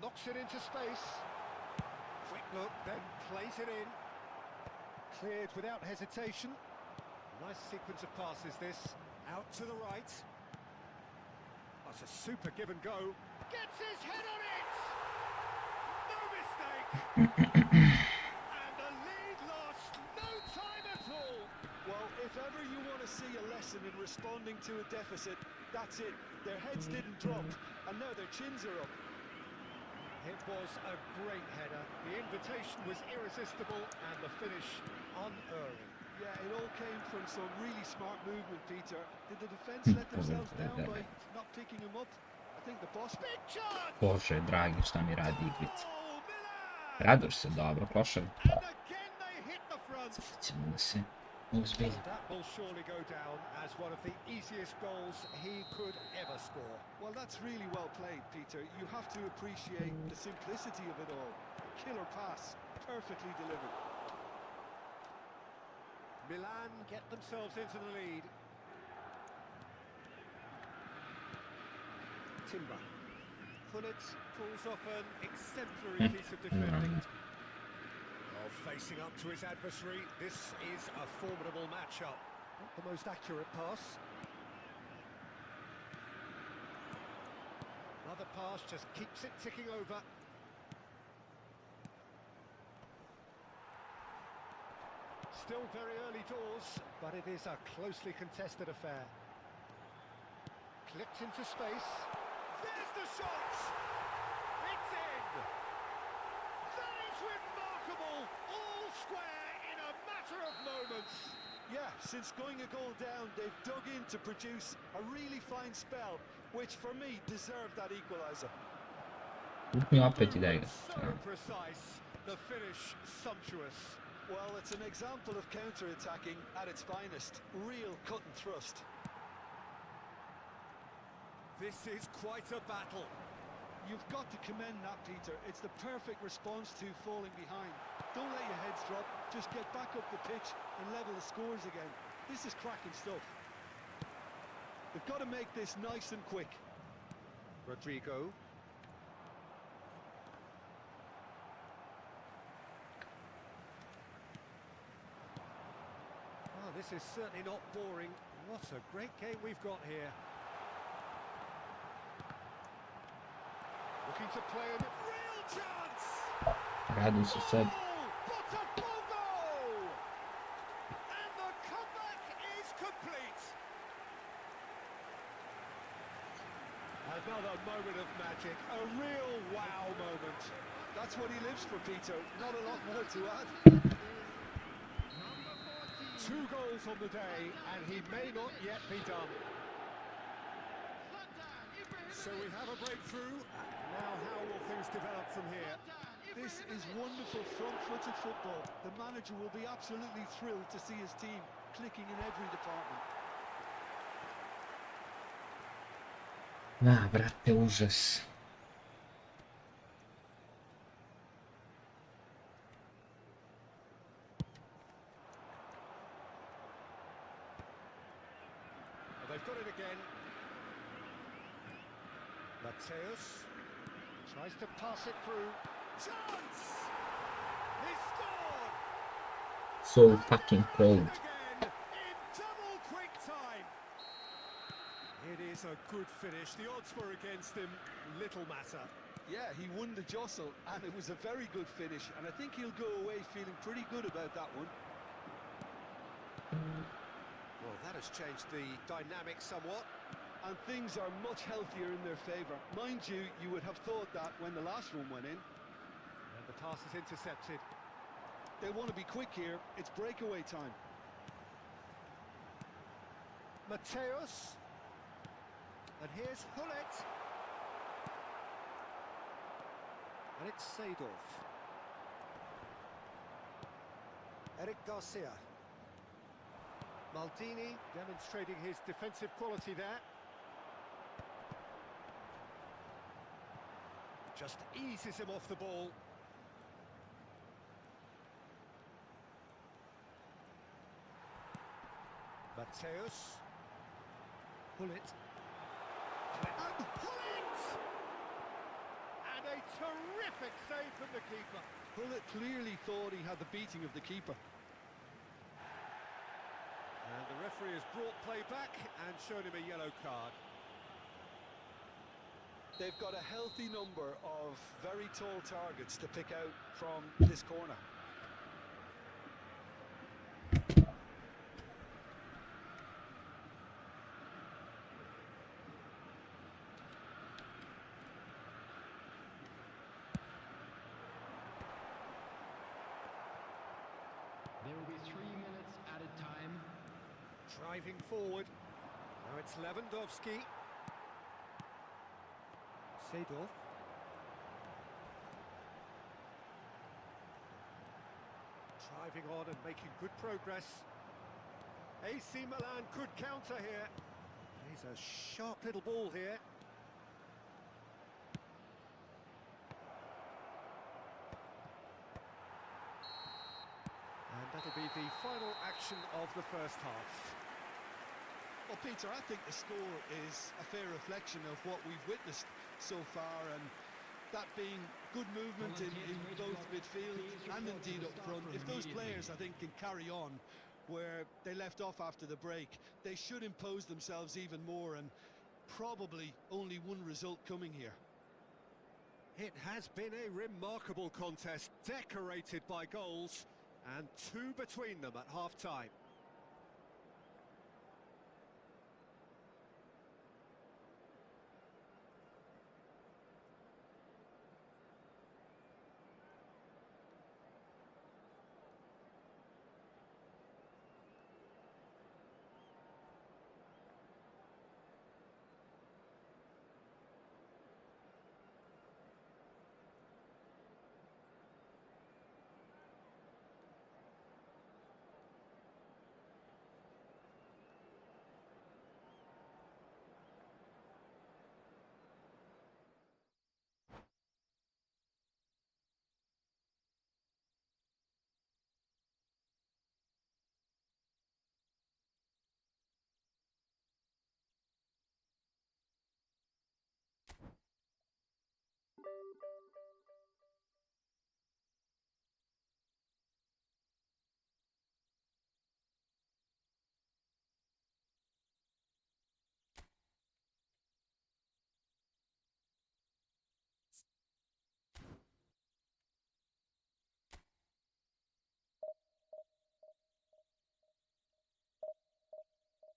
Knocks it into space. Quick look, then plays it in. Cleared without hesitation. Nice sequence of passes this. Out to the right. That's a super give and go. Gets his head on it! No mistake! And the lead lost. No time at all. Well, if ever you want to see a lesson in responding to a deficit, that's it. Their heads didn't drop, and now their chins are up. It was a great header. The invitation was irresistible, and the finish unerring. Yeah, it all came from some really smart movement, Peter. Did the defence let themselves down by not picking him up? I think the boss... Big chance! Bože, dragi, šta mi radi igrica. Oh, Milan! Radoš se dobro, košar. And again they hit the front. Ćemo da se uzbilje. That will surely go down as one of the easiest goals he could ever score. Well, that's really well played, Peter. You have to appreciate the simplicity of it all. Killer pass, perfectly delivered. Milan get themselves into the lead. Timber. Pullet pulls off an exemplary piece of defending. Facing up to his adversary, this is a formidable matchup. Not the most accurate pass. Another pass just keeps it ticking over. Still very early doors, but it is a closely contested affair. Clipped into space. There's the shot! It's in! That is remarkable! All square in a matter of moments! Yeah, since going a goal down, they've dug in to produce a really fine spell, which for me deserved that equaliser. Opet ide ga. So precise, the finish sumptuous. Well, it's an example of counter-attacking at its finest. Real cut and thrust. This is quite a battle. You've got to commend that, Peter. It's the perfect response to falling behind. Don't let your heads drop. Just get back up the pitch and level the scores again. This is cracking stuff. They've got to make this nice and quick. Rodrigo. this is certainly not boring. What a great game we've got here. Looking to play in a real chance! Radu se sad. Botafogo! And the comeback is complete. Another moment of magic, a real wow moment. That's what he lives for, Peter. Not a lot more to add. Number 14. 2 goals on the day, and he may not yet be done. So we have a breakthrough. Now how will things develop from here? This is wonderful front-footed football. The manager will be absolutely thrilled to see his team clicking in every department. Ah, brate, užas. They've got it again. Mateus tries to pass it through. Chance! He scored! So fucking cold. Again in double quick time. It is a good finish. The odds were against him. Little matter. Yeah, he won the jostle, and it was a very good finish, and I think he'll go away feeling pretty good about that one. Well, that has changed the dynamic somewhat. And things are much healthier in their favour. Mind you, you would have thought that when the last one went in. And the pass is intercepted. They want to be quick here. It's breakaway time. Mateus. And here's Hullet. And it's Seedorf. Eric Garcia. Maldini demonstrating his defensive quality there. Just eases him off the ball. Mateus. Hullet. And Hullet! And a terrific save from the keeper. Hullet clearly thought he had the beating of the keeper. And the referee has brought play back and shown him a yellow card. They've got a healthy number of very tall targets to pick out from this corner. There will be 3 minutes added time. Driving forward. Now it's Lewandowski. Seedorf. Driving on and making good progress. AC Milan could counter here. Plays a sharp little ball here. And that'll be the final action of the first half. Well, Peter, I think the score is a fair reflection of what we've witnessed so far, and that being good movement in both midfield and indeed up front. If those players, I think, can carry on where they left off after the break, they should impose themselves even more, and probably only one result coming here. It has been a remarkable contest, decorated by goals, and 2 between them at half-time.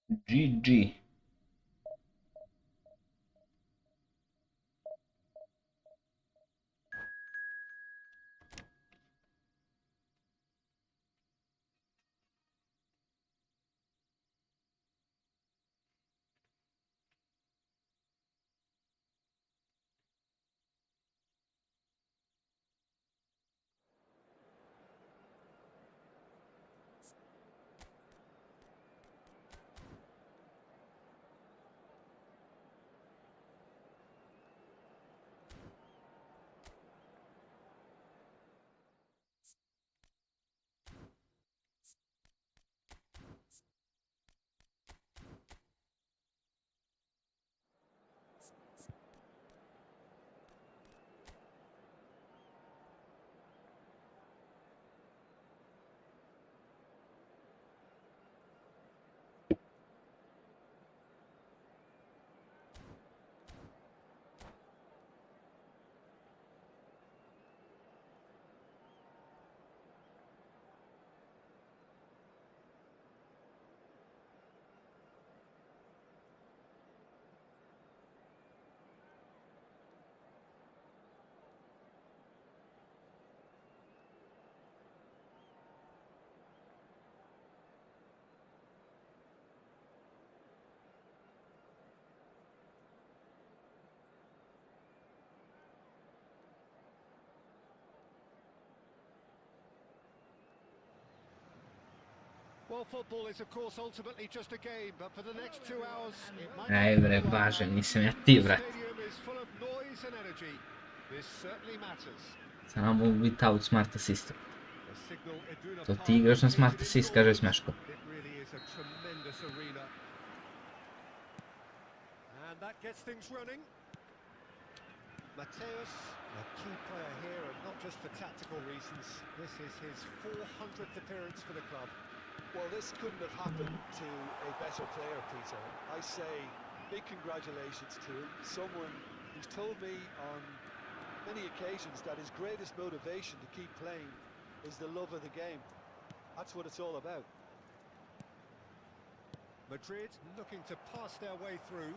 GG. Well, football is of course ultimately just a game, but for the next 2 hours it might not Bre, feel like važe, that. nisam ja ti, The brat. stadium is full of noise and energy. This certainly matters. Samo mogu biti out smart assist. The signal Iduna To Park ti igraš na makes smart it assist, kaže important. Smeško. It really is a tremendous arena. And that gets things running. Mateus, a key player here, and not just for tactical reasons. This is his 400th appearance for the club. Well, this couldn't have happened to a better player, Peter. I say big congratulations to him. Someone who's told me on many occasions that his greatest motivation to keep playing is the love of the game. That's what it's all about. Madrid looking to pass their way through.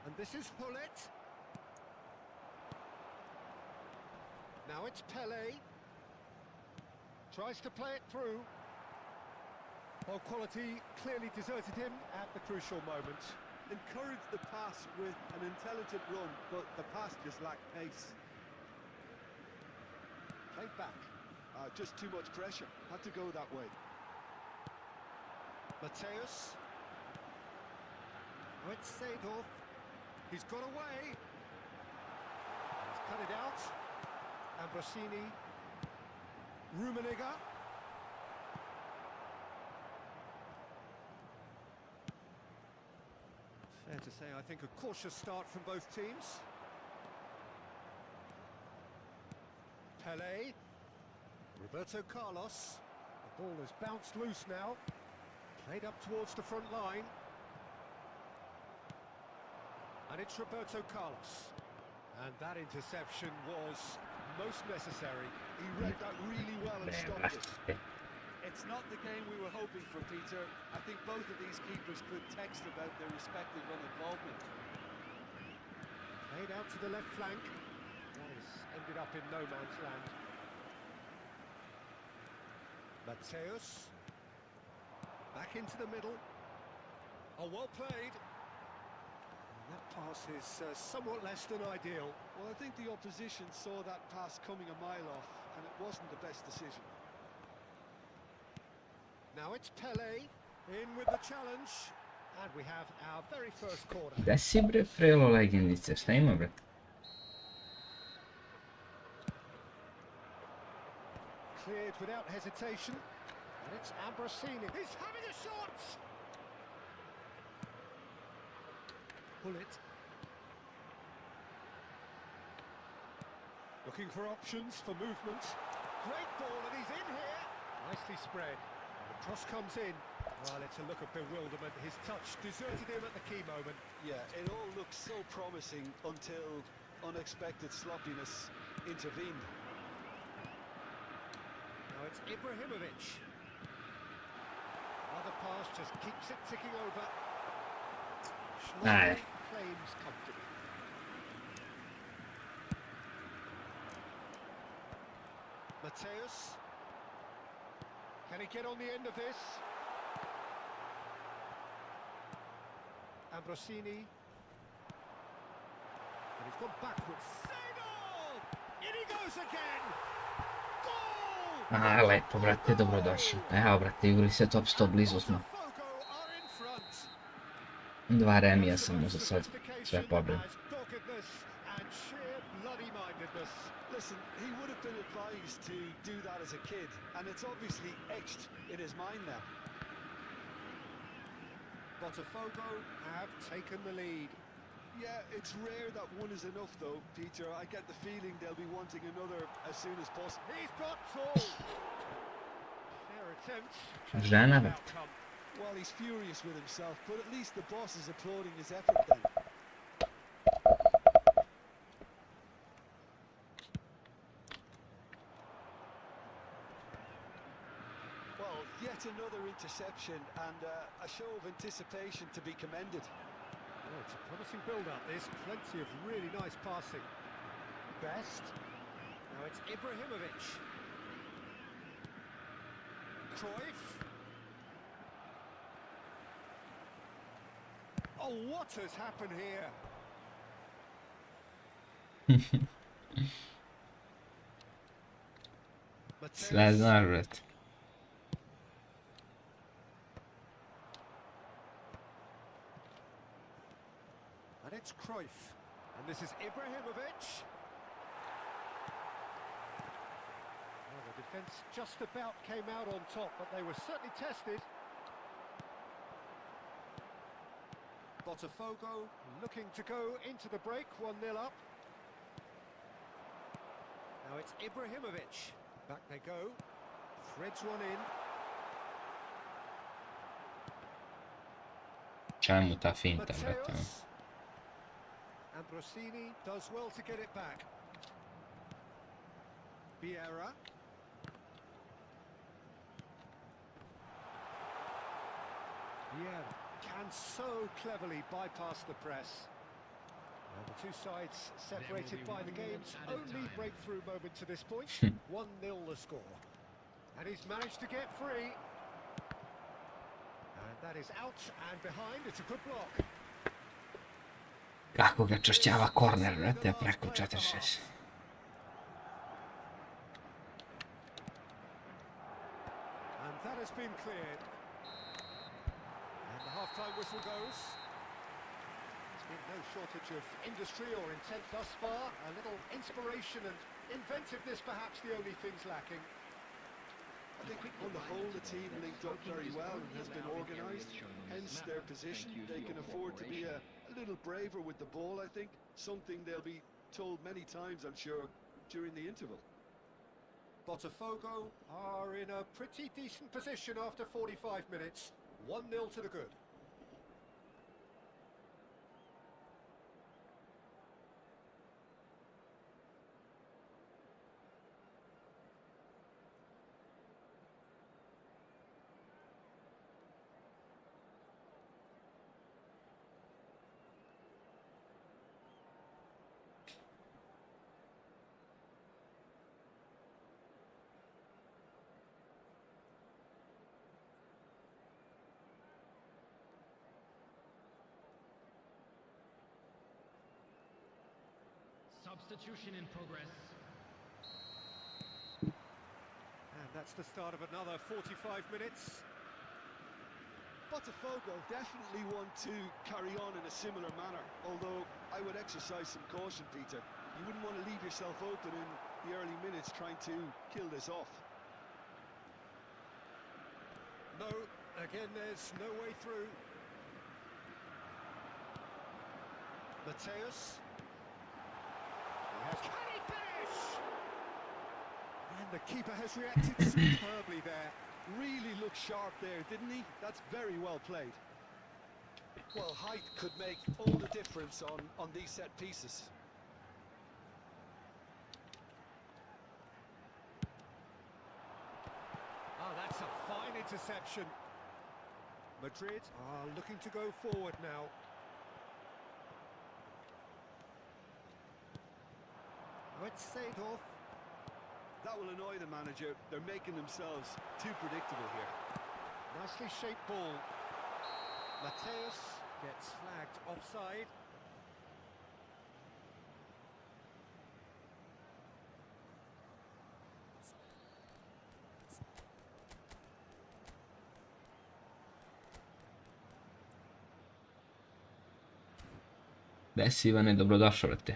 And this is Hullet. Now it's Pele. Tries to play it through. Well, quality clearly deserted him at the crucial moment. Encouraged the pass with an intelligent run, but the pass just lacked pace. Played back. Just too much pressure. Had to go that way. Mateus. Oh, it's Seedorf. He's got away. He's cut it out. Ambrosini. Rummenigge. Fair to say, I think a cautious start from both teams. Pele. Roberto Carlos. The ball has bounced loose now. Played up towards the front line. And it's Roberto Carlos. And that interception was most necessary. He read that really well and Bre, stopped it. brate. It's not the game we were hoping for, Peter. I think both of these keepers could text about their respective involvement. Played out to the left flank. That has ended up in no man's land. Mateus. Back into the middle. Oh, well played. And that pass is somewhat less than ideal. Well, I think the opposition saw that pass coming a mile off, and it wasn't the best decision. Now it's Pele in with the challenge. And we have our very first corner. Da si, bre, frelo legendice, šta ima, bre? Cleared without hesitation. And it's Ambrosini. He's having a shot! Hullet. Looking for options for movement. Great ball, and he's in here. Nicely spread. And the cross comes in. Well, it's a look of bewilderment. His touch deserted him at the key moment. Yeah, it all looked so promising until unexpected sloppiness intervened. Now it's Ibrahimovic. Another pass just keeps it ticking over. Aye. Slowly claims comfortably. Mateus. Can he get on the end of this? Ambrosini. And he's gone backwards. Seedorf! In he goes again! Goal! Aha, lepo, brate, dobrodošli. Evo, brate, igri se top 100, blizu smo. Botafogo are in front. 2 remija samo za sad, sve pobjede. As doggedness and sheer bloody-mindedness. Listen, he would have been advised to do that as a kid, and it's obviously etched in his mind now. Botafogo have taken the lead. Yeah, it's rare that one is enough, though, Peter. I get the feeling they'll be wanting another as soon as possible. He's got tall. Fair attempt. Žena, brate. Outcome. Well, he's furious with himself, but at least the boss is applauding his effort then. Well, yet another interception and a show of anticipation to be commended. Oh, it's a promising build-up, this. Plenty of really nice passing. Best. Now it's Ibrahimovic. Cruyff. Oh, what has happened here? Sve znaš, brate. And it's Cruyff. And this is Ibrahimovic. Well, the defence just about came out on top, but they were certainly tested. Botafogo looking to go into the break, 1-0 up. Now it's Ibrahimovic. Back they go. Threads one in. Čemu ta finta, brate? Mateus. Ambrosini does well to get it back. Vieira. Vieira can so cleverly bypass the press. Now the two sides separated by the game's only breakthrough moment to this point. 1-0 the score. And he's managed to get free. And that is out and behind. It's a good block. Kako ga čašćava korner, brate, preko 4-6. And that has been cleared. And the half-time whistle goes. There's been no shortage of industry or intent thus far. A little inspiration and inventiveness perhaps the only things lacking. I think on the whole the team linked up very well and has been organised, hence their position. They can afford to be a little braver with the ball, I think. Something they'll be told many times, I'm sure, during the interval. Botafogo are in a pretty decent position after 45 minutes. 1-0 to the good. Substitution in progress. And that's the start of another 45 minutes. Botafogo definitely want to carry on in a similar manner, although I would exercise some caution, Peter. You wouldn't want to leave yourself open in the early minutes trying to kill this off. No, again there's no way through. Mateus. Can he finish? And the keeper has reacted superbly there. Really looked sharp there, didn't he? That's very well played. Well, height could make all the difference on these set pieces. Oh, that's a fine interception. Madrid are looking to go forward now. Let's say it off. That will annoy the manager. They're making themselves too predictable here. Nicely shaped ball. Mateus gets flagged offside. Desi Ivane, dobrodošao brate.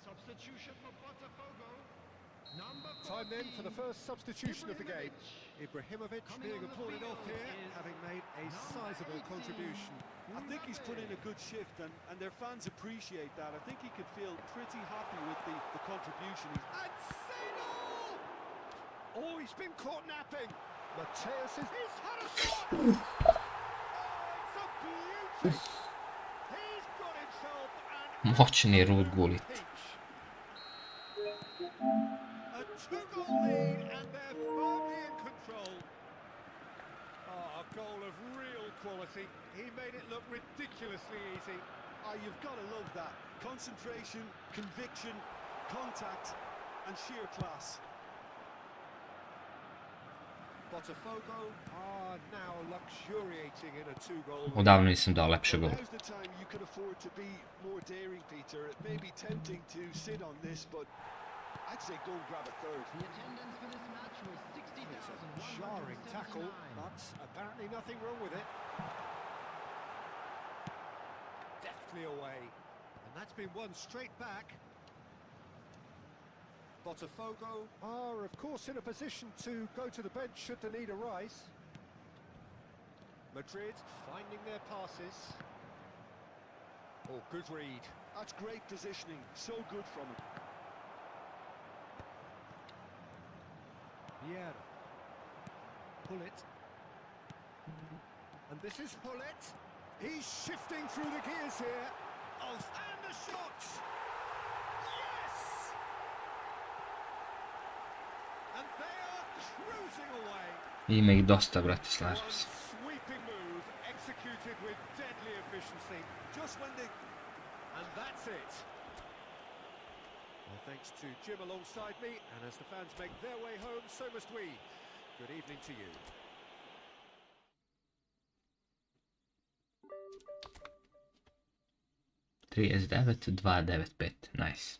Substitution for Botafogo. Number Time then for the 14, first substitution of the game. Ibrahimovic. Ibrahimovic Coming being on the applauded off field here, is having made a number sizable 18. contribution. I think he's put in a good shift, and their fans appreciate that. I think he could feel pretty happy with the contribution. And Sino! Oh, he's been caught napping. Mateus is... He's had a shot! Oh, it's a beauty! He's got himself an Moćni rud gulit. peach. A two-goal lead, and they're firmly in control. Oh, a goal of real quality. He made it look ridiculously easy. You've got to love that. Concentration, conviction, contact, and sheer class. Botafogo are now luxuriating in a two-goal lead. Odavno nisam dao lepše gol. Now's the time you can afford to be more daring, Peter. It may be tempting to sit on this, but I'd say go and grab a third. The attendance for this match was It's a jarring tackle, 60,179. but apparently nothing wrong with it. Deftly away. And that's been won straight back. Botafogo are, of course, in a position to go to the bench should the need arise. Madrid finding their passes. Oh, good read. That's great positioning. So good from him. Vieira. Hullet. And this is Hullet. He's shifting through the gears here. Oh, and the shot! Yes! And they are cruising away. Ima ih dosta, brate, slažem One se. sweeping move executed with deadly efficiency. Just when they... And that's it. Well, thanks to Jim alongside me, and as the fans make their way home, so must we. Good evening to you. Trideset 295, nice.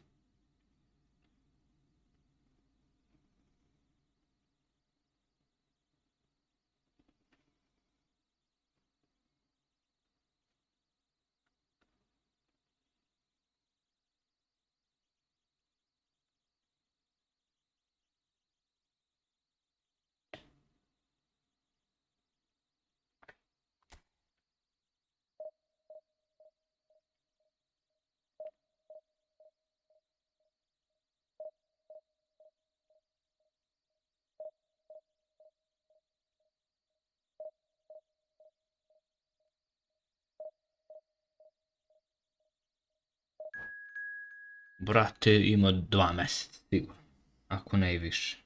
Brate, ima 2 mjeseca, sigurno. Ako ne i više.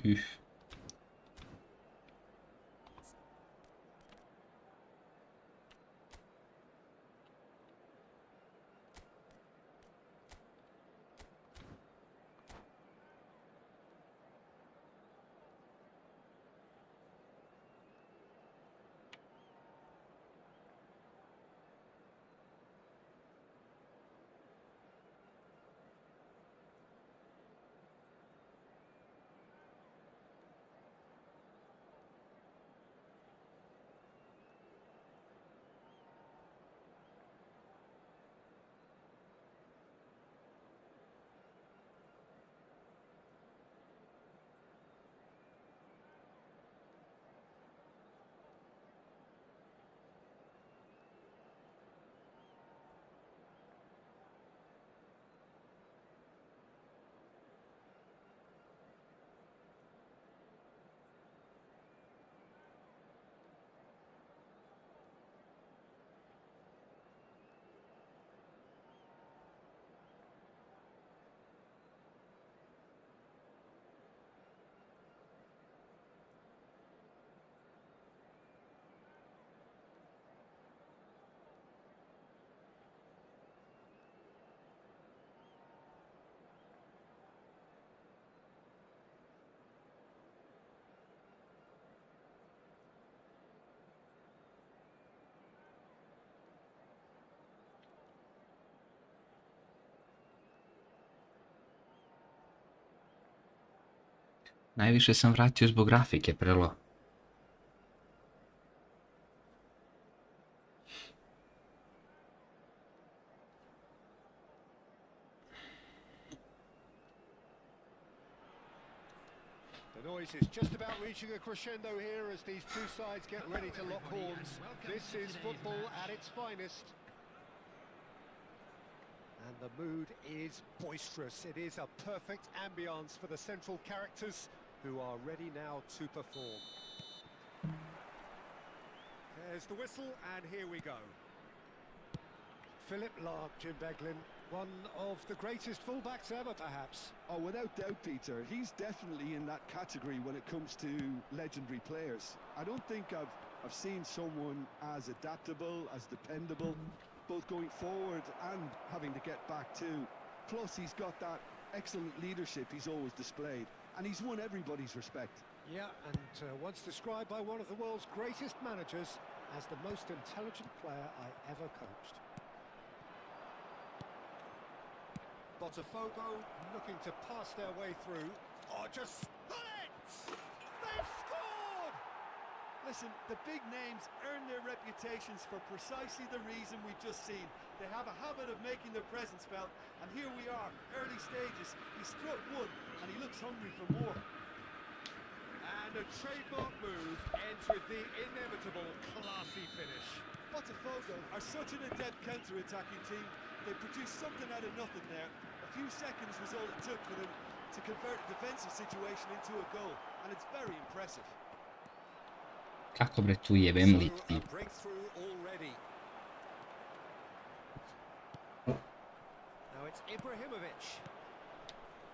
Üf. Najviše sam vratio zbog grafike, prelo. The noise is just about reaching a crescendo here as these two sides get ready to lock horns. This is football at its finest. And the mood is boisterous. It is a perfect ambience for the central characters who are ready now to perform. There's the whistle, and here we go. Philip Lahm, Jim Beglin, one of the greatest fullbacks ever, perhaps. Oh, without doubt, Peter. He's definitely in that category when it comes to legendary players. I don't think I've seen someone as adaptable, as dependable, both going forward and having to get back too. Plus, he's got that excellent leadership he's always displayed, and he's won everybody's respect. Yeah, and once described by one of the world's greatest managers as the most intelligent player I ever coached. Botafogo looking to pass their way through. Oh, just bullets! They've scored! Listen, the big names earn their reputations for precisely the reason we've just seen. They have a habit of making their presence felt, and here we are, early stages. He struck one, and he looks hungry for more. And a trademark move ends with the inevitable classy finish. Botafogo are such an adept counter-attacking team. They produced something out of nothing there. A few seconds was all it took for them to convert a defensive situation into a goal, and it's very impressive. Kako bre tu jebem So, lik a tip. breakthrough already. Now it's Ibrahimovic.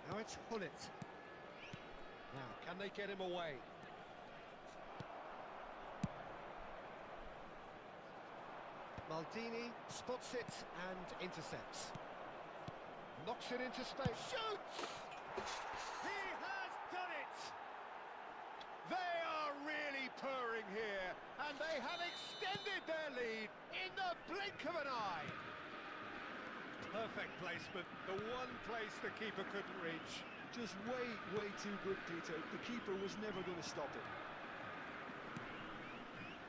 Now it's Hullet. Now, can they get him away? Maldini spots it and intercepts. Knocks it into space. Shoots! He has done it! They are really purring here, and they have extended their lead in the blink of an eye. Perfect placement, the one place the keeper couldn't reach. Just way too good, Peter. The keeper was never going to stop it.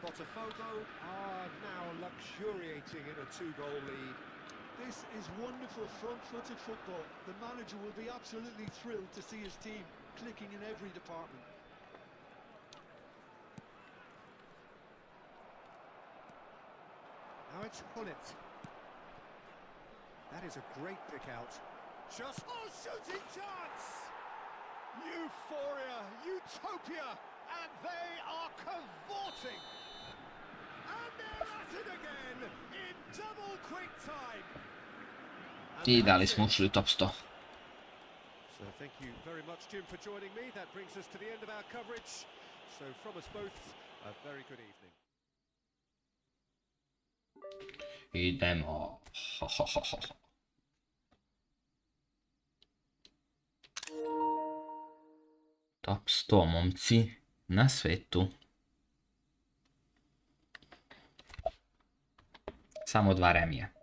Botafogo are now luxuriating in a two-goal lead. This is wonderful front-footed football. The manager will be absolutely thrilled to see his team clicking in every department. Now it's Hullet. That is a great pick out. Just shooting chance! Euphoria, utopia, and they are cavorting. And they're at it again in double quick time. And I dali that's smo it. ušli u top 100. So thank you very much, Jim, for joining me. That brings us to the end of our coverage. So from us both, a very good evening. Idemo. Top 100 momci na svetu. Samo 2 remija.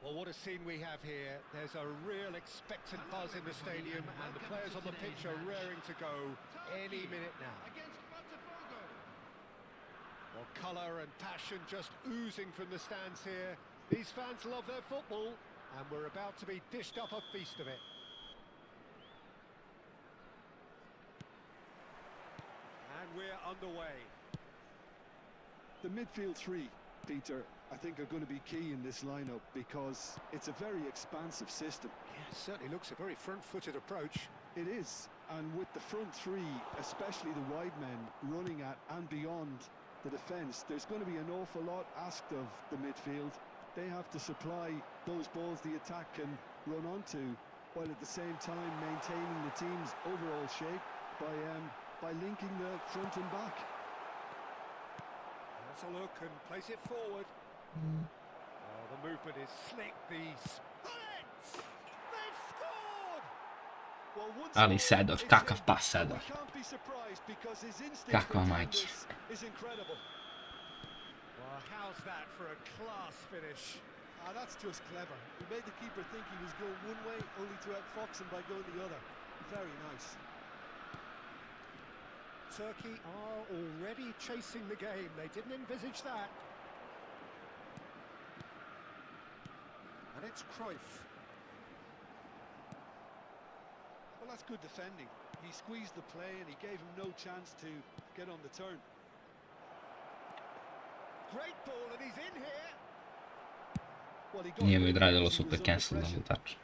Well, what a scene we have here. There's a real expectant buzz in the stadium, and the players on the pitch are raring to go any minute now. Against Botafogo. Well, colour and passion just oozing from the stands here. These fans love their football, and we're about to be dished up a feast of it. And we're underway. The midfield three, Peter, I think are going to be key in this lineup because it's a very expansive system. Yeah, it certainly looks a very front-footed approach. It is, and with the front three, especially the wide men, running at and beyond the defence, there's going to be an awful lot asked of the midfield. They have to supply those balls the attack can run onto, while at the same time maintaining the team's overall shape by linking the front and back. Let's a look and place it forward. Oh, the movement is slick. The Bullets! They've scored! Well, once Ali more, Sedor, it's kakav him. pas Sedor. We can't be surprised because his instinct Kakva for doing mać. this is incredible. Well, how's that for a class finish? That's just clever. He made the keeper think he was going one way, only to outfox him by going the other. Very nice. Turkey are already chasing the game. They didn't envisage that. And it's Cruyff. Well, that's good defending. He squeezed the play and he gave him no chance to get on the turn. Great ball, and he's in here. Well, he got Nije mi rid of it odradilo as he super was under cancel pressure. tačno.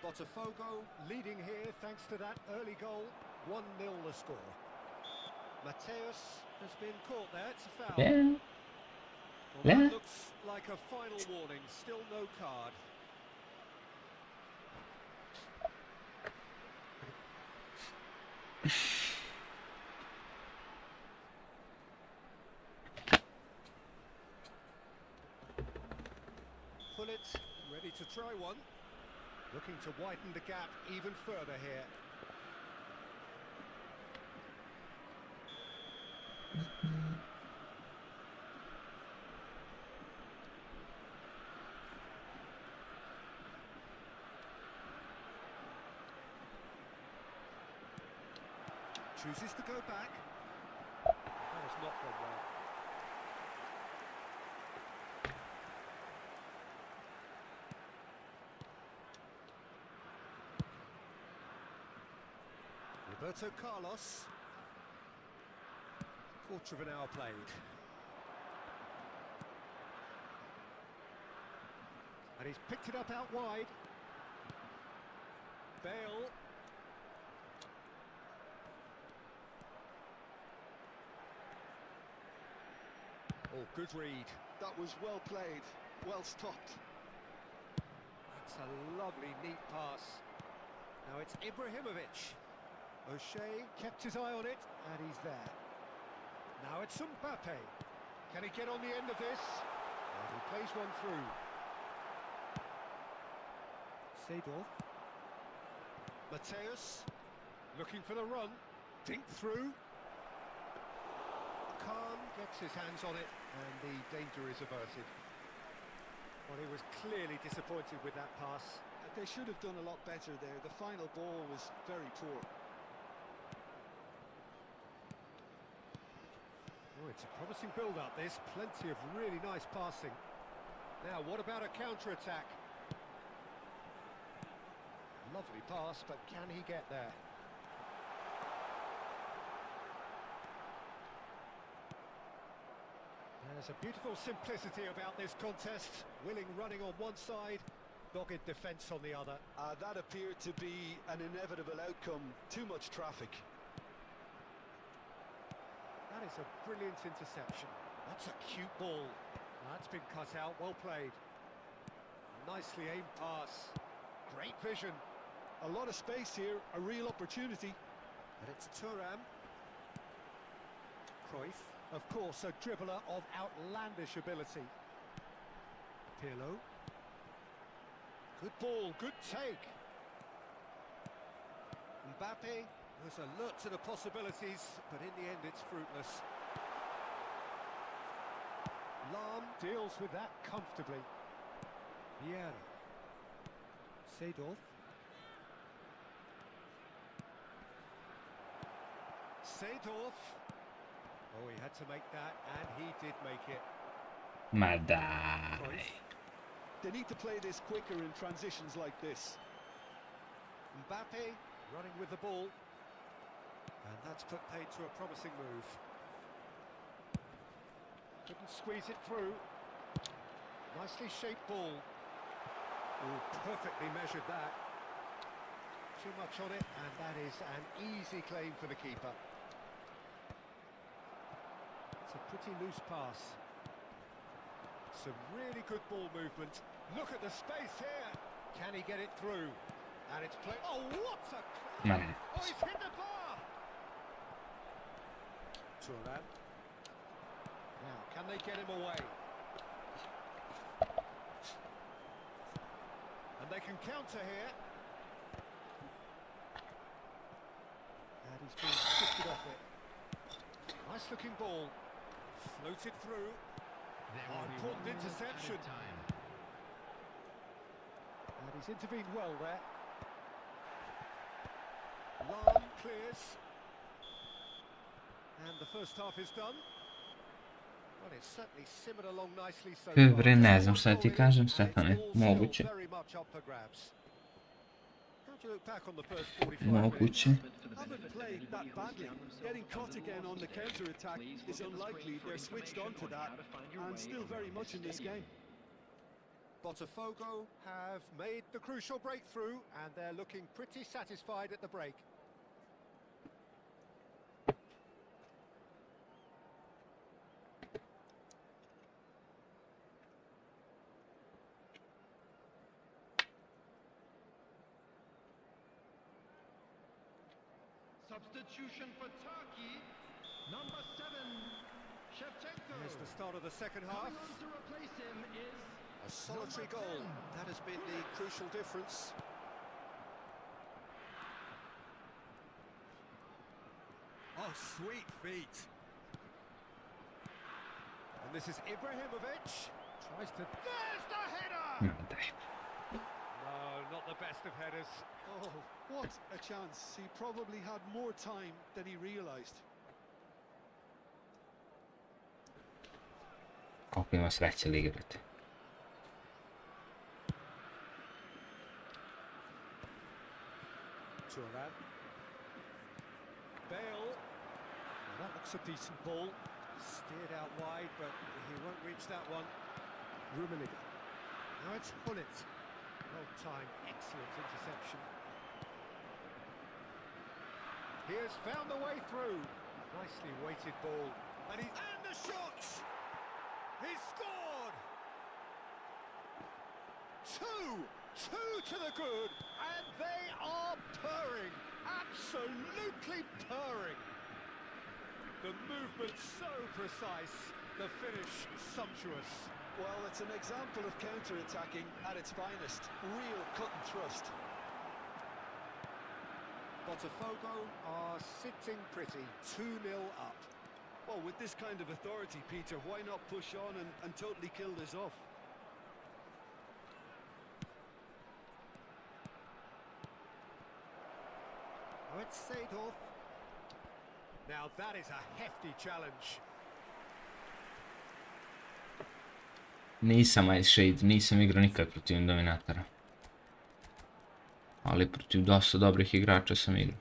Botafogo leading here thanks to that early goal. 1-0 the score. Mateus has been caught there. It's a foul. Yeah. Well, Yeah. that looks like a final warning. Still no card. Pullet ready to try one. Looking to widen the gap even further here. Chooses to go back. That has not gone well. Roberto Carlos. Quarter of an hour played. And he's picked it up out wide. Bale. Oh, good read. That was well played, well stopped. That's a lovely, neat pass. Now it's Ibrahimovic. O'Shea kept his eye on it, and he's there. Now it's Mbappe. Can he get on the end of this? And he plays one through. Seedorf. Mateus. Looking for the run. Dink through. Khan gets his hands on it, and the danger is averted. Well, he was clearly disappointed with that pass. They should have done a lot better there. The final ball was very poor. Oh, it's a promising build-up, this. Plenty of really nice passing. Now, what about a counter-attack? Lovely pass, but can he get there? There's a beautiful simplicity about this contest. Willing running on one side, dogged defence on the other. That appeared to be an inevitable outcome. Too much traffic. That is a brilliant interception. That's a cute ball. That's been cut out, well played. Nicely aimed pass. Great vision. A lot of space here, a real opportunity. And it's Thuram. Cruyff, of course, a dribbler of outlandish ability. Pirlo. Good ball, good take. Mbappe was alert to the possibilities, but in the end it's fruitless. Lam deals with that comfortably. Vieira. Seedorf. Seedorf. Oh, he had to make that, and he did make it. Ma dai. They need to play this quicker in transitions like this. Mbappe running with the ball. And that's put paid to a promising move. Couldn't squeeze it through. Nicely shaped ball. Oh, perfectly measured that. Too much on it, and that is an easy claim for the keeper. It's a pretty loose pass. Some really good ball movement. Look at the space here. Can he get it through? And it's played. Oh, what a... Ma Oh, he's hit the bar! Turan. Now, can they get him away? And they can counter here. And he's been shifted off it. Nice looking ball. Floated through. There Oh, will be important 1 minute interception. added time. And he's intervened well there. Lam clears. And the first half is done. Well, it's certainly simmered along nicely so far. Dobre, ne znam Just šta one ti goal in, kažem, and Stefane, it's all still moguće. very much up for grabs. How do you look back on the first 45 Moguće. minutes? Haven't played that badly. Getting caught again on the counter-attack is unlikely. They're switched on to that and still very much in this game. Botafogo have made the crucial breakthrough, and they're looking pretty satisfied at the break. Substitution for Turkey, number 7, Shevchenko. Here's the start of the second half. Coming on to replace him is A solitary goal. That has been the crucial difference. Oh, sweet feet. And this is Ibrahimovic. Tries to... There's the header! Ma dai. No, not the best of headers. Oh, what a chance. He probably had more time than he realised. Koliko ima sreće li igrati. Turan. Bale. That looks a decent ball. Steered out wide, but he won't reach that one. Rummenigge. Now it's Hullet. Well timed, excellent interception. He has found the way through. Nicely weighted ball. And the shot! He scored! Two to the good, and they are purring. Absolutely purring. The movement so precise, the finish sumptuous. Well, it's an example of counter-attacking at its finest. Real cut and thrust. Botafogo are sitting pretty, 2-0 up. Well, with this kind of authority, Peter, why not push on and totally kill this off? Oh, it's Seedorf. Now that is a hefty challenge. Nisam Ice Shade, nisam igrao nikad protiv Dominatora. Ali protiv dosta dobrih igrača sam igrao.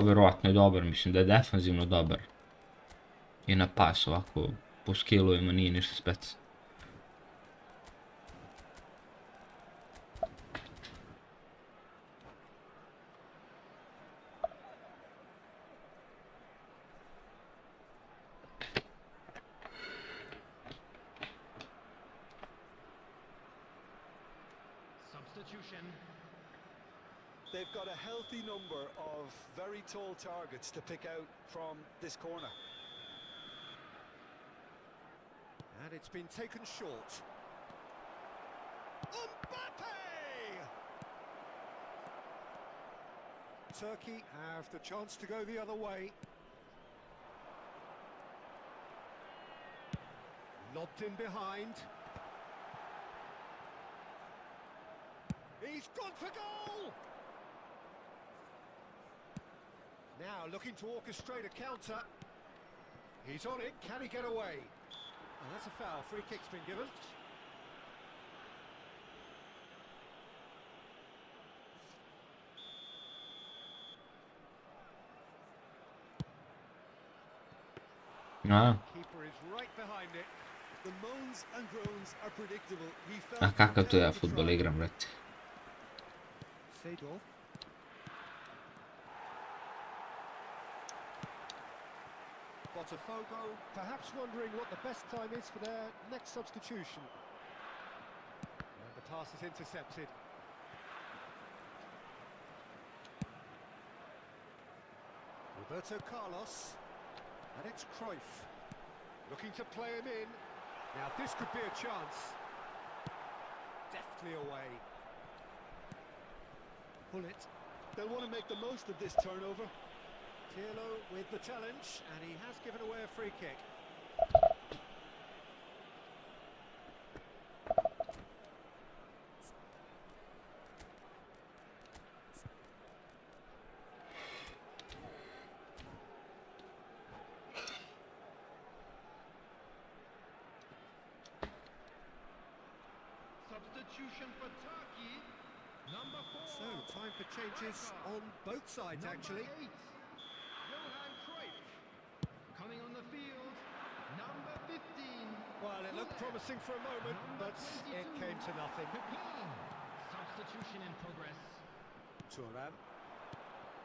Vjerovatno je dobar, mislim da je defanzivno dobar. I na pas ovako, po skillovima nije ništa spec. substitution. They've got a healthy number of very tall targets to pick out from this corner. And it's been taken short. Turkey have the chance to go the other way. Lobbed in behind. He's gone for goal! Now looking to orchestrate a counter. He's on it, can he get away? And that's a foul, free kick's been given. Ah, Keeper is right behind it. The moans and groans are predictable. He felt a kakav to ja compelled to futbol try. igram, brate. Seedorf. Botafogo, perhaps wondering what the best time is for their next substitution. And the pass is intercepted. Roberto Carlos. And it's Cruyff. Looking to play him in. Now this could be a chance. Deftly away. Pull it. They'll want to make the most of this turnover. Pirlo with the challenge, and he has given away a free kick. Substitution for Turkey. Number 4. So, time for changes on both sides, actually. Number 8. Johan Cruyff. Coming on the field. Number 15. Well, it looked promising for a moment, but it came to nothing. Pepin. Substitution in progress. Thuram.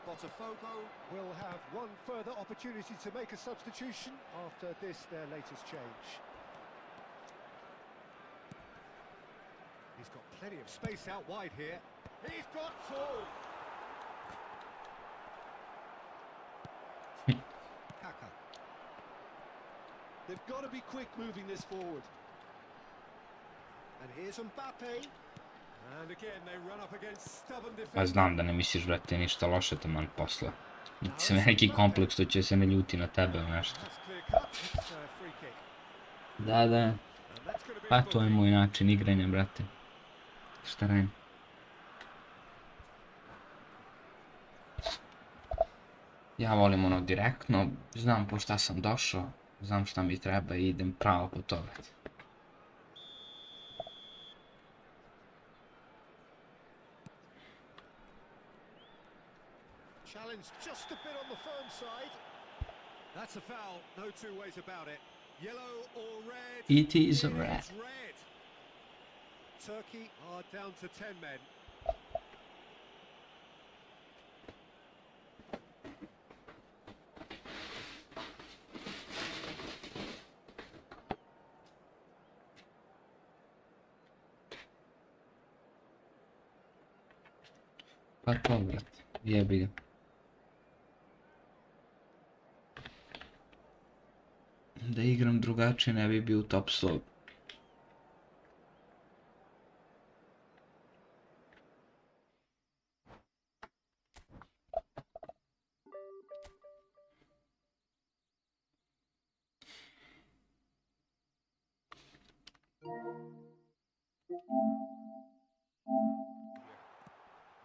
Botafogo will have one further opportunity to make a substitution after this, their latest change. He's got plenty of space out wide here. He's got two! Kaka. They've got to be quick moving this forward. And here's Mbappe. And again, they run up against stubborn Pa defenders. znam da ne misliš, brate, ništa loše taman posle. Niti se neki kompleks što će se ne ljuti na tebe ili nešto. That's clear cut. It's a free kick. Da, da. And that's going to be Pa a to je booking. moj način igranja, brate. Šta radim? Ja volim ono direktno, znam po šta sam došao, znam šta mi treba i idem pravo po to, brate. Challenge just a bit on the firm side. That's a foul, no two ways about it. Yellow or red? It is It red. is red. Turkey are down to 10 men. Pa to, brate, jebi ga. Da igram drugačije ne bi bio u top 100.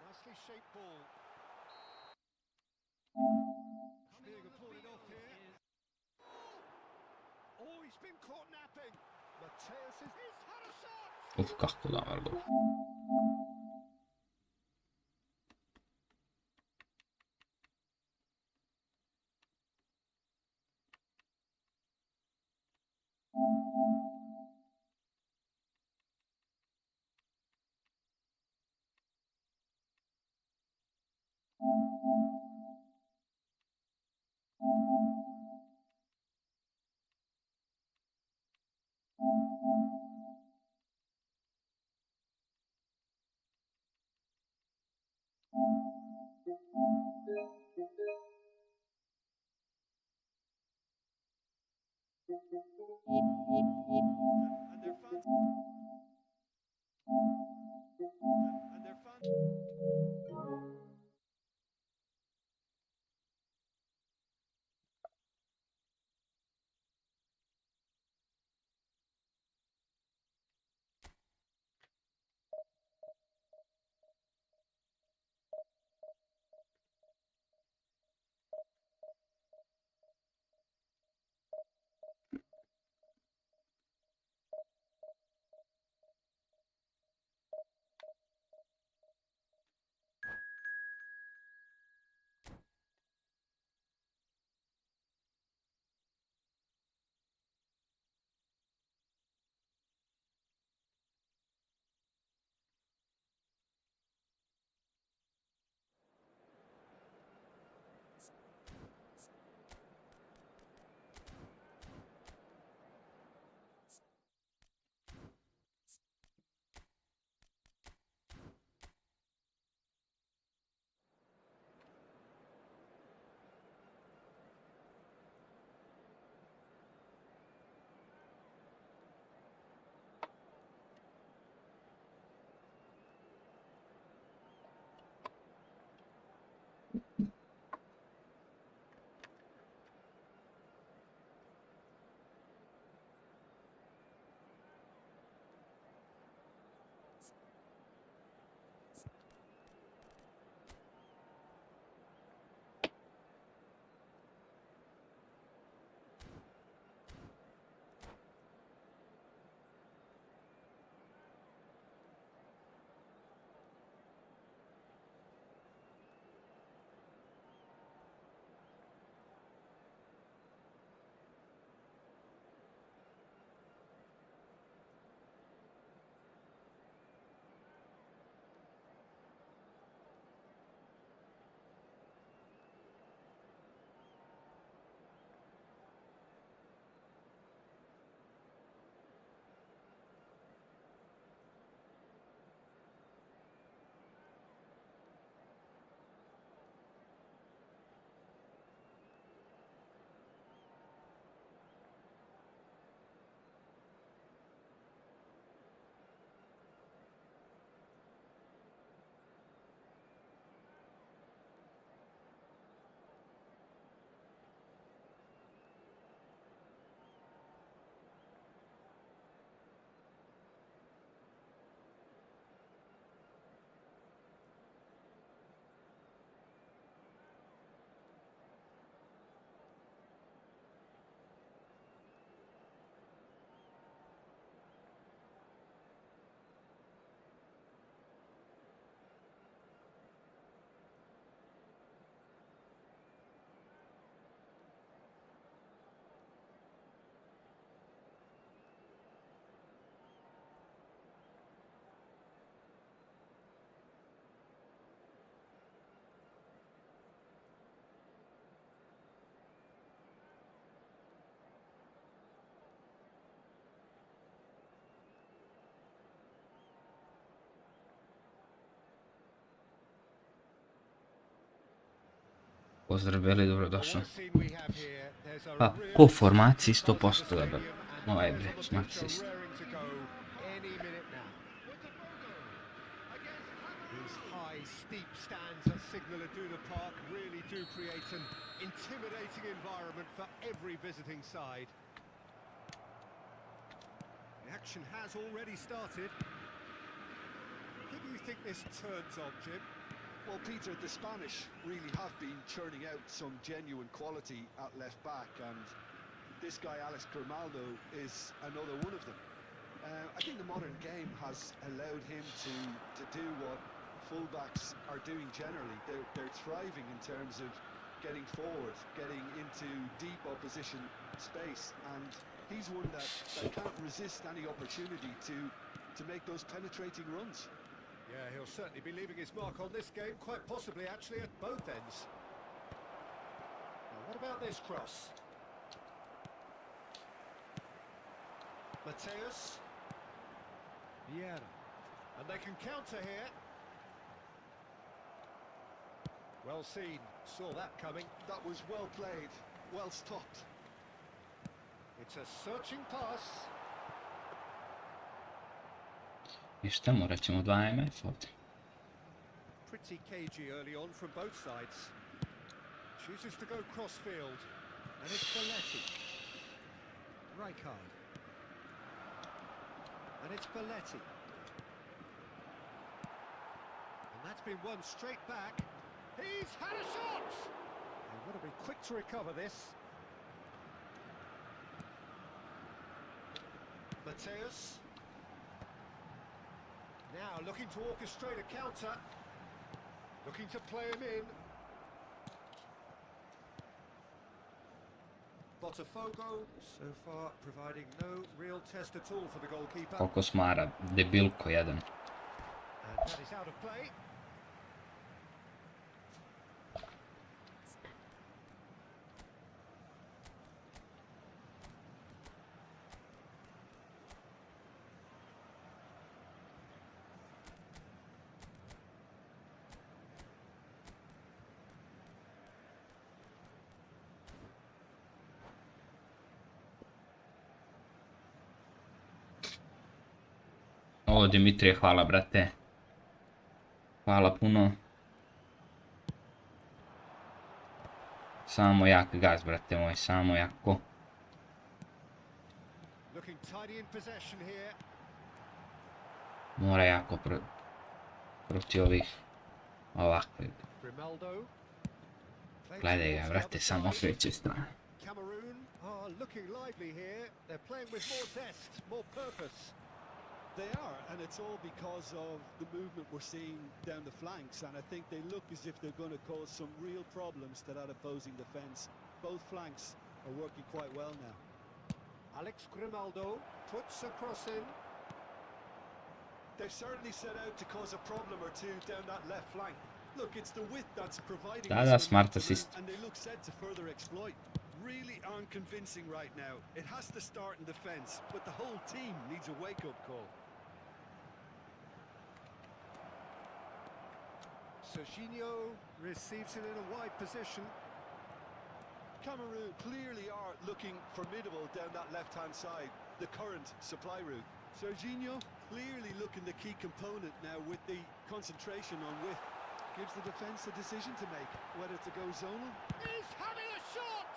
Nicely shaped ball. Being pulled off here. Oh, he's been caught napping. Mateus he's had a shot. Uf, kako da var gol. And their fans. and their fans. Pozdrav beli, Well, dobrodošli. what a scene we have here. There's a Pa, po really formaciji stacked bunch of the 100% da, stadium, and the ovaj fans bre, on the smart pitch are assist. raring to go any minute now. These high, steep stands that signal Aduna Park really do create an intimidating environment for every visiting side. The action has already started. Who do you think this turns on, Jim? Well, Peter, the Spanish really have been churning out some genuine quality at left back, and this guy Alex Grimaldo is another one of them. I think the modern game has allowed him to do what fullbacks are doing generally. They're thriving in terms of getting forward, getting into deep opposition space, and he's one that can't resist any opportunity to make those penetrating runs. Yeah, he'll certainly be leaving his mark on this game, quite possibly actually at both ends. Now, what about this cross? Mateus. Vieira. And they can counter here. Well seen, saw that coming. That was well played, well stopped. It's a searching pass. Ništa, morat ćemo 2 MF ovdje. Pretty cagey early on from both sides. Chooses to go cross-field. And it's Belletti. Rijkaard. And it's Belletti. And that's been won straight back. He's had a shot! They've got to be quick to recover this. Mateus. Now looking to orchestrate a counter. Looking to play him in. Botafogo so far providing no real test at all for the goalkeeper. Koliko smara, debilko jedan. And that is out of play. O, Dimitrije, hvala, brate. Hvala puno. Samo jak gaz, brate moj, samo jako. Looking tidy in possession here. Mora jako protiv ovih ovakvih. Grimaldo. Gledaj ga, brate, samo s veće strane. Cameroon are looking lively here. They're playing with more zest, more purpose. They are, and it's all because of the movement we're seeing down the flanks, and I think they look as if they're going to cause some real problems to that opposing defence. Both flanks are working quite well now. Alex Grimaldo puts a cross in. They've certainly set out to cause a problem or two down that left flank. Look, it's the width that's providing Da, this smart momentum, assist. and they look set to further exploit. Really aren't convincing right now. It has to start in defence, but the whole team needs a wake-up call. Serginho receives it in a wide position. Cameroon clearly are looking formidable down that left-hand side, the current supply route. Serginho clearly looking the key component now with the concentration on width. Gives the defence a decision to make, whether to go zonal. He's having a shot!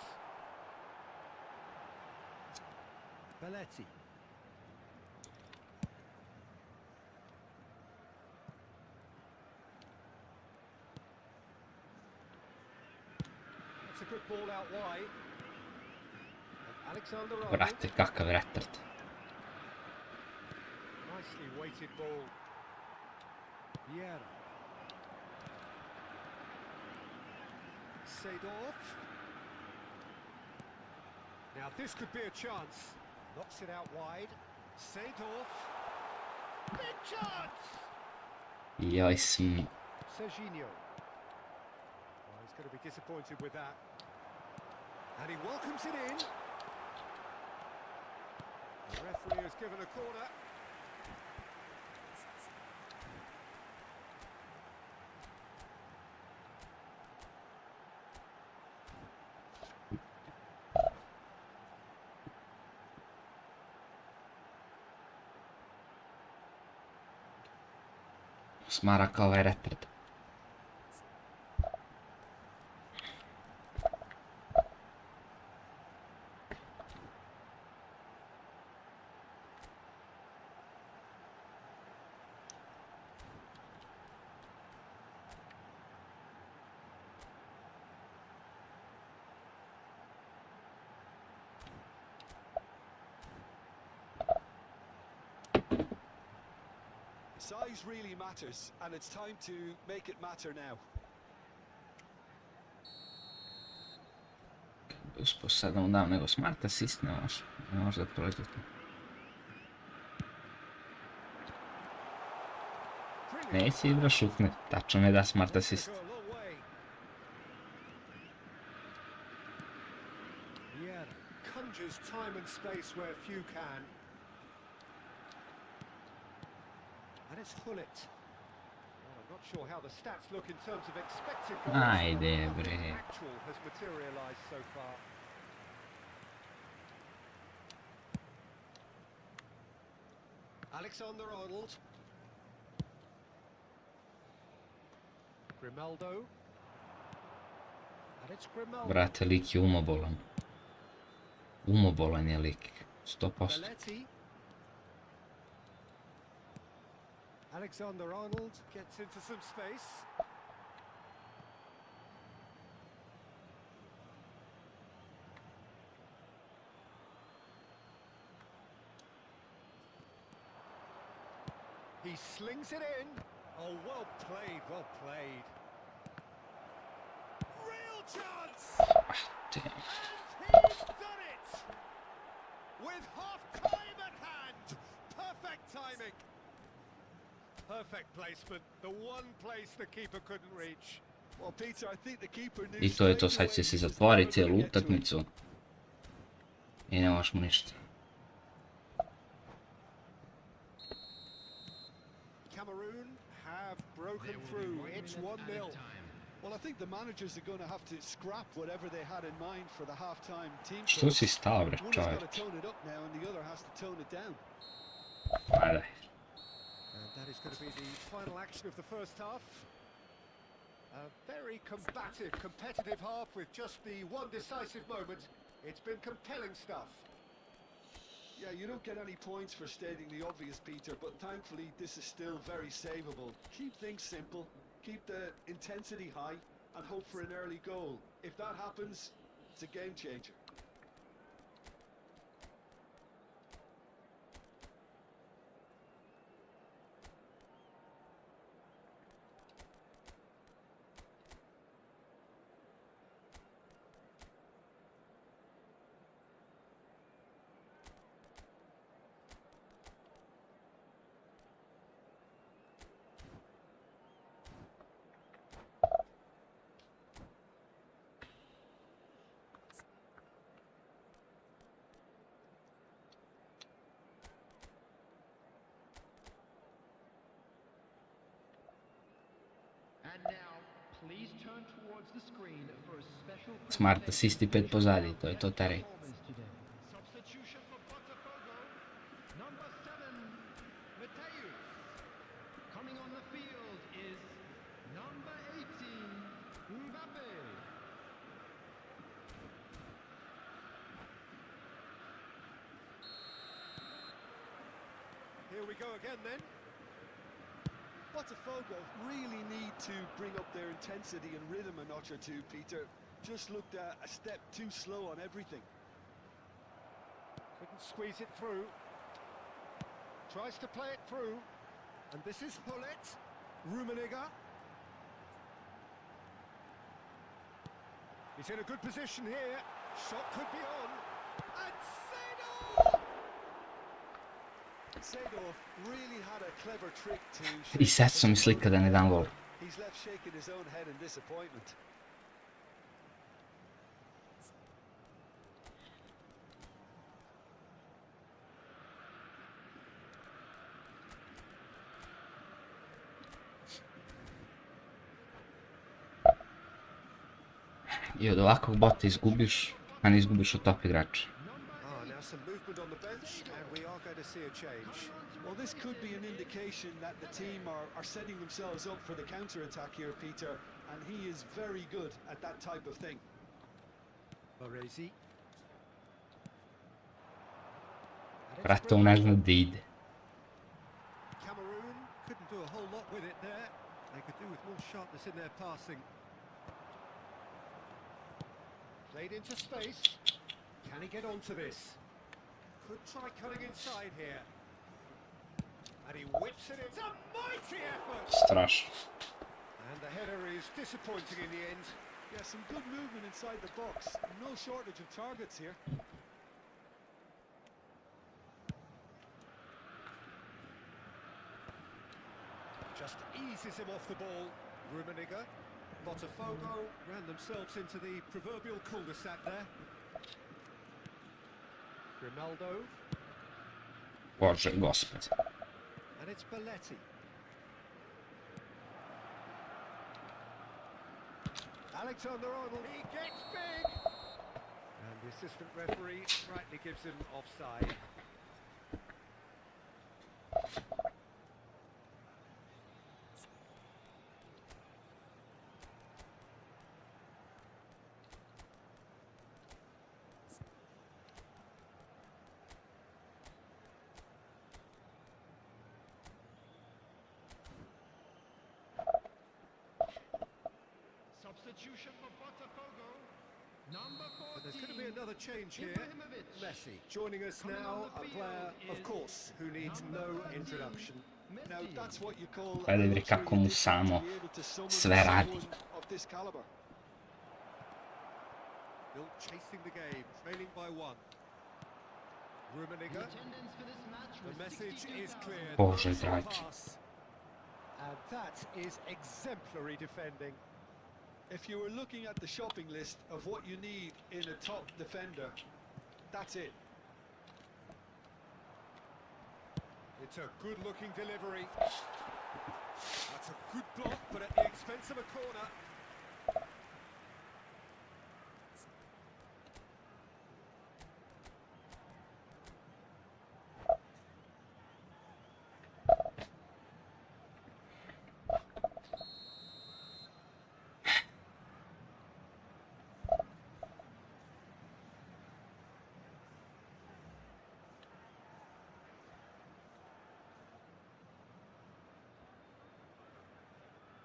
Belletti. That's a good ball out wide. And Alexander Arnold. Brate, kakav retard. Nicely weighted ball. Vieira. Seedorf. Now this could be a chance. Knocks it out wide. Seedorf. Big chance! Jajsm. Serginho. Oh, he's going to be disappointed with that. And he welcomes it in. The referee has given a corner. Smara kao ovaj retard. Size really matters, and it's time to make it matter now. Uspio sad da mu dam nego smart assist, ne može da prođe to. Neće Ibra šutne, tačno ne da smart assist. Conjures time and space where few can. And it's Hullet. Well, I'm not sure how the stats look in terms of expected goals. Ajde, but bre. nothing actual has materialized so far. Alexander Arnold. Grimaldo. And it's Grimaldo. Brate, lik je umobolan. Umobolan je lik. 100%. Belletti. Alexander-Arnold gets into some space. He slings it in. Oh, well played, well played. Real chance! Damn. And he's done it! With half-time at hand. Perfect timing. Perfect placement. The one place the keeper couldn't reach. Well, Peter, I think the keeper knew I to je to, straight sad away će se he was zatvoriti never cijelu gonna get to it. utakmicu. I ne možeš mu ništa. Cameroon have broken There will be through. 1 It's minute 1-0. added time. Well, I think the managers are going to have to scrap whatever they had in mind for the half-time team Što talks. si stao, bre, One has got to čovječ? tone it up now, and the other has to tone it down. Ajde. And that is going to be the final action of the first half. A very combative, competitive half with just the one decisive moment. It's been compelling stuff. Yeah, you don't get any points for stating the obvious, Peter, but thankfully this is still very savable. Keep things simple, keep the intensity high, and hope for an early goal. If that happens, it's a game changer. And now, please turn towards the screen for a special Smart assist i 5 pozadij, to je to teri. performance today. Substitution for Botafogo. Number 7, Mateus. Coming on the field is number 18, Mbappe. Here we go again then. Botafogo really need to bring up their intensity and rhythm a notch or two, Peter. Just looked a step too slow on everything. Couldn't squeeze it through. Tries to play it through. And this is Hullet. Rummenigge. He's in a good position here. Shot could be on. And Seedorf! Seedorf really had a clever trick to... I sad su mi slika da ne dam gol. He's left shaking his own head in disappointment. I od ovakvog bota izgubiš, a ne izgubiš od top igrača. Now some movement on the bench, and we are going to see a change. Well, this could be an indication that the team are setting themselves up for the counter-attack here, Peter, and he is very good at that type of thing. Baresi. Brate, on ne zna gdje ide. Cameroon couldn't do a whole lot with it there. They could do with more sharpness in their passing. Played into space. Can he get onto this? Could try cutting inside here. And he whips it in. It's a mighty effort! Strašno. And the header is disappointing in the end. Yeah, some good movement inside the box. No shortage of targets here. Just eases him off the ball. Rummenigge. Botafogo ran themselves into the proverbial cul-de-sac there. Grimaldo. Bože, gospod. And it's Belletti. Alexander-Arnold. He gets big! And the assistant referee rightly gives him offside. Substitution for Botafogo. Number 14. But there's going to be another change here. Ibrahimovic. Messi joining us Coming now, on the a player, field of is course, who needs no number 13, introduction. Now Messi. that's what you call Ajde a bre, luxury kako mu addition to samo be able to summon sve radi. someone of this caliber. Still chasing the game, trailing by one. The Rummenigge. attendance for this match The was message is 62,000. clear. Bože Nice dragi. pass. And that is exemplary defending. If you were looking at the shopping list of what you need in a top defender, that's it. It's a good-looking delivery. That's a good block, but at the expense of a corner.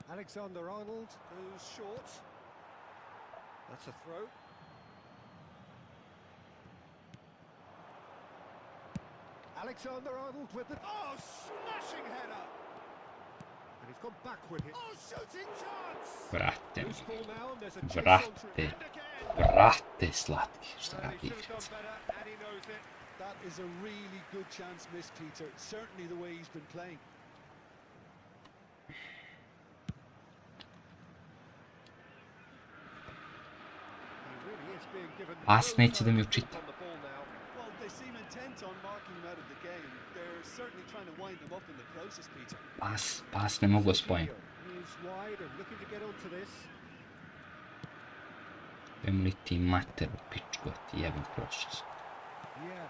Alexander-Arnold goes short. That's a throw. Alexander-Arnold with the... Oh, smashing header! And he's gone back with it. Oh, shooting chance! Brate, Loose ball now, and there's a chase brate, onto it. And again! brate slatki, šta And he should have radite? done better, and he knows it. That is a really good chance missed, Peter. Certainly the way he's been playing. He really is being given Pas no neće da time mi to think učita. on the ball now. Well, they seem intent on marking him out of the game. They're certainly trying to wind him up in the process, Peter. Pas ne mogu da spojim. He's wide and looking to get onto this. Idemo li ti mater u pičku, ti jebem prošao. Yeah.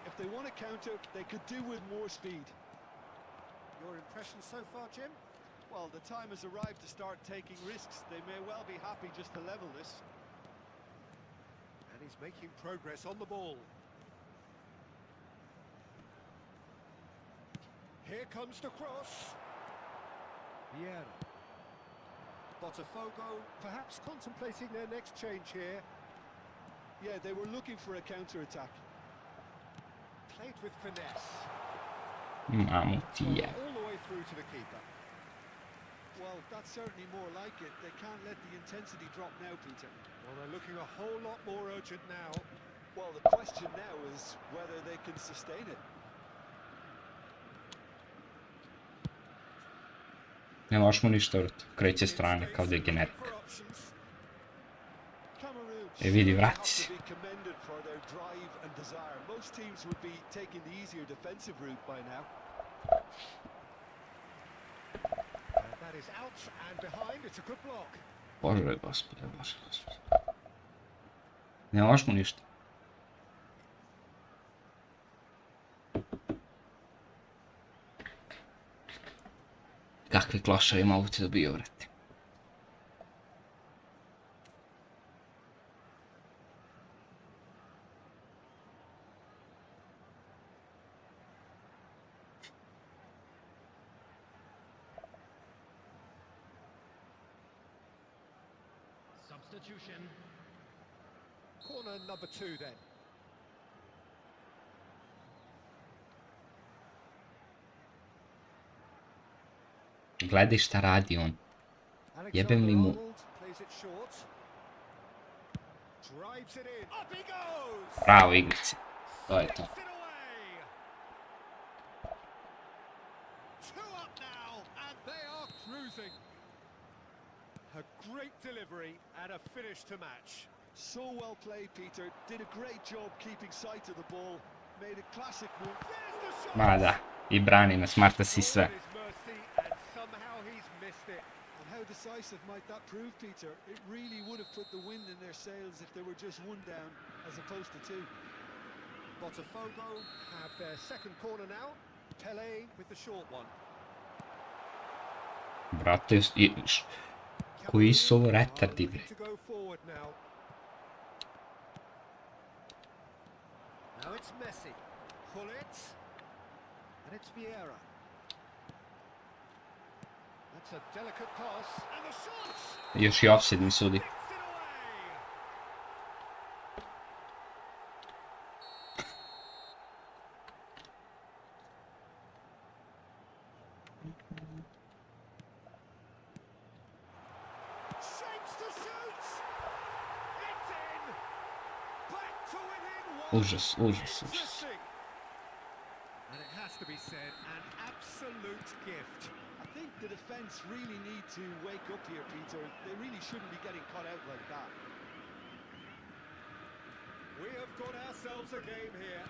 If they want to counter, they could do with more speed. Your impression so far, Jim? Well, the time has arrived to start taking risks. They may well be happy just to level this. And he's making progress on the ball. Here comes the cross. Vieira. Botafogo perhaps contemplating their next change here. Yeah, they were looking for a counter-attack. Played with finesse. Mamu ti je. All the way through to the keeper. Well, that's certainly more like it. They can't let the intensity drop now, Peter. Well, they're looking a whole lot more urgent now. Well, the question now is whether they can sustain it. Ne možeš mu ništa vrati. Kreće strane kao da je genetik. E vidi, vrati se. Most teams would be taking the easier defensive route by now. That is out and behind. It's a good block. Bože gospode, bože gospode. Ne možeš mu ništa. Kakvi klošavi mogu ti dobiju, vrati. Substitution. Corner number 2 then. Gledaj šta radi on. Jebem li mu. Bravo igrice. To je to. A great delivery and a finish to match. So well played, Peter. Did a great job keeping sight of the ball. Made a classic move. There's the shot. Ma da, i brani nas, Marta si sve. How decisive might that prove, Peter? It really would have put the wind in their sails if there were just one down as opposed to two. Botafogo have their second corner now. Pele with the short one. Brate, koji su ovo retardi, bre? To go forward now. Now it's Messi. Pull it. And it's Vieira. That's a delicate pass. And the shots. Još i offside mi sudi. Sticks it away. Shapes to shoot. It's in. Back to within one. Užas, užas, užas. Interesting. And it has to be said, an absolute gift. I think the defence really need to wake up here, Peter. They really shouldn't be getting caught out like that. We have got ourselves a game here.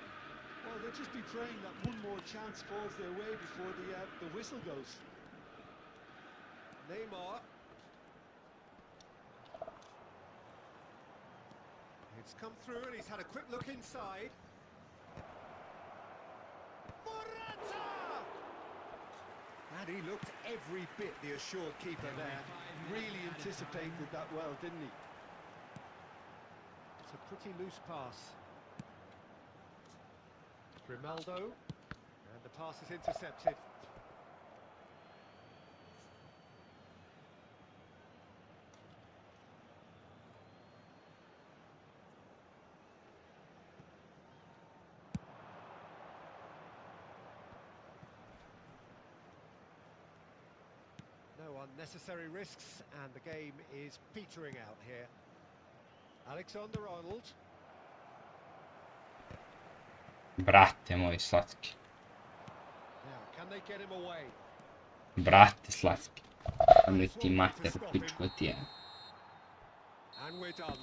Well, they'll just be praying that one more chance falls their way before the whistle goes. Neymar. It's come through and he's had a quick look inside. Morata! And he looked every bit the assured keeper there. Really anticipated that well, didn't he? It's a pretty loose pass. Grimaldo. And the pass is intercepted. No unnecessary risks, and the game is petering out here. Alexander-Arnold. Brate moj slatki. Now, can they get him away? Brate slatki. Ono ti mater pičko ti je. And we're done.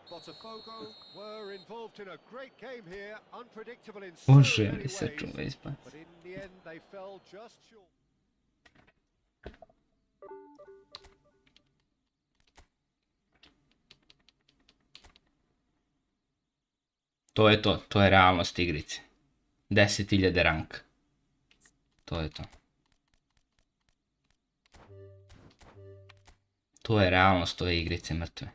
Botafogo were involved in a great game here, unpredictable in so Bože many mi ways, se čuva ispad. but in the end they fell just short. To je realnost igrice. 10.000 rank. To je to. To je realnost ove igrice mrtve.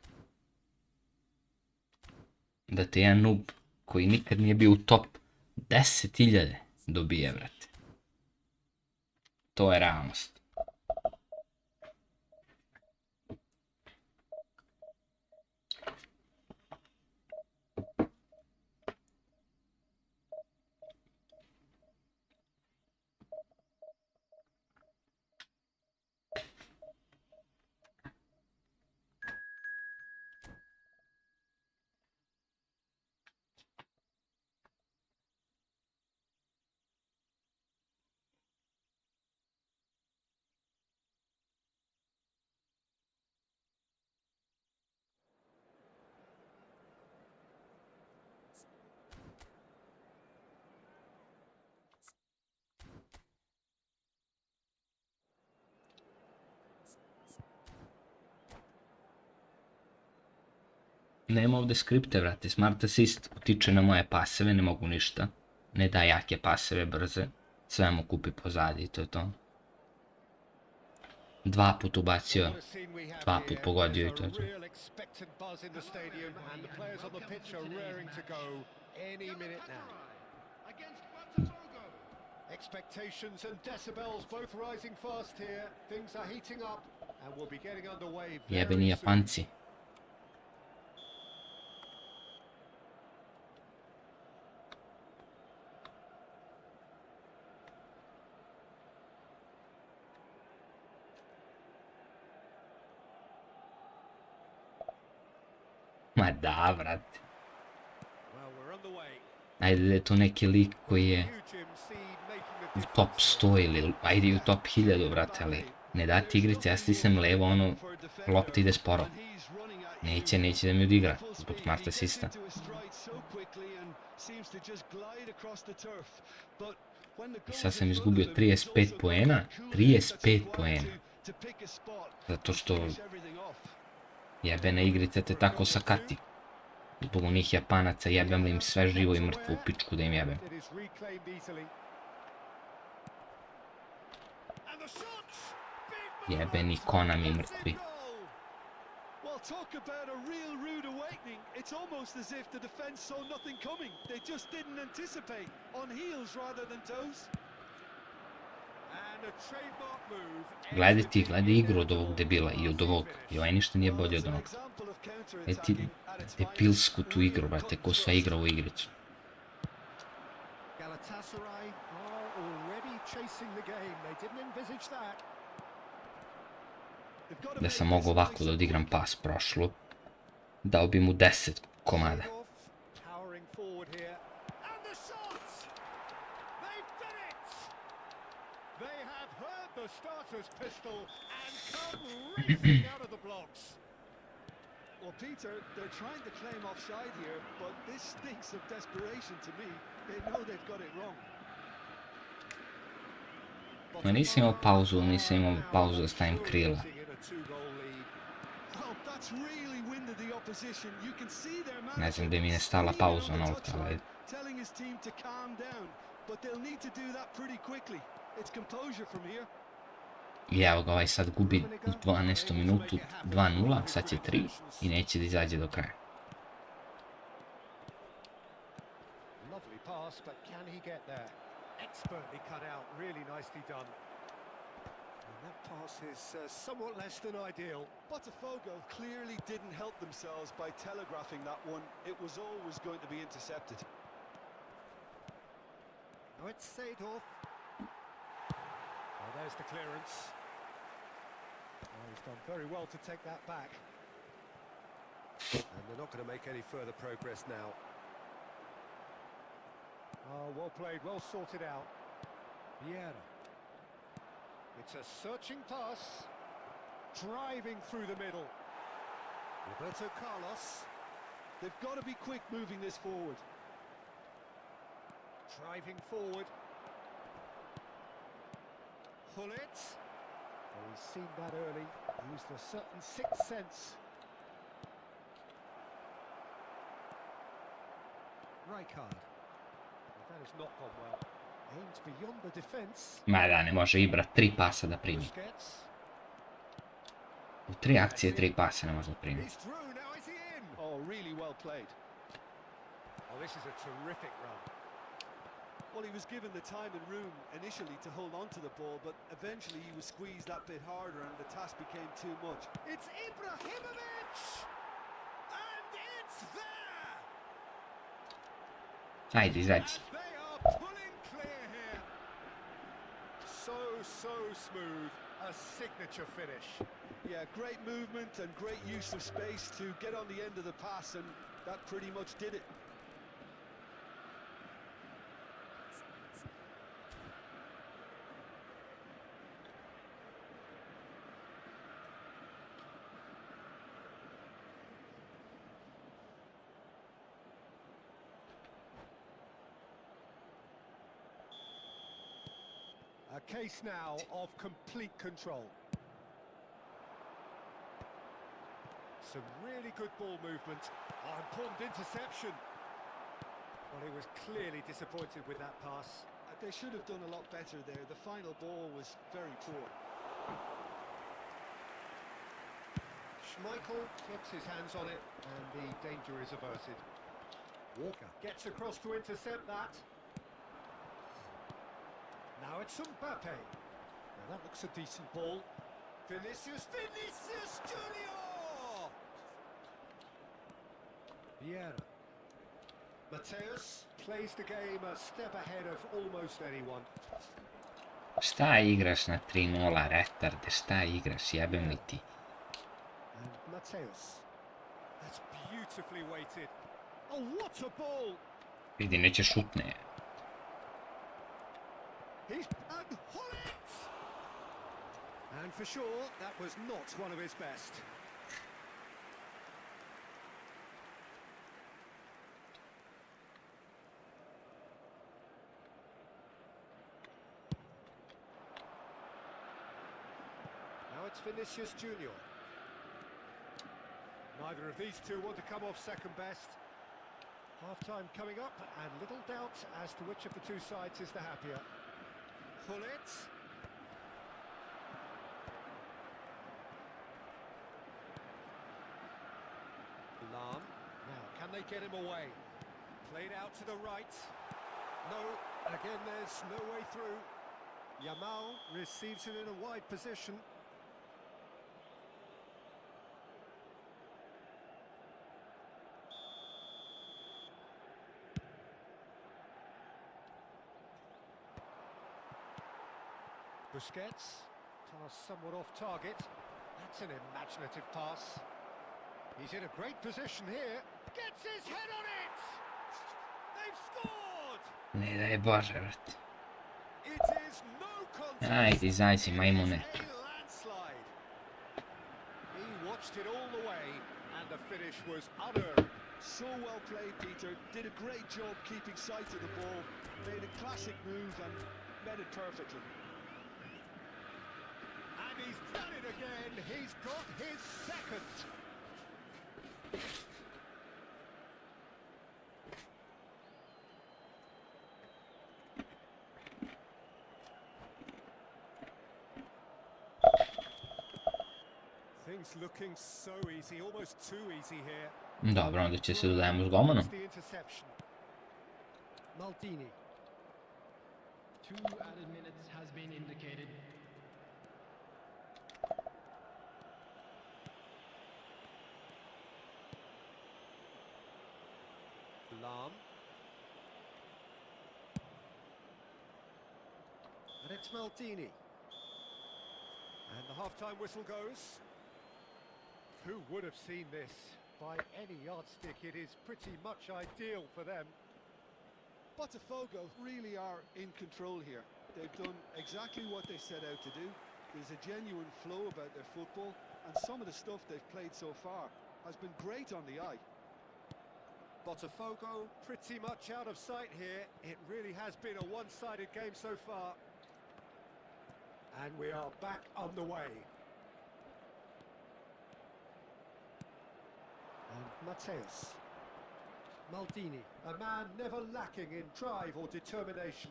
Da te jedan noob koji nikad nije bio u top 10.000 dobije, brate. To je realnost. Nema ovdje skripte, vrate. Smart assist utiče na moje paseve, ne mogu ništa. Ne da jake paseve, brze. Sve mu kupi pozadi i to je to. 2 put ubacio, 2 put pogodio i to je to. Real expectant buzz in the stadium, and the players on the pitch are raring to go any minute now. Against Botafogo. Expectations and decibels both rising fast here. Things are heating up, and we'll be getting underway Jebeni very soon. Japanci. Ma da, brate. Well, we're on the way. Ajde da je to neki lik koji je Huge seed making the u top 100 ili ajde i u top 1000, brate, ali ne dati igrice, ja stisnem levo, ono, lopta ide sporo. Neće da mi odigra, zbog smart assista. I sad sam izgubio 35 poena, 35 poena. Zato što jebena igrica te tako sakati. Zbog onih Japanaca jebem li im sve živo i mrtvo u pičku da im jebem. It is reclaimed easily. And the shots! Big Jebeni Konami mrtvi. Well, talk about a real rude awakening. It's almost as if the defence saw nothing coming. They just didn't anticipate. On heels rather than toes. And And a trademark move. Gledaj igru od ovog debila i od ovog. I ovaj ništa nije bolji od onog. Ti debilsku tu igru, brate, ko sva igra u igricu. Galatasaray are already chasing the game. They didn't envisage that. Da sam mogao ovako da odigram pas prošlo, dao bi mu 10 komada. Powering forward here. And the shots! They've done it! They have heard the starter's pistol and come racing out of the blocks. Well, Peter, they're trying to claim offside here, but this stinks of desperation to me. They know they've got it wrong. Ma nisam imao pauzu da stavim krila. Ne znam da mi je stala pauza na ovdje, ali... I evo ga, ovaj sad gubi u 12. minutu 2:0, sad će 3 i neće da izađe do kraja. Lovely pass, but can he get there? Expertly cut out, really nicely done. And that pass is somewhat less than ideal. Botafogo clearly didn't help themselves by telegraphing that one. It was always going to be intercepted. Now it's Seedorf. Oh, there's the clearance. Oh, he's done very well to take that back. And they're not going to make any further progress now. Oh, well played, well sorted out. Vieira. It's a searching pass. Driving through the middle. Roberto Carlos. They've got to be quick moving this forward. Driving forward. Hullet. Oh, he's seen that early. Used a certain sixth sense. Rijkaard. That has not gone well. Aims beyond the defense. Ma da, ne može Ibra 3 pasa da primi. U 3 akcije 3 pasa ne može da primi. He's through, now is he in? Oh, really well played. Oh, this is a terrific run. Well, he was given the time and room initially to hold on to the ball, but eventually he was squeezed that bit harder and the task became too much. It's Ibrahimovic! And it's there! Ajde, izađi. And they are pulling clear here. So smooth. A signature finish. Yeah, great movement and great use of space to get on the end of the pass, and that pretty much did it. A case now of complete control. Some really good ball movement. Oh, important interception. Well, he was clearly disappointed with that pass. They should have done a lot better there. The final ball was very poor. Schmeichel gets his hands on it and the danger is averted. Walker gets across to intercept that. Now it's Mbappe. Now that looks a decent ball. Vinicius Junior! Vieira. Mateus plays the game a step ahead of almost anyone. Šta igraš na 3:0, retarde? Šta igraš? Jebem li ti? And Mateus. That's beautifully weighted. Oh, what a ball! Vidi, neće šutne. He's and Hullet! And for sure, that was not one of his best. Now it's Vinicius Junior. Neither of these two want to come off second best. Half-time coming up, and little doubt as to which of the two sides is the happier. Hullet. Lam. Now, can they get him away? Played out to the right. No, again there's no way through. Yamal receives it in a wide position. Busquets, pass somewhat off target. That's an imaginative pass. He's in a great position here. Gets his head on it! They've scored! Ne daj Bože, brate. It is no contest. Ajde, izađi, majmune. It is a landslide. He watched it all the way, and the finish was utter. So well played, Peter. Did a great job keeping sight of the ball. Made a classic move and met it perfectly. And he's done it again. He's got his second. Things looking so easy, almost too easy here. Dobro, onda će se dodajemo s golmanom. The interception. Maldini. 2 added minutes has been indicated. Lam. And it's Maldini. And the half-time whistle goes. Who would have seen this? By any yardstick, it is pretty much ideal for them. Botafogo really are in control here. They've done exactly what they set out to do. There's a genuine flow about their football, and some of the stuff they've played so far has been great on the eye. Botafogo pretty much out of sight here. It really has been a one-sided game so far. And we are back on the way. And Mateus. Maldini, a man never lacking in drive or determination.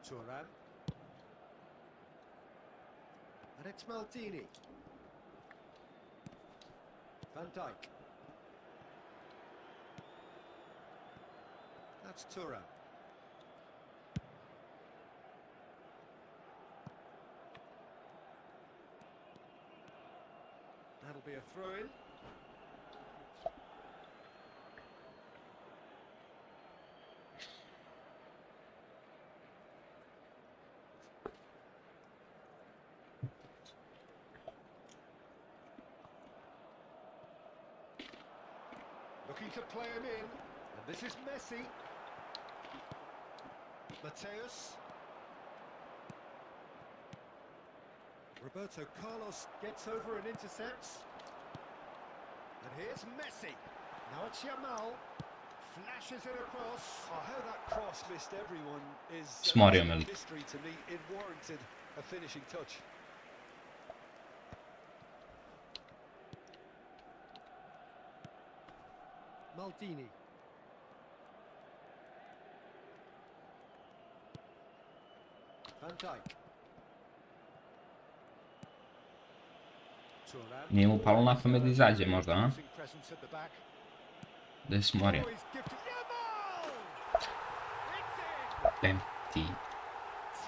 Turan. And it's Maldini. Van Dijk. That's Turan. That'll be a throw-in. Looking to play him in, and this is Messi. Mateus. Roberto Carlos gets over and intercepts. And here's Messi. Now it's Yamal. Flashes it across. Oh, how that cross missed everyone is Smario a Mel. mystery to me. It warranted a finishing touch. Maldini. Van Dijk. Turan. Nije mu palo na pamet da izađe možda, a? Losing presence at the back. Da je smorio. Oh, he's gifted. Yamal! It's in! Bem, ti.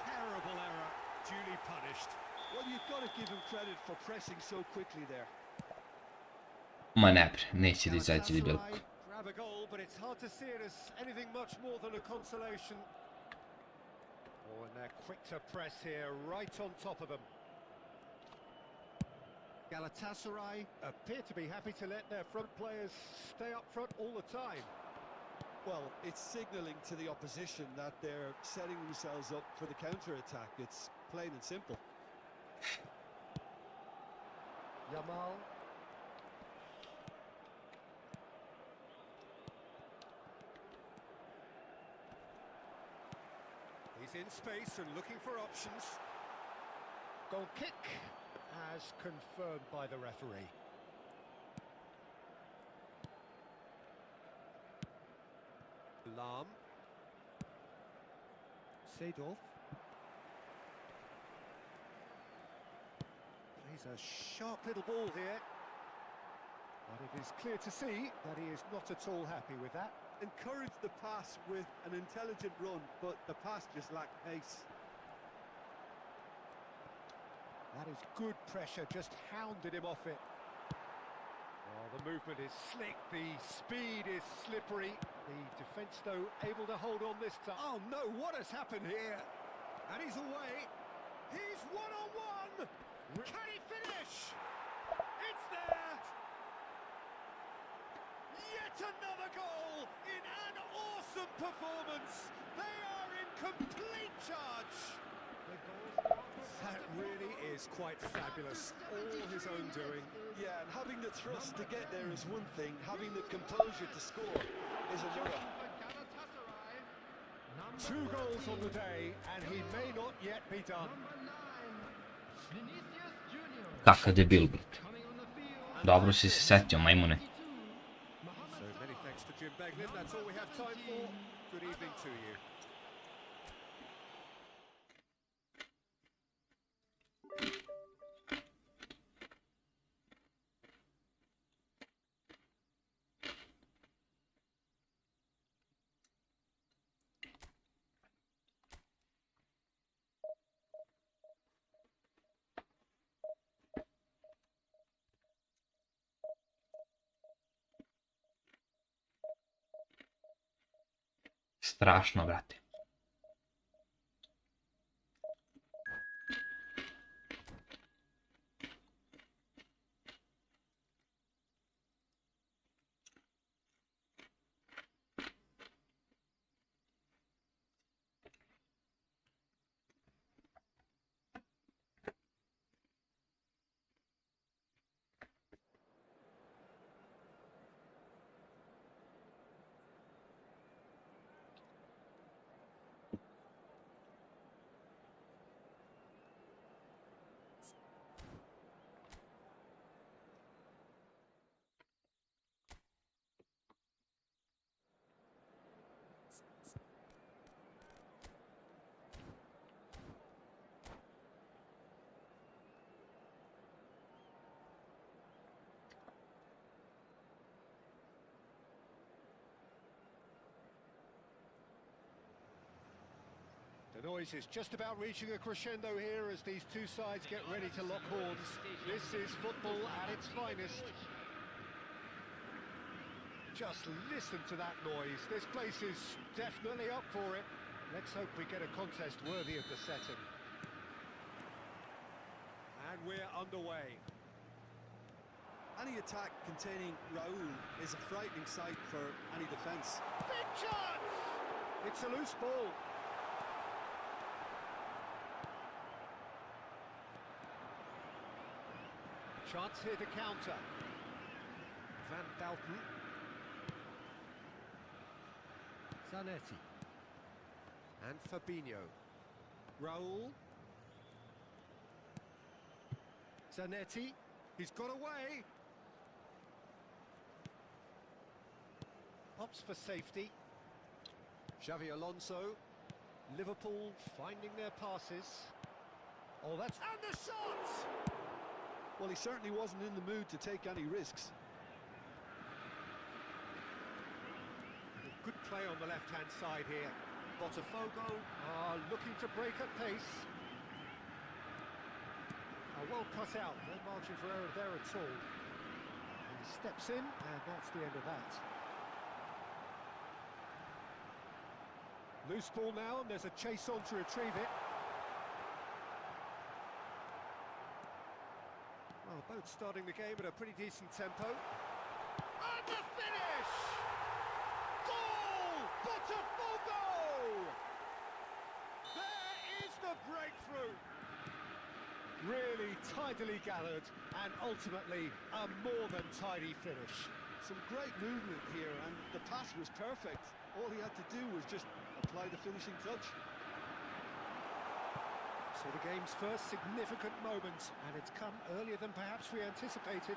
Terrible error, duly punished. Well, you've got to give him credit for pressing so quickly there. Ma ne bre, neće da izađe debelko. Galatasaray grab a goal, but it's hard to see it as anything much more than a consolation. Oh, and they're quick to press here, right on top of them. Galatasaray appear to be happy to let their front players stay up front all the time. Well, it's signalling to the opposition that they're setting themselves up for the counter-attack. It's plain and simple. Yamal. He's in space and looking for options. Goal kick, as confirmed by the referee. Lam. Seedorf. He's a sharp little ball here. But it is clear to see that he is not at all happy with that. Encouraged the pass with an intelligent run, but the pass just lacked pace. That is good pressure, just hounded him off it. Oh, the movement is slick, the speed is slippery. The defence, though, able to hold on this time. Oh no, what has happened here? And he's away. He's one-on-one. Can he finish? It's there. Yet another goal in an awesome performance. They are in complete charge. That really is quite fabulous. All his own doing. Yeah, and having the thrust to get there is one thing, having the composure to score is another. 2 goals on the day, and he may not yet be done. Kakav debil, brate. Dobro si se setio, majmune. So many thanks to Jim Beglin. That's all we have time for. Good evening to you. Strašno, brate. The noise is just about reaching a crescendo here as these two sides get ready to lock horns. This is football at its finest. Just listen to that noise. This place is definitely up for it. Let's hope we get a contest worthy of the setting. And we're underway. Any attack containing Raul is a frightening sight for any defence. Big chance! It's a loose ball. Chance here to counter. Van Dalton. Zanetti. And Fabinho. Raul. Zanetti. He's got away. Pops for safety. Xavi Alonso. Liverpool finding their passes. Oh, that's... And the shots! Well, he certainly wasn't in the mood to take any risks. Good play on the left-hand side here. Botafogo are looking to break at pace. Well cut out, no margin for error there at all. He steps in, and that's the end of that. Loose ball now, and there's a chase on to retrieve it. Well, both starting the game at a pretty decent tempo. And the finish! Goal! Botafogo! There is the breakthrough! Really tidily gathered, and ultimately a more than tidy finish. Some great movement here, and the pass was perfect. All he had to do was just apply the finishing touch. So the game's first significant moment, and it's come earlier than perhaps we anticipated.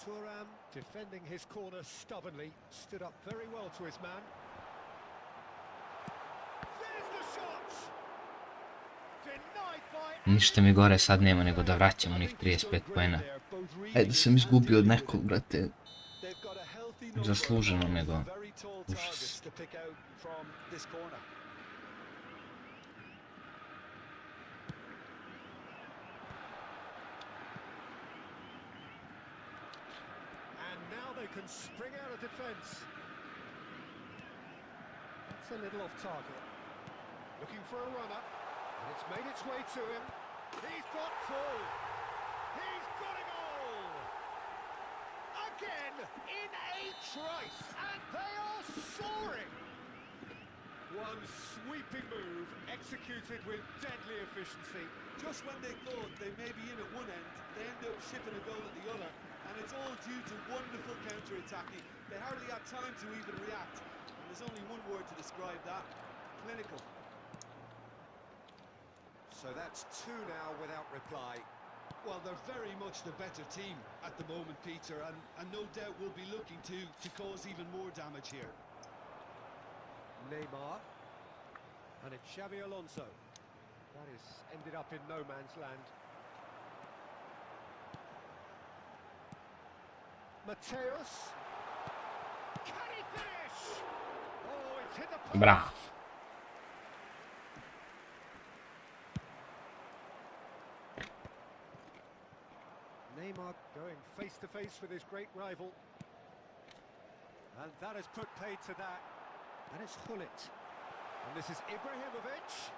Thuram, defending his corner stubbornly, stood up very well to his man. There's the shot! Denied by... Ništa mi gore sad nema nego da vraćam onih 35 poena. Ajde sam izgubio od nekog, brate. Zasluženo nego. Užas. can spring out of defence. That's a little off target. Looking for a runner, and it's made its way to him. He's got full. He's got a goal! Again, in a trice, and they are soaring! One sweeping move, executed with deadly efficiency. Just when they thought they may be in at one end, they end up shipping a goal at the other, and it's all due to wonderful counter-attacking. They hardly had time to even react, and there's only one word to describe that: clinical. So that's two now without reply. Well, they're very much the better team at the moment, Peter, and no doubt will be looking to cause even more damage here. Neymar, and it's Xabi Alonso. That is ended up in no man's land. Mateus. Can he finish? Oh, it's hit the post. Bravo. Neymar going face to face with his great rival. And that has put paid to that. And it's Hullet. And this is Ibrahimovic.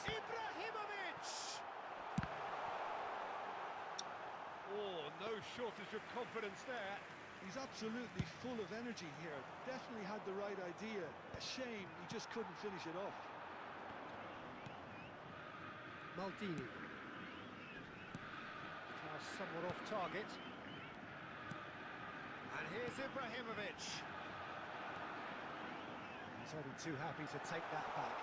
Ibrahimovic! Oh, no shortage of confidence there. He's absolutely full of energy here. Definitely had the right idea. A shame he just couldn't finish it off. Maldini. Now somewhat off target. And here's Ibrahimovic. He's only too happy to take that back.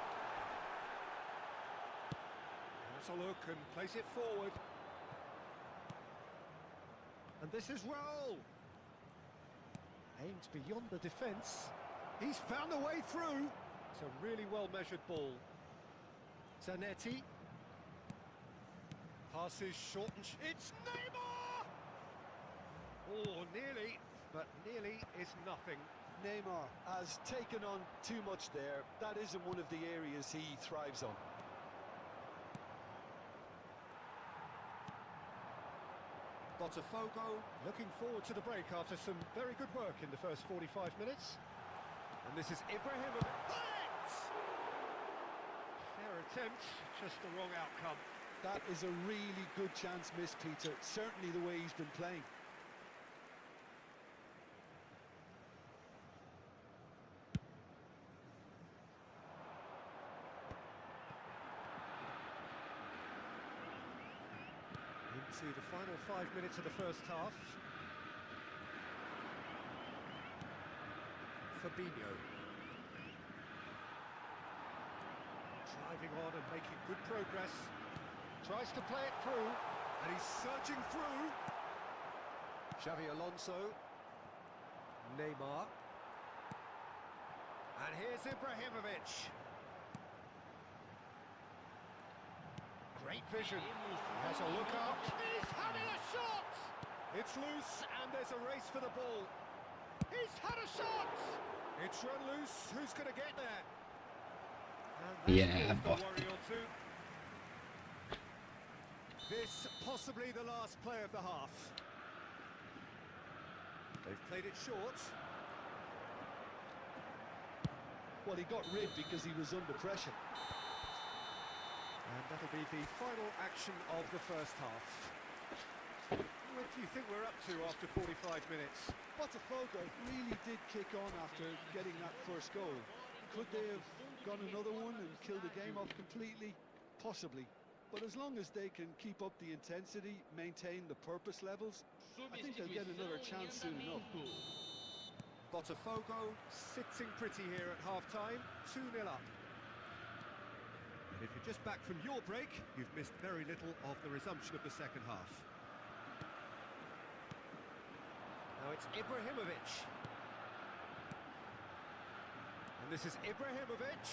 Has a look and place it forward. And this is Raul. Aims beyond the defence. He's found a way through. It's a really well-measured ball. Zanetti. Passes short and it's Neymar! Oh, nearly, but nearly is nothing. Neymar has taken on too much there. That isn't one of the areas he thrives on. Botafogo looking forward to the break after some very good work in the first 45 minutes. And this is Ibrahimovic. Fair attempt, just the wrong outcome. That is a really good chance missed, Peter. Certainly the way he's been playing. Into the final 5 minutes of the first half. Fabinho. Driving on and making good progress. Tries to play it through, and he's surging through. Xabi Alonso. Neymar. And here's Ibrahimovic. Great vision. He has a look up. He's having a shot! It's loose, and there's a race for the ball. He's had a shot! It's run loose. Who's going to get there? Yeah, but this possibly the last play of the half. They've played it short. Well, he got rid because he was under pressure. And that'll be the final action of the first half. What do you think we're up to after 45 minutes? Botafogo really did kick on after getting that first goal. Could they have gone another one and killed the game off completely? Possibly. But as long as they can keep up the intensity, maintain the purpose levels, I think they'll get another chance soon enough. Botafogo sitting pretty here at half-time, 2-0 up. And if you're just back from your break, you've missed very little of the resumption of the second half. Now it's Ibrahimovic. And this is Ibrahimovic.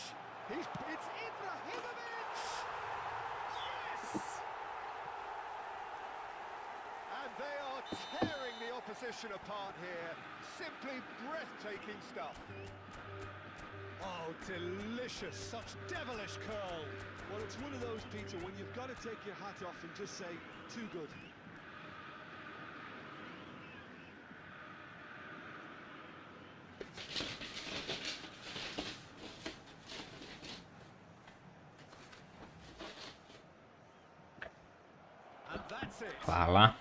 It's Ibrahimovic! Yes! And they are tearing the opposition apart here. Simply breathtaking stuff. Oh, delicious, such devilish curl. Well, it's one of those, Peter, when you've got to take your hat off and just say, too good. That's it. Hvala.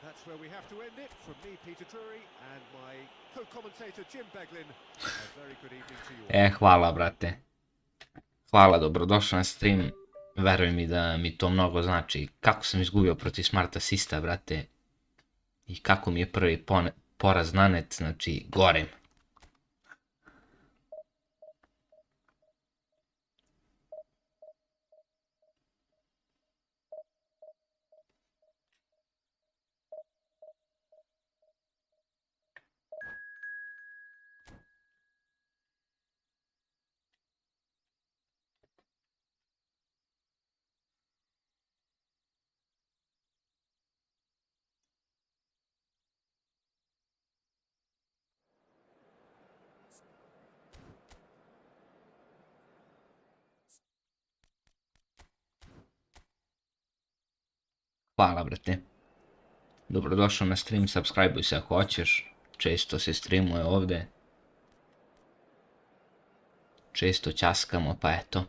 That's where we have to end it. From me, Peter Drury, and my co-commentator Jim Beglin. A very good evening to you all. Hvala, brate. Hvala, dobrodošao na stream. Veruj mi da mi to mnogo znači. Kako sam izgubio protiv Smart Assista, brate. I kako mi je prvi poraz nanet, znači gorem. Hvala, brate. Dobrodošao na stream, subscribe-uj se ako hoćeš. Često se streamuje ovde. Često ćaskamo, pa eto.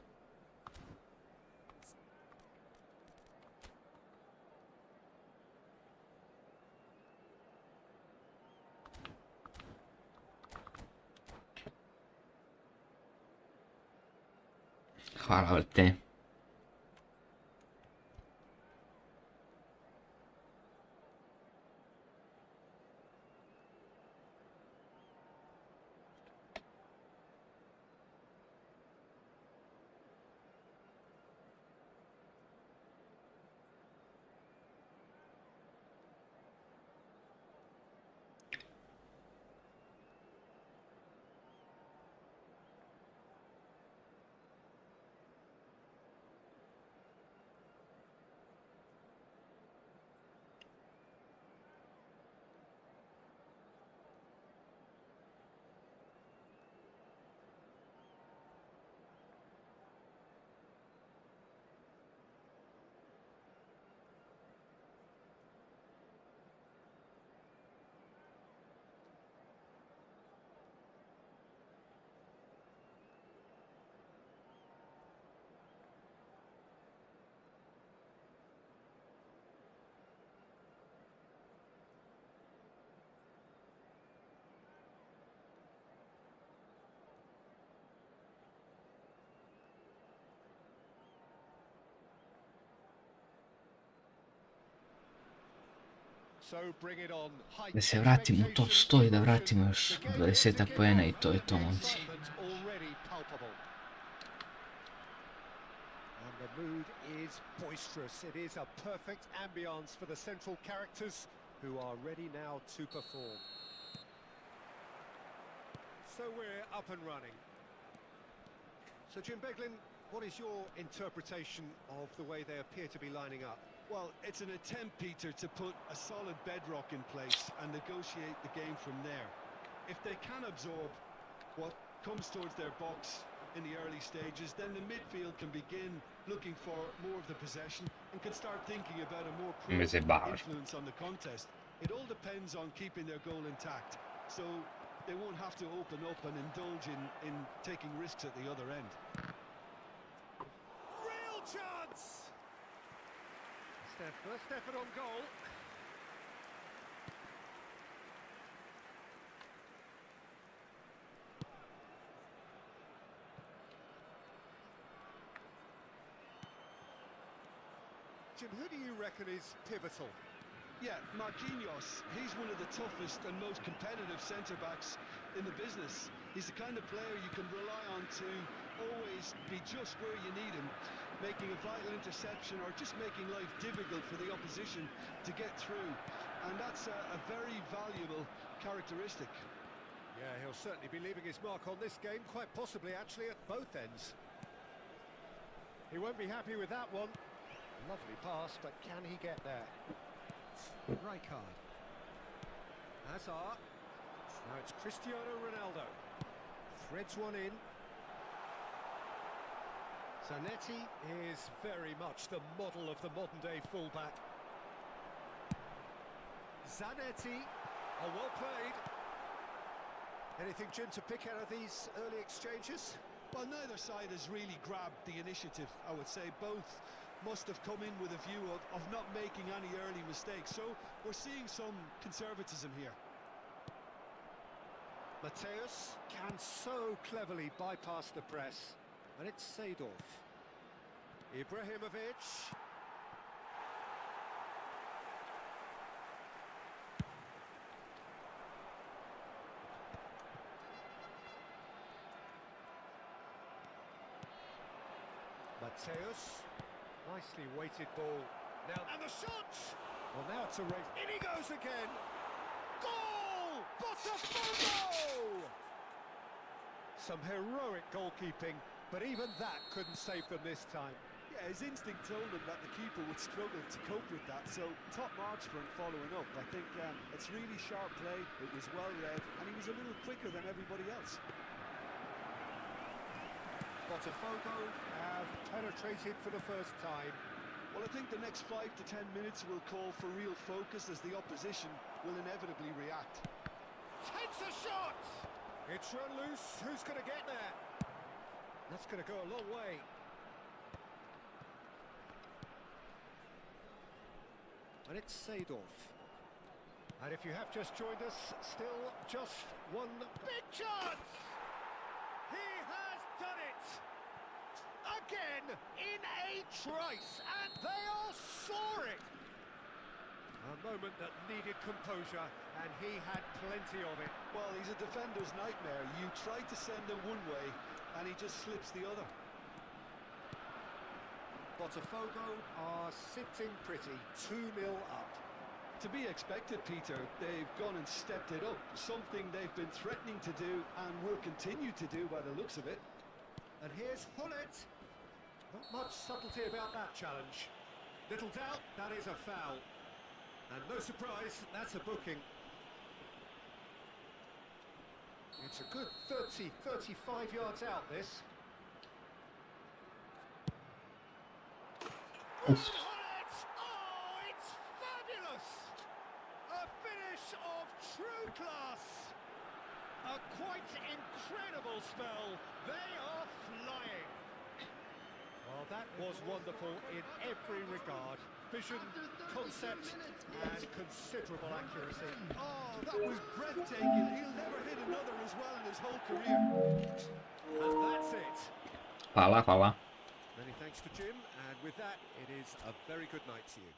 Hvala, brate. Da se vratimo u top 100 i da vratimo još 20 poena i to je to, momci. The mood is boisterous. It is a perfect ambience for the central characters who are ready now to perform. So we're up and running. So Jim Beglin, what is your interpretation of the way they appear to be lining up? Well, it's an attempt, Peter, to put a solid bedrock in place and negotiate the game from there. If they can absorb what comes towards their box in the early stages, then the midfield can begin looking for more of the possession and can start thinking about a more proactive influence on the contest. It all depends on keeping their goal intact, so they won't have to open up and indulge in taking risks at the other end. Real chance! It's their first effort on goal. Jim, who do you reckon is pivotal? Yeah, Marquinhos, he's one of the toughest and most competitive centre-backs in the business. He's the kind of player you can rely on to always be just where you need him, making a vital interception or just making life difficult for the opposition to get through. And that's a very valuable characteristic. Yeah, he'll certainly be leaving his mark on this game, quite possibly actually at both ends. He won't be happy with that one. Lovely pass, but can he get there? Rijkaard. Hazard. Now it's Cristiano Ronaldo. Threads one in. Zanetti is very much the model of the modern-day fullback. Zanetti. Oh, well played. Anything, Jim, to pick out of these early exchanges? Well, neither side has really grabbed the initiative, I would say. Both must have come in with a view of not making any early mistakes. So we're seeing some conservatism here. Mateus can so cleverly bypass the press, and it's Seedorf. Ibrahimovic. Mateus. Nicely weighted ball. Now, and the shot! Well, now it's a race. In he goes again! Goal! Botafogo! Some heroic goalkeeping, but even that couldn't save them this time. Yeah, his instinct told him that the keeper would struggle to cope with that, so top marks for him following up. I think it's really sharp play, it was well read, and he was a little quicker than everybody else. Botafogo have penetrated for the first time. Well, I think the next 5 to 10 minutes will call for real focus as the opposition will inevitably react. Takes a shot! It's run loose. Who's going to get there? That's going to go a long way. And it's Seedorf. And if you have just joined us, still just one big chance! He has done it! Again, in a trice, and they are soaring! A moment that needed composure, and he had plenty of it. Well, he's a defender's nightmare. You try to send him one way, and he just slips the other. Botafogo are sitting pretty, 2-0 up. To be expected, Peter. They've gone and stepped it up, something they've been threatening to do and will continue to do by the looks of it. And here's Hullet. Not much subtlety about that challenge. Little doubt, that is a foul. And no surprise, that's a booking. It's a good 30, 35 yards out, this. Hullet! Oh, it's fabulous! A finish of true class. A quite incredible spell. They are flying. Well, that was wonderful in every regard. Vision, concept, and considerable accuracy. Oh, that was breathtaking. He'll never hit another as well in his whole career. And that's it. Hvala. Many thanks to Jim, and with that, it is a very good night to you.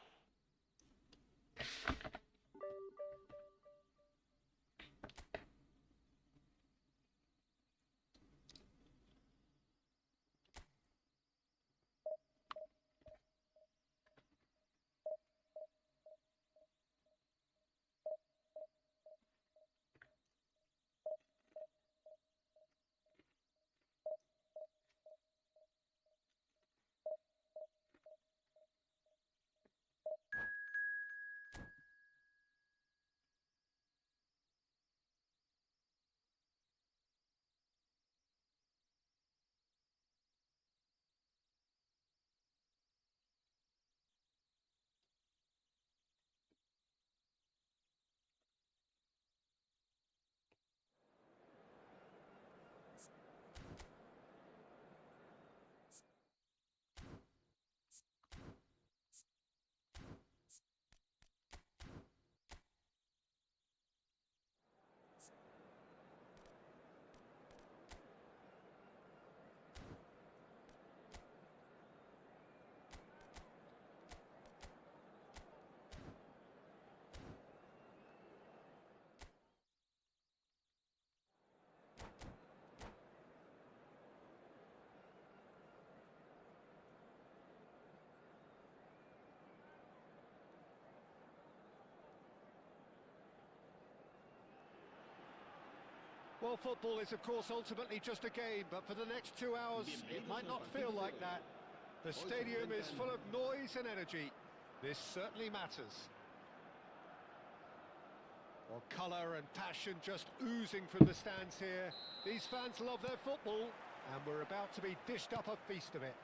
Well, football is, of course, ultimately just a game, but for the next 2 hours, it might not feel like that. The stadium is full of noise and energy. This certainly matters. Well, colour and passion just oozing from the stands here. These fans love their football, and we're about to be dished up a feast of it.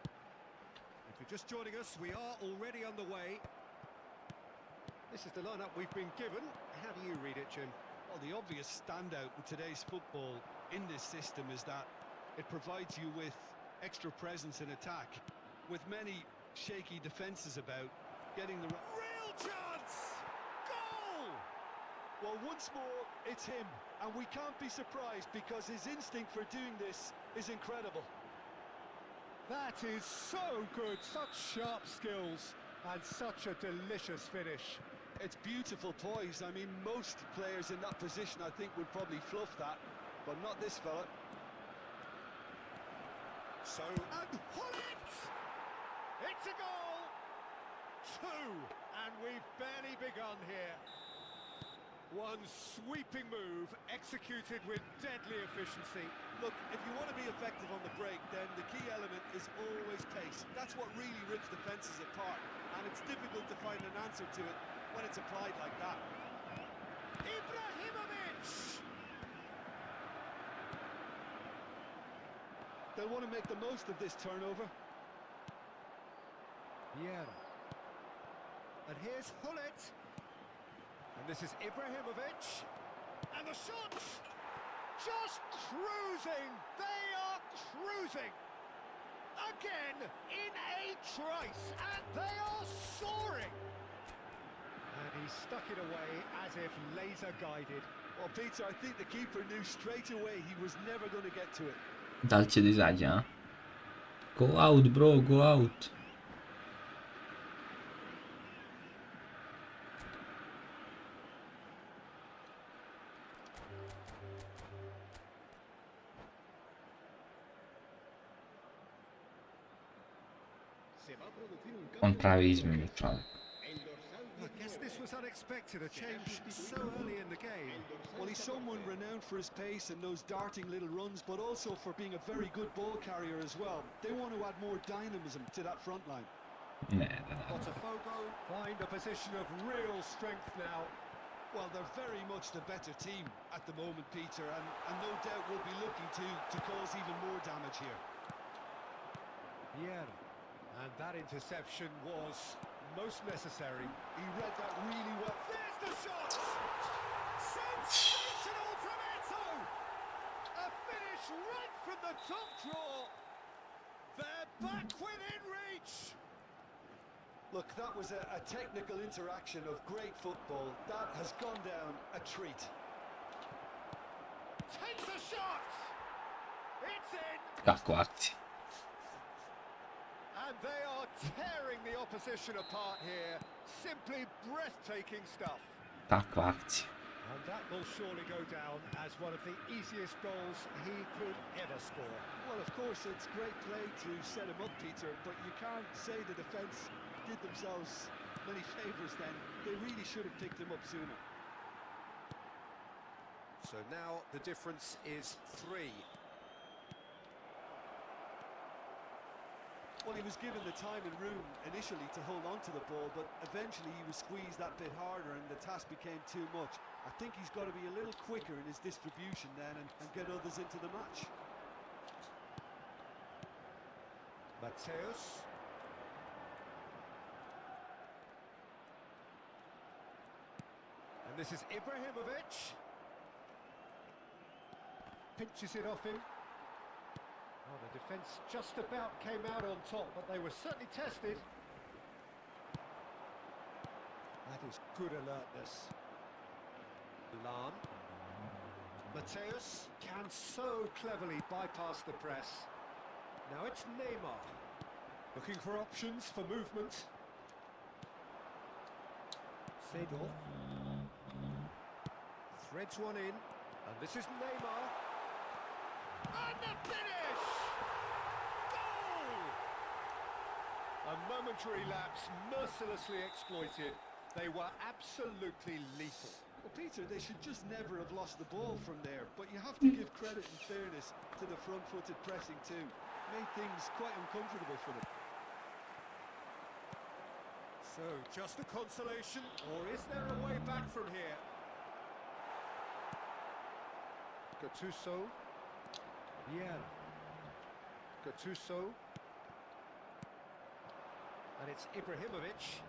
If you're just joining us, we are already underway. This is the lineup we've been given. How do you read it, Jim? Well, the obvious standout in today's football in this system is that it provides you with extra presence in attack. with many shaky defences about, getting the Real chance! Goal! well, once more, it's him, and we can't be surprised because his instinct for doing this is incredible. That is so good, such sharp skills and such a delicious finish. It's beautiful poise. I mean, most players in that position, I think, would probably fluff that, but not this fella. So, and Hullet! It's a goal! 2, and we've barely begun here. One sweeping move, executed with deadly efficiency. Look, if you want to be effective on the break, then the key element is always pace. That's what really rips defences apart, and it's difficult to find an answer to it when it's applied like that. Ibrahimovic! They'll want to make the most of this turnover. Vieira. And here's Hullet. And this is Ibrahimovic. And the shot! Just cruising! They are cruising! Again, in a trice, and they are soaring! And he stuck it away as if laser guided. Well, Peter, I think the keeper knew straight away he was never going to get to it. Dal-ci disaglia. Go out, bro, go out. On pravi izmjenu čovjek. I guess this was unexpected, a change so early in the game. Well, he's someone renowned for his pace and those darting little runs, but also for being a very good ball carrier as well. They want to add more dynamism to that front line. Ne, Botafogo find a position of real strength now. Well, they're very much the better team at the moment, Peter, and no doubt will be looking to cause even more damage here. Yeah, and that interception was most necessary. He read that really well. There's the shot! Sensational from Eto! A finish right from the top draw. They're back within reach. Look, that was a technical interaction of great football. That has gone down a treat. Takes a shot! It's in! kakva akcija. And they are tearing the opposition apart here. Simply breathtaking stuff. Kakva akcija. And that will surely go down as one of the easiest goals he could ever score. Well, of course, it's great play to set him up, Peter, but you can't say the defence did themselves many favours then. They really should have picked him up sooner. So now the difference is 3. Well, he was given the time and room initially to hold on to the ball, but eventually he was squeezed that bit harder and the task became too much. I think he's got to be a little quicker in his distribution then and get others into the match. Mateus. And this is Ibrahimovic. Pinches it off him. Oh, the defence just about came out on top, but they were certainly tested. That is good alertness. Lan. Mateus can so cleverly bypass the press. Now it's Neymar. Looking for options for movement. Seedorf. Threads one in. And this is Neymar. And the finish! Goal! A momentary lapse mercilessly exploited. They were absolutely lethal. Well, Peter, they should just never have lost the ball from there, but you have to give credit and fairness to the front-footed pressing too. Made things quite uncomfortable for them. So, just a consolation, or is there a way back from here? Gattuso. Vieira. Gattuso. And it's Ibrahimovic.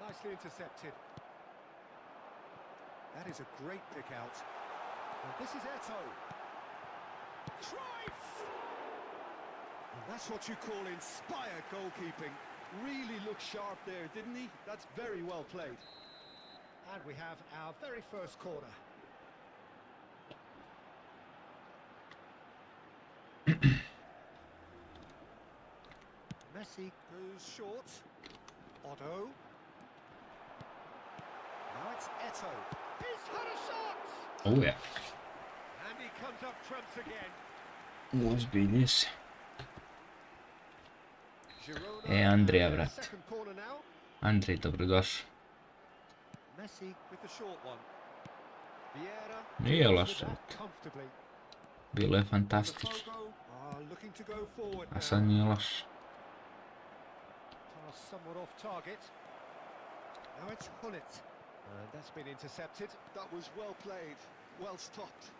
Nicely intercepted. That is a great pick out. And this is Eto. Cruyff! That's what you call inspired goalkeeping. Really looked sharp there, didn't he? That's very well played. And we have our very first corner. Messi goes short. Otto. Now it's Eto. He's had a shot! Oh ja. And he comes up trumps again. Ozbiljni si. Girona, Andrija, and their brate. second corner now. Andrej, dobrodošao. Messi with the short one. Vieira Nije deals loše. with that comfortably. Bilo je fantastično. Botafogo are looking to go forward A sad now. nije loše. Pass somewhat off target. Now it's Hullet. And that's been intercepted. That was well played, well stopped.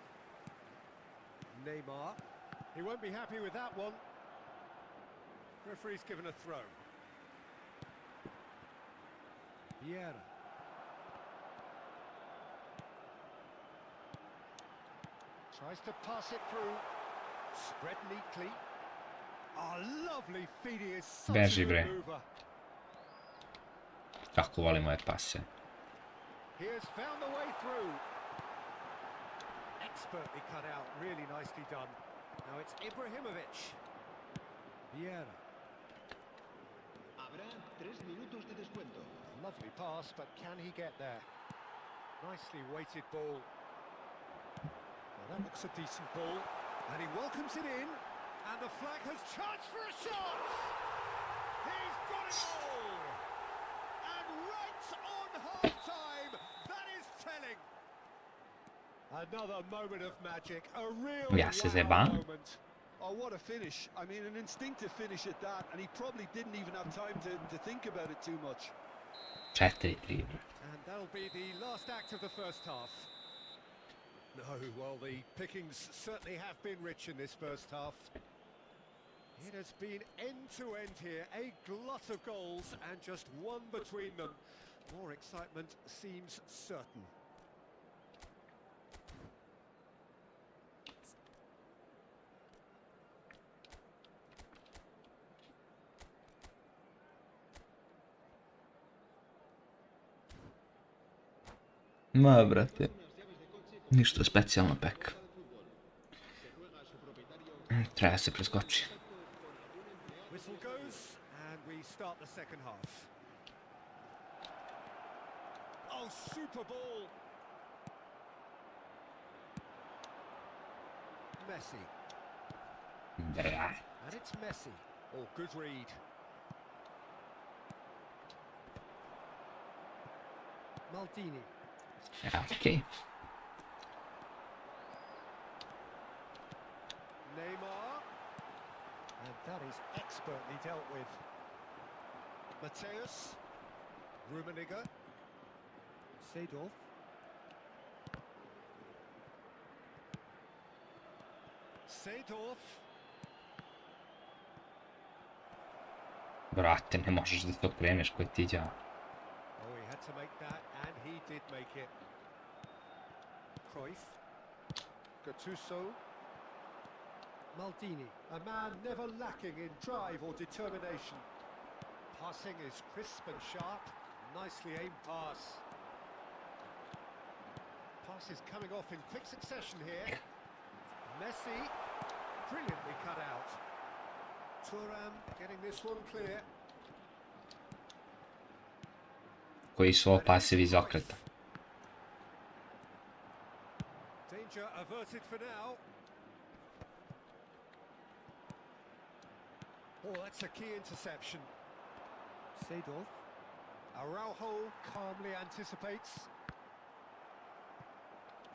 Neymar. He won't be happy with that one. Referee's given a throw. Vieira. Tries to pass it through. Spread neatly. Oh, lovely feed. He is such Beži, a bre. good mover. Kako volim ove pase. He has found the way through. Expertly cut out, really nicely done. Now it's Ibrahimovic. Vieira. Habrá 3 minutos de descuento. Lovely pass, but can he get there? Nicely weighted ball. Well, that looks a decent ball. And he welcomes it in. And the flag has charged for a shot! He's got it all! And right on half-time, that is telling. Another moment of magic, a real Ja se wow zebam. moment. Oh, what a finish. I mean, an instinctive finish at that, and he probably didn't even have time to think about it too much. 4-3. And that'll be the last act of the first half. No, well, the pickings certainly have been rich in this first half. It has been end-to-end here, a glut of goals and just one between them. More excitement seems certain. Ma, brate. Ništa specijalno pek. Treba se preskoči. Whistle goes, and we start the second half. Oh, super ball! Messi. Bra. And it's Messi. Oh, good read. Maldini. Ja, okej. Neymar. And that is expertly dealt with. Mateus. Rummenigge. Seedorf. Seedorf. Brate, ne možeš da to kreneš koji ti đavo. Oh, he had to make that, and he did make it. Cruyff. Gattuso. Maldini, a man never lacking in drive or determination. Passing is crisp and sharp. Nicely aimed pass. Pass is coming off in quick succession here. Messi, brilliantly cut out. Thuram getting this one clear. Koji su ovo pasevi iz okreta. Danger averted for now. Oh, that's a key interception. Seedorf. Araujo calmly anticipates.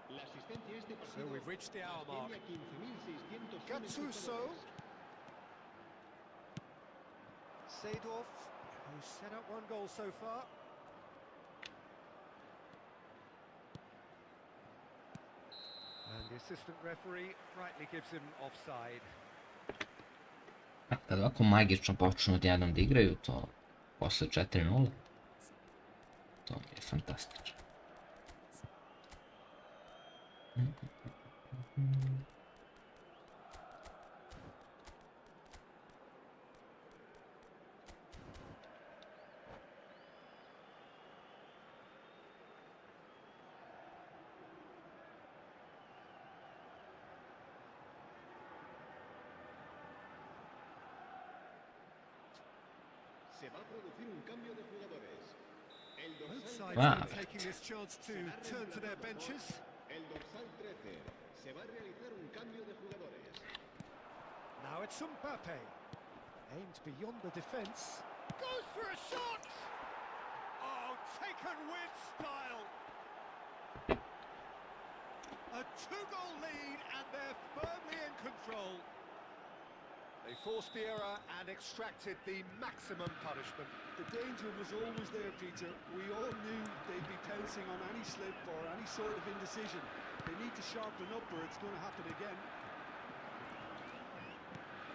La asistencia a este So partido we've reached the hour mark. asciende a 15.600 Gattuso. Seedorf, who's set up one goal so far. And the assistant referee rightly gives him offside. A kad ovako magično počnu odjednom da igraju, to posle 4-0, to mi je fantastično. Se va a producir un cambio de jugadores. El Both dorsal sides then 13. taking this chance to turn to their benches. El dorsal 13. Se va a realizar un cambio de jugadores. Now it's Mbappe. Aimed beyond the defence. Goes for a shot! Oh, taken with style. A two-goal lead and they're firmly in control. They forced the error and extracted the maximum punishment. The danger was always there, Peter. We all knew they'd be pouncing on any slip or any sort of indecision. They need to sharpen up or it's going to happen again.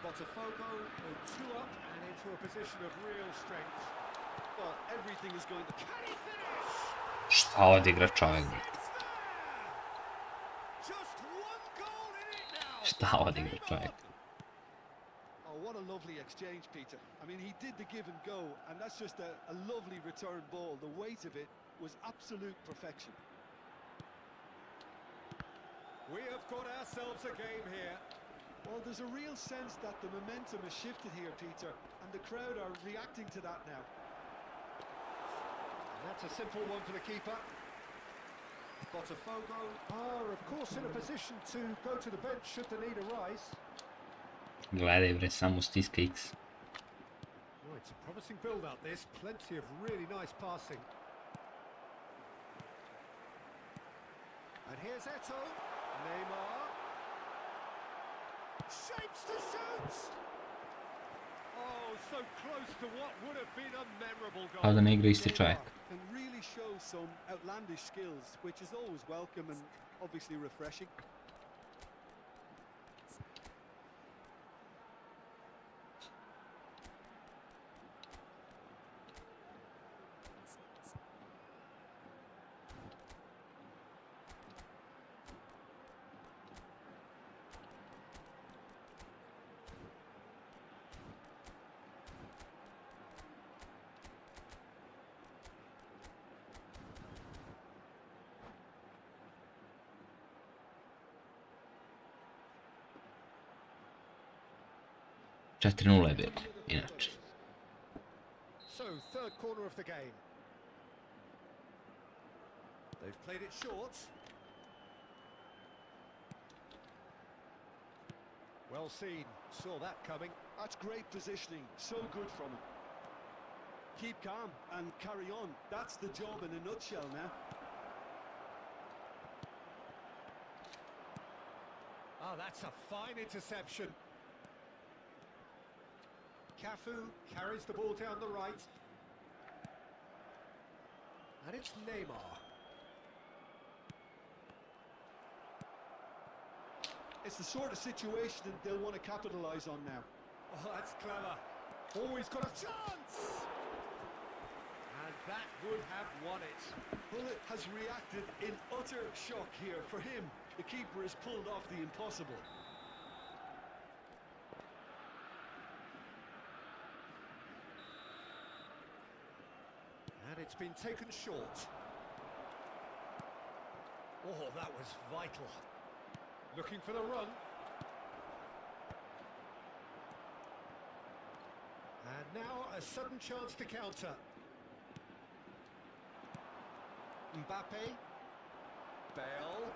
Botafogo will two up and into a position of real strength. Well, everything is going to... Can he finish? Šta odigra čovjek? It's there! Just one goal in it now. Šta odigra Game čovjek? on. Oh, what a lovely exchange, Peter. I mean, he did the give and go, and that's just a lovely return ball. The weight of it was absolute perfection. We have got ourselves a game here. Well, there's a real sense that the momentum has shifted here, Peter, and the crowd are reacting to that now. And that's a simple one for the keeper. Botafogo are, of course, in a position to go to the bench should the need arise. Gledaj bre, samo stiska X. Oh, it's a promising build-up, this. Plenty of really nice passing. And here's Eto. Neymar. Shapes to shoot! Oh, so close to what would have been a memorable goal. Kao da ne igra isti čovjek. Can really show some outlandish skills, which is always welcome and obviously refreshing. Četiri 0 je bilo, inače. So, third corner of the game. They've played it short. Well seen, saw that coming. That's great positioning, so good from him. Keep calm and carry on. That's the job in a nutshell now. Oh, that's a fine interception. Cafu carries the ball down the right. And it's Neymar. It's the sort of situation that they'll want to capitalise on now. Oh, that's clever. Always got a chance! And that would have won it. Bullet has reacted in utter shock here. For him, the keeper has pulled off the impossible. And it's been taken short. Oh, that was vital. Looking for the run. And now a sudden chance to counter. Mbappe. Bale.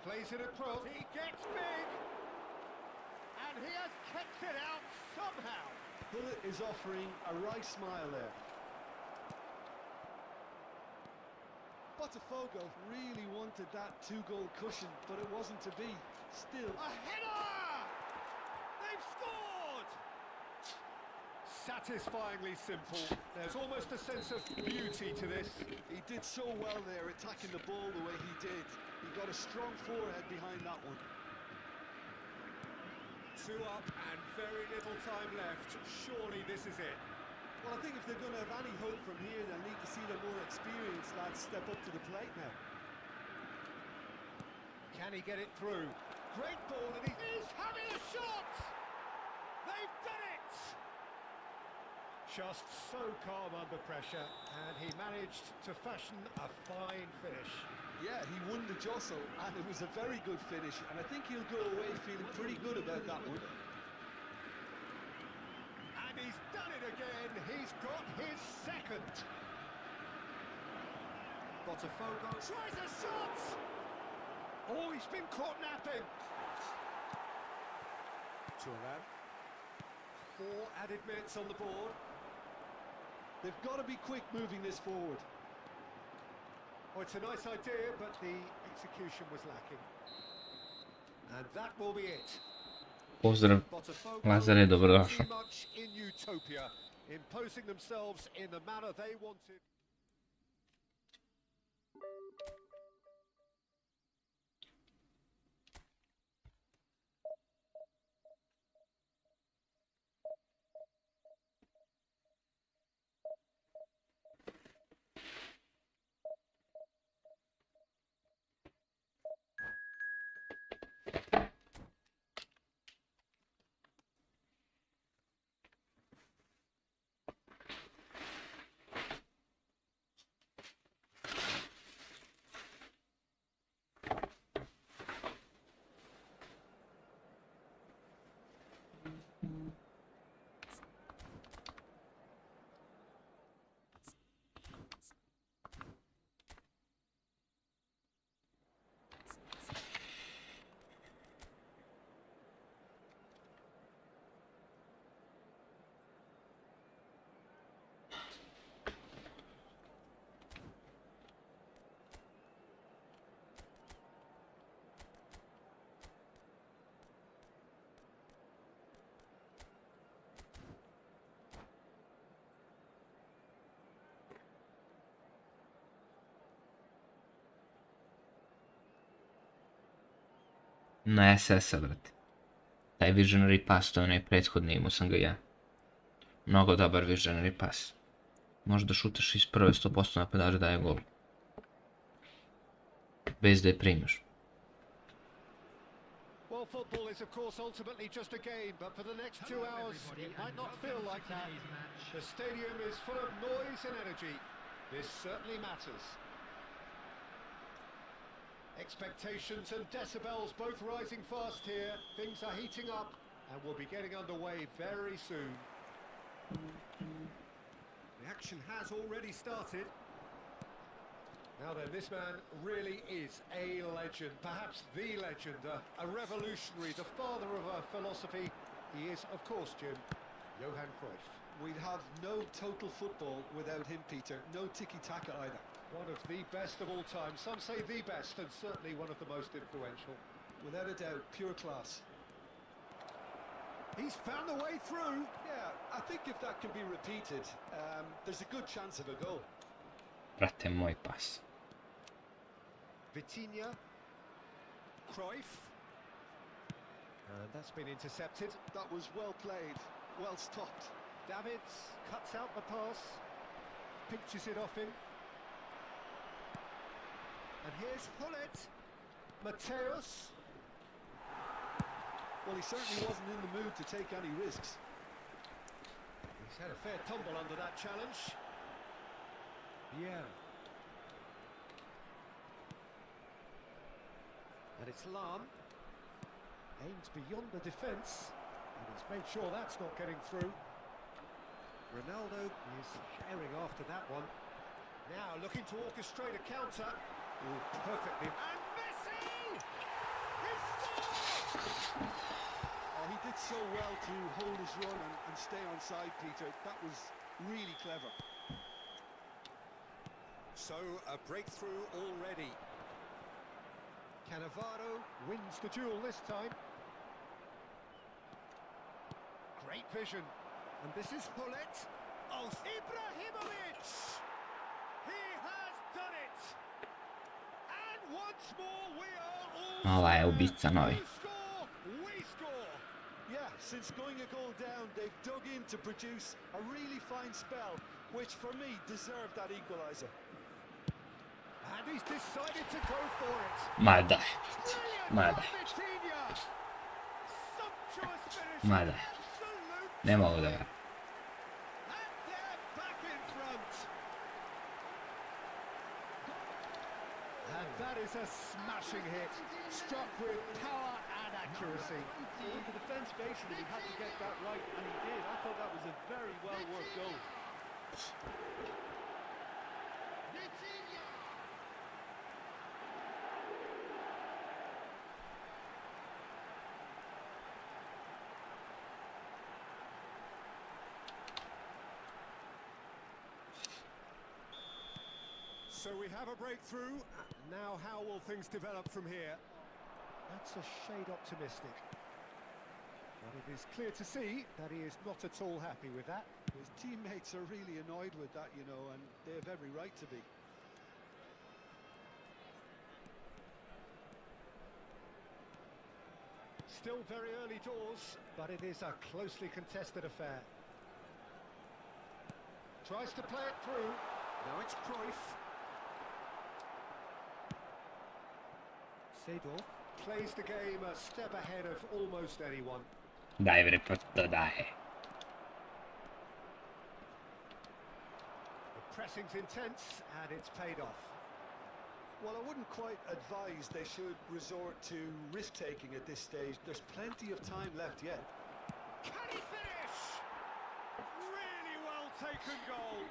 Plays it across. He gets big. And he has kept it out somehow. Bullet is offering a wry smile there. Botafogo really wanted that two-goal cushion, but it wasn't to be. Still, A header! They've scored! Satisfyingly simple. There's almost a sense of beauty to this. he did so well there, attacking the ball the way he did. He got a strong forehead behind that one. Two up and very little time left. Surely this is it. Well, I think if they're going to have any hope from here, they'll need to see the more experienced lads step up to the plate now. Can he get it through? Great ball and he's having a shot! They've done it! Just so calm under pressure, and he managed to fashion a fine finish. Yeah, he won the jostle, and it was a very good finish, and I think he'll go away feeling pretty good about that one. And he's done got his second. Botafogo tries a shot. Oh, he's been caught napping. Turan. 4 added minutes on the board. They've got to be quick moving this forward. Oh, it's a nice idea, but the execution was lacking. And that will be it. Pozdrav, Botafogo Lazare, dobrodošao. pretty much in utopia, imposing themselves in the manner they wanted. Na SS-a, brate. Taj visionary pass, to je onaj prethodni, imao sam ga ja. Mnogo dobar visionary pass. Možda šutaš iz prve 100% napadača daje gol. Bez da je primiš. Well, football is of course ultimately just a game, but for the next 2 hours it might not feel like that. The stadium is full of noise and energy. This certainly matters. Expectations and decibels both rising fast here. Things are heating up and we'll be getting underway very soon. The action has already started. Now then, this man really is a legend, perhaps the legend, a revolutionary, the father of a philosophy. He is, of course, Jim, Johan Cruyff. We'd have no total football without him, Peter. No tiki-taka either. One of the best of all time. Some say the best, and certainly one of the most influential. Without a doubt, pure class. He's found a way through. Yeah, I think if that can be repeated, there's a good chance of a goal. Brate, moj pas. Vitinha. Cruyff. And that's been intercepted. That was well played, well stopped. Davids cuts out the pass. Pinches it off him. And here's Hullet. Mateus. Well, he certainly wasn't in the mood to take any risks. He's had a fair tumble under that challenge. Yeah. And it's Lam. Aims beyond the defence. And he's made sure that's not getting through. Ronaldo is sharing after that one. Now looking to orchestrate a counter. Ooh, perfectly. And Messi! He scored! Oh, he did so well to hold his run and stay on side, Peter. That was really clever. So, a breakthrough already. Cannavaro wins the duel this time. Great vision. And this is Hullet. Oh, Ibrahimovic! He has done it! And once more we are all Ova je ubica novi. we score! Yeah, since going a goal down, they've dug in to produce a really fine spell, which for me deserved that equaliser. And he's decided to go for it. Ma daj. Brilliant Ma from daj. Vitinha. Sumptuous finish. Ma daj. Absolute Ne mogu da joy. ga. And they're back in front. And that is a smashing hit, struck with power and accuracy. Well, the defence basically had to get that right, and he did. I thought that was a very well-worked goal. Vitinha! So we have a breakthrough. Now how will things develop from here? That's a shade optimistic. But it is clear to see that he is not at all happy with that. His teammates are really annoyed with that, you know, and they have every right to be. Still very early doors, but it is a closely contested affair. Tries to play it through. Now it's Cruyff. Seedorf plays the game a step ahead of almost anyone. Dai, avrei fatto, dai. The pressing's intense and it's paid off. Well, I wouldn't quite advise they should resort to risk-taking at this stage. There's plenty of time left yet. Can he finish? Really well taken goal.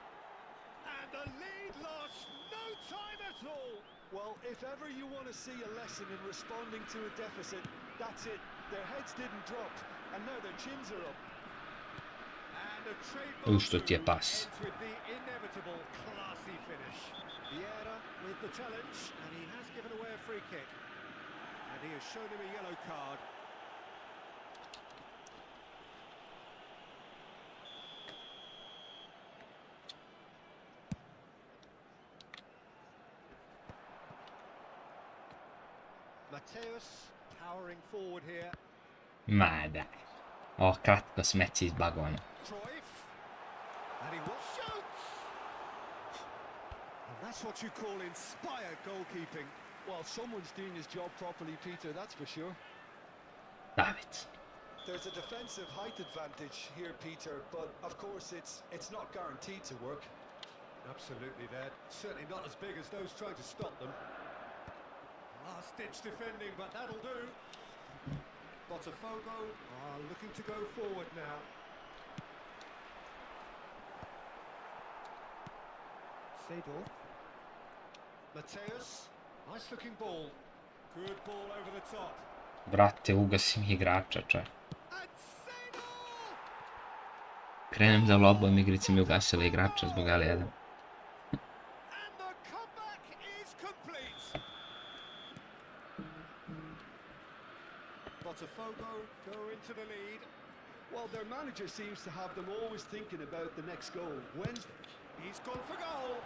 And the lead lost no time at all. Well, if ever you want to see a lesson in responding to a deficit, that's it. Their heads didn't drop, and now their chins are up. And a trademark Giusto, ti è move pass. ends with the inevitable classy finish. Vieira with the challenge, and he has given away a free kick. And he has shown him a yellow card. Mateus powering forward here. Ma dai. Oh, cazzo, smetti di sbagone. Cruyff. And he will shoot! And that's what you call inspired goalkeeping. Well, someone's doing his job properly, Peter, that's for sure. David. There's a defensive height advantage here, Peter, but of course it's not guaranteed to work. Absolutely there. Certainly not as big as those trying to stop them. Last-ditch defending, but that'll do. Botafogo are looking to go forward now. Seedorf. Mateus. Nice-looking ball. Good ball over the top. Brate, ugasim igrača, čaj. And Seedorf! Krenem za lobom, igrici mi ugasila igrača zbog L1. And the comeback is complete. Botafogo go into the lead. Well, their manager seems to have them always thinking about the next goal. Wednesday. He's gone for goal.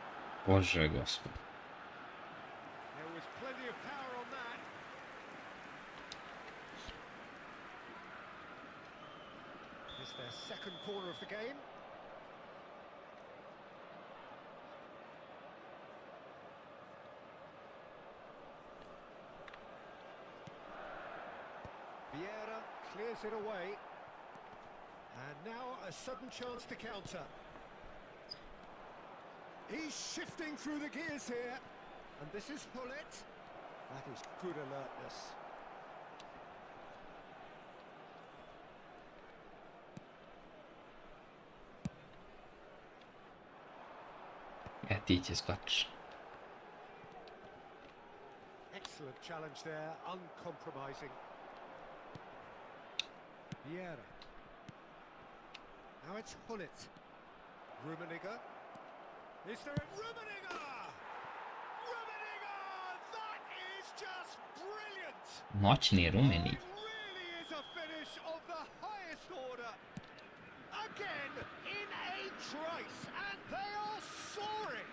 Bože gospod. There was plenty of power on that. It's their second corner of the game. Vieira clears it away. And now a sudden chance to counter. He's shifting through the gears here. And this is Hullet. That is good alertness. Ti će skočiš. Excellent challenge there, uncompromising. Vieira. Now it's Hullet. Rummenigge. Is there a Rummenigge? Rummenigge! That is just brilliant! Noćni Rumeni. It really is a finish of the highest order. Again, in a trice, and they are soaring.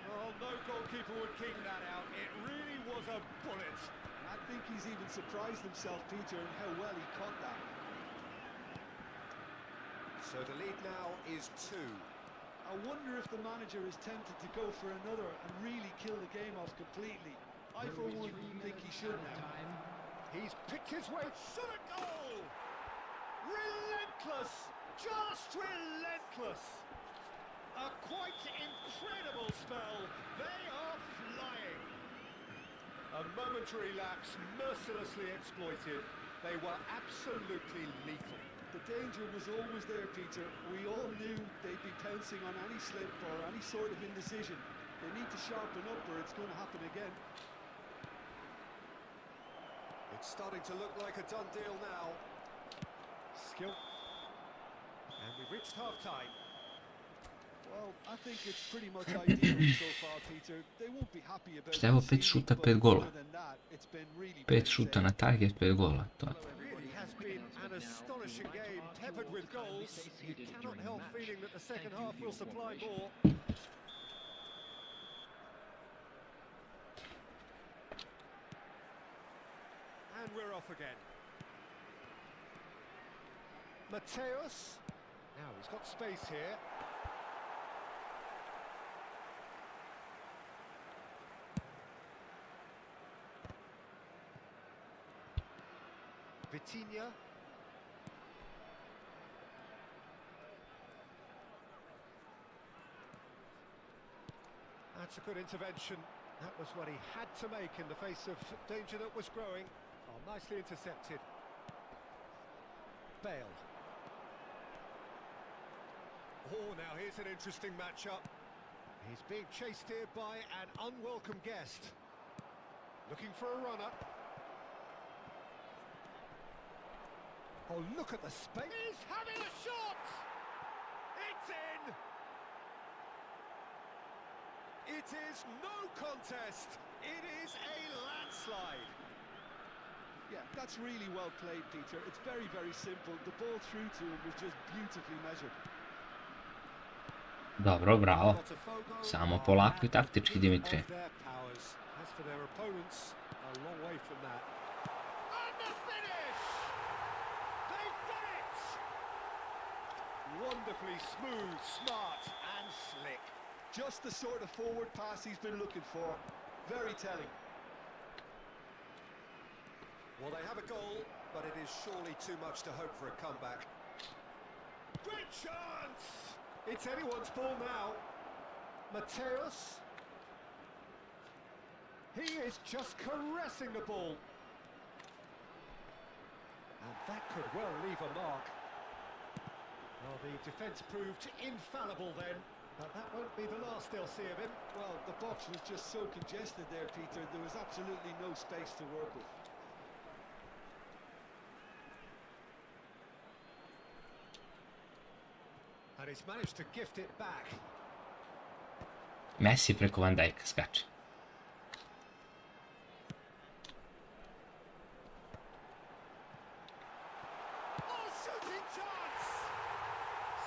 Well, no goalkeeper would keep that out. It really was a bullet. I think he's even surprised himself, Peter, in how well he caught that. So the lead now is 2. I wonder if the manager is tempted to go for another and really kill the game off completely. I, for one, think he should now. He's picked his way to the goal! Relentless! Just relentless! A quite incredible spell. They are flying. A momentary lapse mercilessly exploited. They were absolutely lethal. The danger was always there, Peter. We all knew they'd be pouncing on any slip or any sort of indecision. They need to sharpen up or it's going to happen again. It's starting to look like a done deal now. Skill. And we've reached half-time. Well, I think it's pretty much ideal so far, Peter. They won't be happy about Šta je ovo, 5 conceding, šuta, but 5 gola? other than that, it's been really 5 šuta na target, 5 gola. To je. Really has been an astonishing game, peppered with goals. You cannot help feeling that the second half will supply more. And we're off again. Mateus. Now he's got space here. Vitinha. That's a good intervention. That was what he had to make in the face of danger that was growing. Oh, nicely intercepted. Bale. Oh, now here's an interesting matchup. He's being chased here by an unwelcome guest. Looking for a runner. Oh, look at the space. He's having a shot! It's in! It is no contest. It is a landslide. Yeah, that's really well played, Peter. It's very, very simple. The ball through to him was just beautifully measured. Dobro, bravo. Samo polako I taktički, Dimitrije. As for their opponents, a long way from that. And the finish! They've done it! Wonderfully smooth, smart and slick. Just the sort of forward pass he's been looking for. Very telling. Well, they have a goal, but it is surely too much to hope for a comeback. Great chance! It's anyone's ball now. Mateus. He is just caressing the ball. And that could well leave a mark. Well, the defence proved infallible then, but that won't be the last they'll see of him. Well, the box was just so congested there, Peter. There was absolutely no space to work with. And he's managed to gift it back. Messi preko Van Dijka skače. Oh, shooting chance!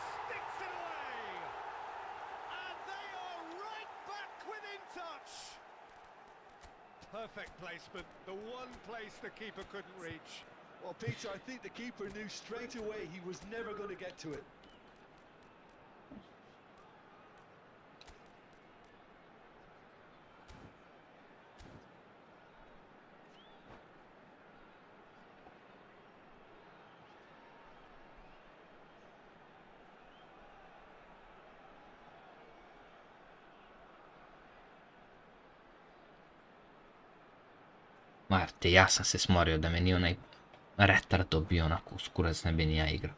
Sticks it away! And they are right back within touch! Perfect placement, the one place the keeper couldn't reach. Well, Peter, I think the keeper knew straight away he was never going to get to it. Marte, ja sam se smorio da me nije onaj retard bio onako skurac ne bi ni ja igrao.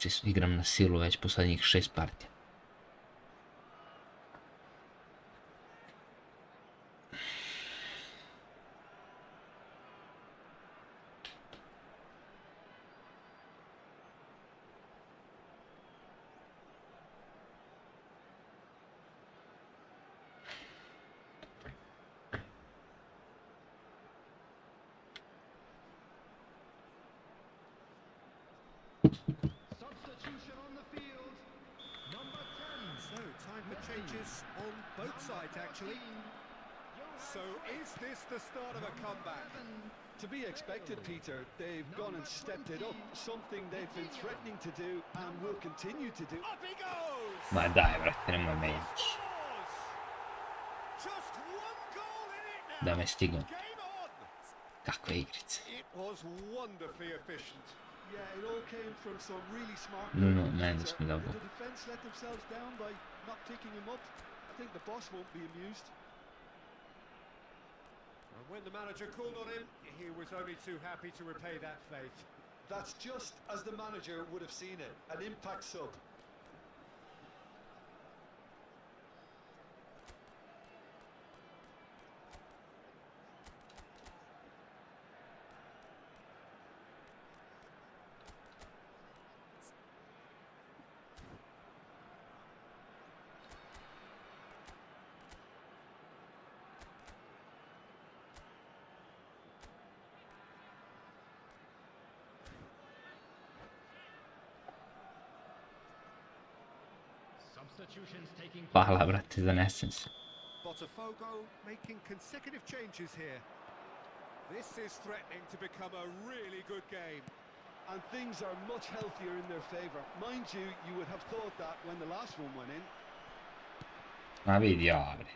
Znači igram na silu već poslednjih 6 partija. Substitution on the field. Number 10. So, time for changes on both sides, actually. So, is this the start of a comeback? To be expected, Peter. They've gone and stepped it up. Something they've been threatening to do and will continue to do. Up he goes! Ma daj, brate, nemoj me ići. Scores! Just one goal in it now. Da me stignu. Game on! Kakve igrice. It was wonderfully efficient. Yeah, it all came from some really smart... Nuno movement, Mendes Peter. mi dao Did gol. the defence let themselves down by not picking him up? I think the boss won't be amused. And when the manager called on him, he was only too happy to repay that faith. That's just as the manager would have seen it, an impact sub. Substitutions taking Hvala, place. brate, zanesen se. Botafogo making consecutive changes here. This is threatening to become a really good game. And things are much healthier in their favour. Mind you, you would have thought that when the last one went in. Ma vedi, bre.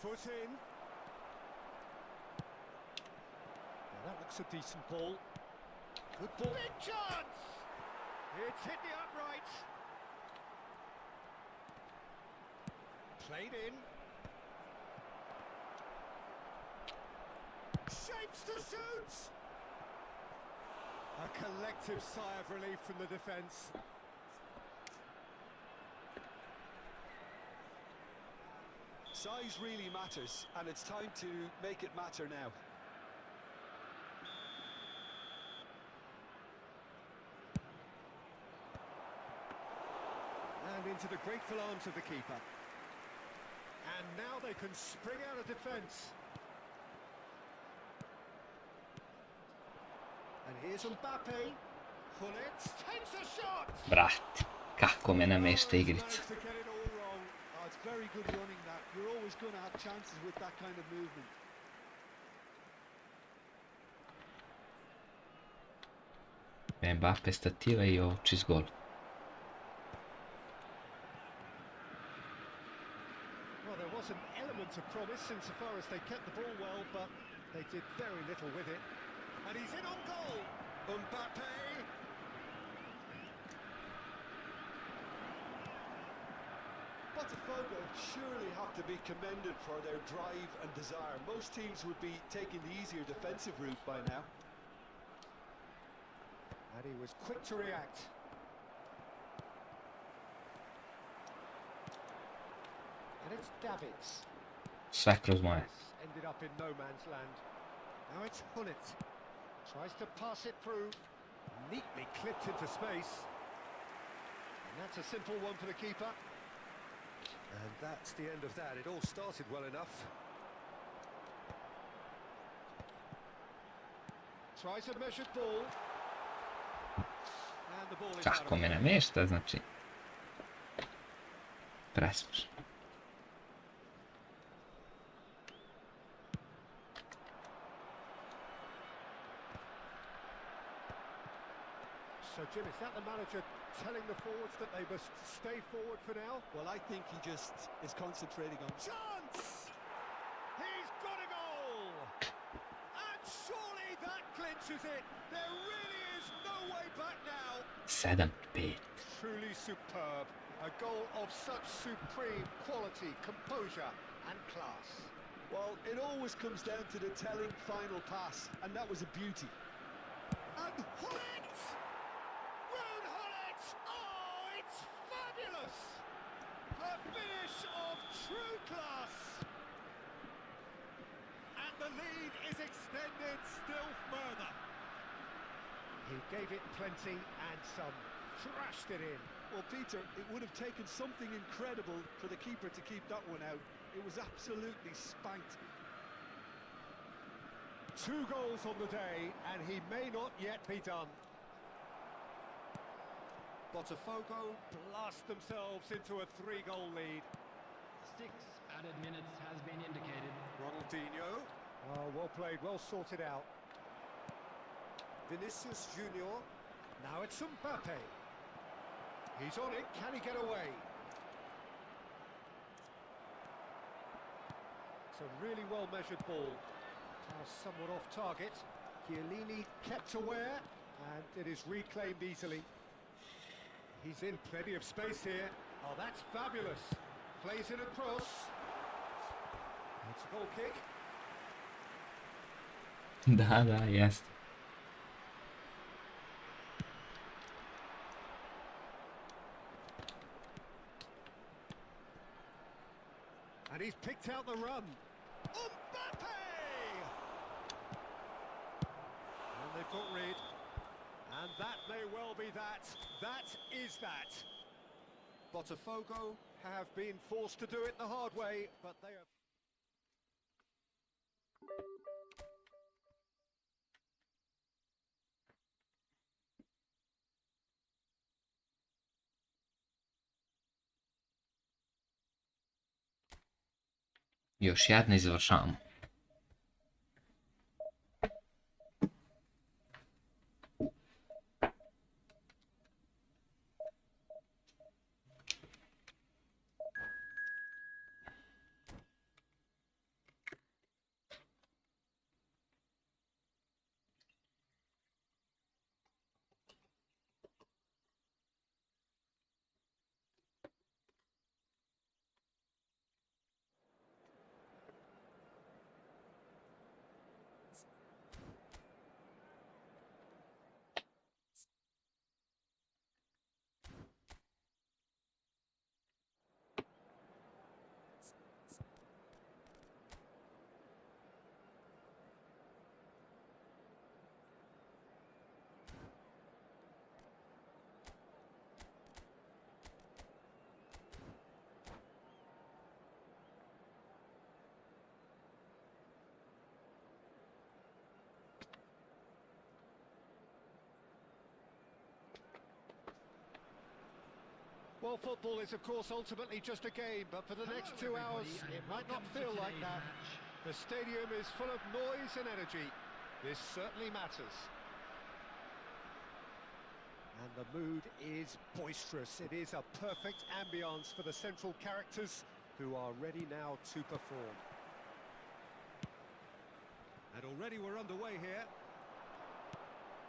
Foot in. Now that looks a decent ball. Good ball. Big chance! It's hit the uprights. Played in. Shapes to shoot! A collective sigh of relief from the defence. Size really matters, and it's time to make it matter now. And into the grateful arms of the keeper. And now they can spring out of defence. And here's Mbappe. Hullets takes a shot. Brate, kako me namešta He's igrica. managed to get it all wrong. Oh, it's very good running that. You're always going to have chances with that kind of movement. Mbappe stativa i ovo čist gol. Well, there was an element of promise insofar as they kept the ball well, but they did very little with it. And he's in on goal. Mbappe. Botafogo surely have to be commended for their drive and desire. Most teams would be taking the easier defensive route by now. And he was quick to react. And it's Davids. Sve kroz moje. Ended up in no man's land. Now it's Hullet. Tries to pass it through. Neatly clipped into space. And that's a simple one for the keeper. And that's the end of that. It all started well enough. Tries a measured ball. And the ball is out Kako of me play. namešta, znači... Presmiješno. So, Jim, is that the manager telling the forwards that they must stay forward for now? Well, I think he just is concentrating on... Chance! He's got a goal! And surely that clinches it. There really is no way back now. 7-5. Truly superb. A goal of such supreme quality, composure and class. Well, it always comes down to the telling final pass, and that was a beauty. And Hullet! Ruud Hullet! Oh, it's fabulous! A finish of true class! And the lead is extended still further. He gave it plenty and some. Thrashed it in. Well, Peter, it would have taken something incredible for the keeper to keep that one out. It was absolutely spanked. 2 goals on the day, and he may not yet be done. Botafogo blast themselves into a 3-goal lead. 6 added minutes has been indicated. Ronaldinho. Oh, well played, well sorted out. Vinicius Junior. Now it's Mbappe. He's on it, can he get away? It's a really well-measured ball. Somewhat off target. Chiellini kept aware, and it is reclaimed easily. He's in plenty of space here. Oh, that's fabulous. Plays it across. It's a goal kick. Da, jeste. picked out the run. Mbappe! And they've got rid. And that may well be that. That is that. Botafogo have been forced to do it the hard way, but they are... Još jedna i završavamo. Well, football is, of course, ultimately just a game, but for the next 2 hours, it might not feel like that. The stadium is full of noise and energy. This certainly matters. And the mood is boisterous. It is a perfect ambience for the central characters who are ready now to perform. And already we're underway here.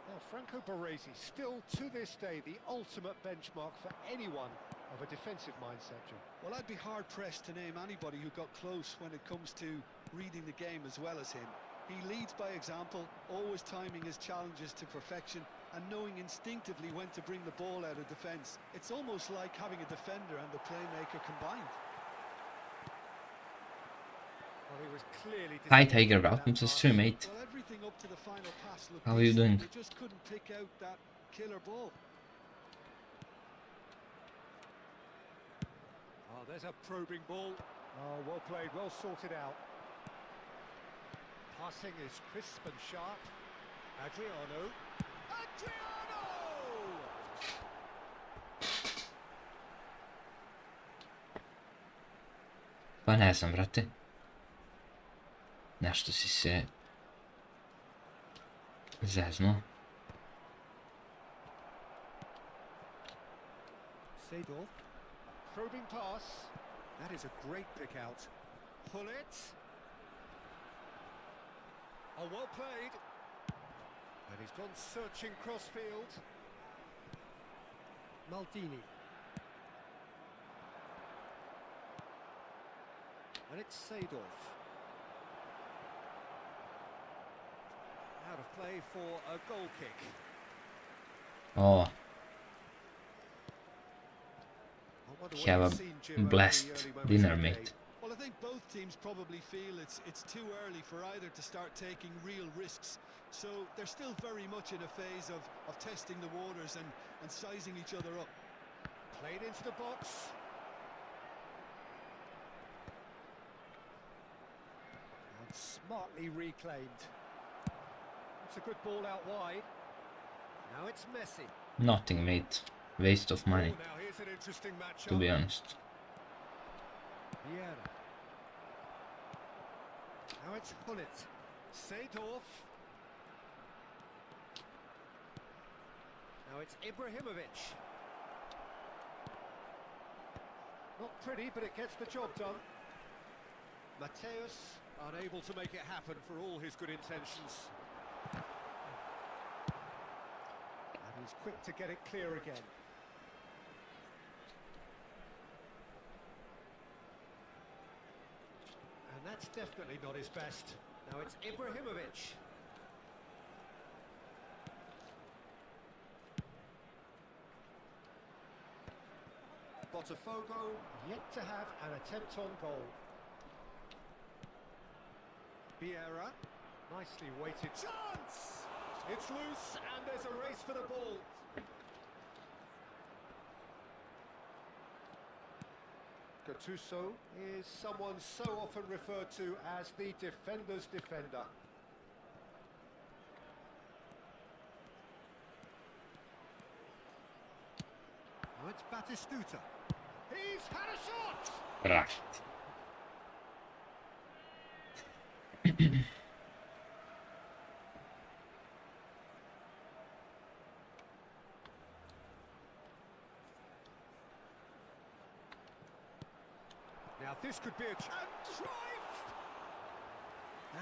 Now, Franco Baresi, still to this day, the ultimate benchmark for anyone of a defensive mindset, Jim. Well, I'd be hard-pressed to name anybody who got close when it comes to reading the game as well as him. He leads by example, always timing his challenges to perfection and knowing instinctively when to bring the ball out of defence. It's almost like having a defender and the playmaker combined. Well, he was clearly Hi Tiger, welcome to the stream, mate. Well, everything up to the final pass looked How are you decent. doing? They just couldn't pick out that killer ball. Oh, there's a probing ball. Oh, well played, well sorted out. Passing is crisp and sharp. Adriano. Adriano! Pa ne znam, brate. Nešto si se zeznuo. Seedorf. Probing pass. That is a great pick out. Pull it. Oh, well played. And he's gone searching crossfield. Maldini. And it's Seedorf. Out of play for a goal kick. Oh, I wonder what have you've a seen, Jim, over the blessed early moments dinner, of the mate. game. Well, I think both teams probably feel it's too early for either to start taking real risks. So they're still very much in a phase of testing the waters and sizing each other up. Played into the box. And smartly reclaimed. It's a good ball out wide. Now it's Messi. Nothing, mate. Waste of money, Oh, now here's an interesting matchup. to be honest. Vieira. Now it's Hullet. Seedorf. Now it's Ibrahimovic. Not pretty, but it gets the job done. Mateus unable to make it happen for all his good intentions. And he's quick to get it clear again. And that's definitely not his best. Now it's Ibrahimovic. Botafogo yet to have an attempt on goal. Vieira, nicely weighted. Chance! It's loose and there's a race for the ball. Gattuso is someone so often referred to as the defender's defender. Now it's Batistuta. He's had a shot! Right. Now this could be a chance.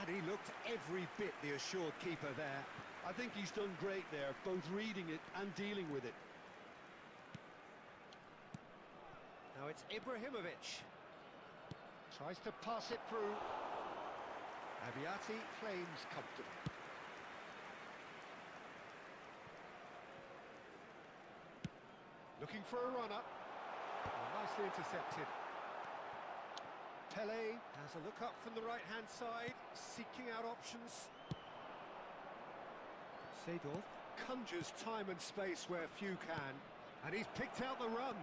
And he looked every bit the assured keeper there. I think he's done great there, both reading it and dealing with it. Now it's Ibrahimovic. Tries to pass it through. Abiati claims comfortably. Looking for a runner. Nicely intercepted. Pele has a look up from the right-hand side, seeking out options. Seedorf conjures time and space where few can, and he's picked out the run.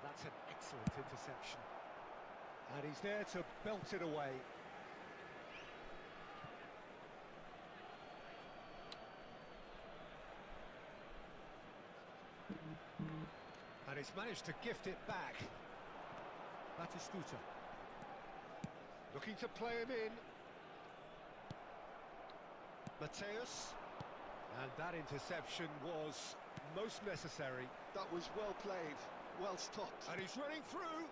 That's an excellent interception. And he's there to belt it away. And he's managed to gift it back. Batistuta. Looking to play him in. Mateus. And that interception was most necessary. That was well played, well stopped. And he's running through.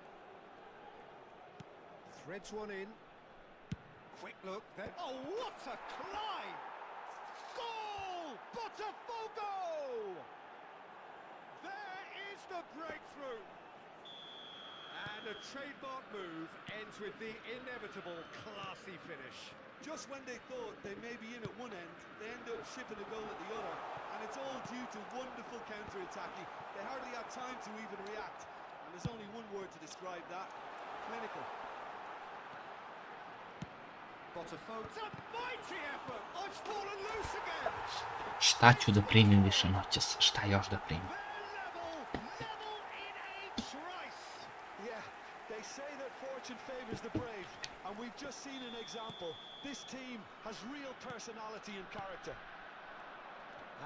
Threads one in. Quick look, then... Oh, what a climb! Goal! Botafogo! There is the breakthrough. And a trademark move ends with the inevitable classy finish. Just when they thought they may be in at one end, they end up shipping a goal at the other. And it's all due to wonderful counter-attacking. They hardly had time to even react. And there's only one word to describe that: clinical. Botafogo. It's a mighty effort! Oh, it's fallen loose again! Šta ću da primim više noćas? Šta još da primim? Level in a trice! Yeah, they say that fortune favours the brave. And we've just seen an example. This team has real personality and character.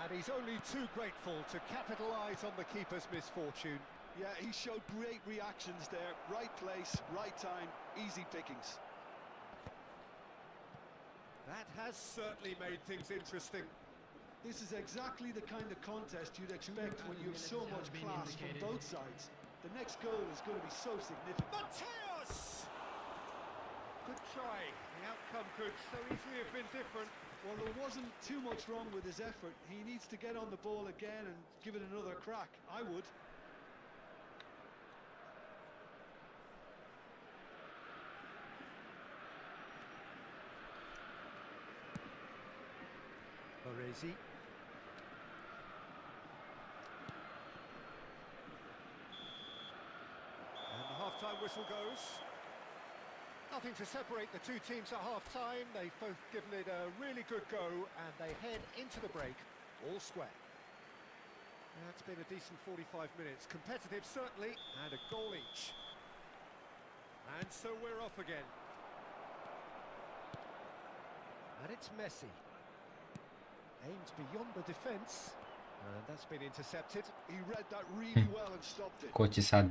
And he's only too grateful to capitalise on the keeper's misfortune. Yeah, he showed great reactions there. Right place, right time, easy pickings. That has certainly made things interesting. This is exactly the kind of contest you'd expect when you have so much class from both sides. The next goal is going to be so significant. Mateus! Good try. The outcome could so easily have been different. Well, there wasn't too much wrong with his effort. He needs to get on the ball again and give it another crack. I would. Baresi. And the half-time whistle goes. Nothing to separate the two teams at half-time. They've both given it a really good go, and they head into the break all square. That's been a decent 45 minutes. Competitive, certainly, and a goal each. And so we're off again. And it's Messi. Aims beyond the defence. And that's been intercepted. He read that really well and stopped it. Ko će sad?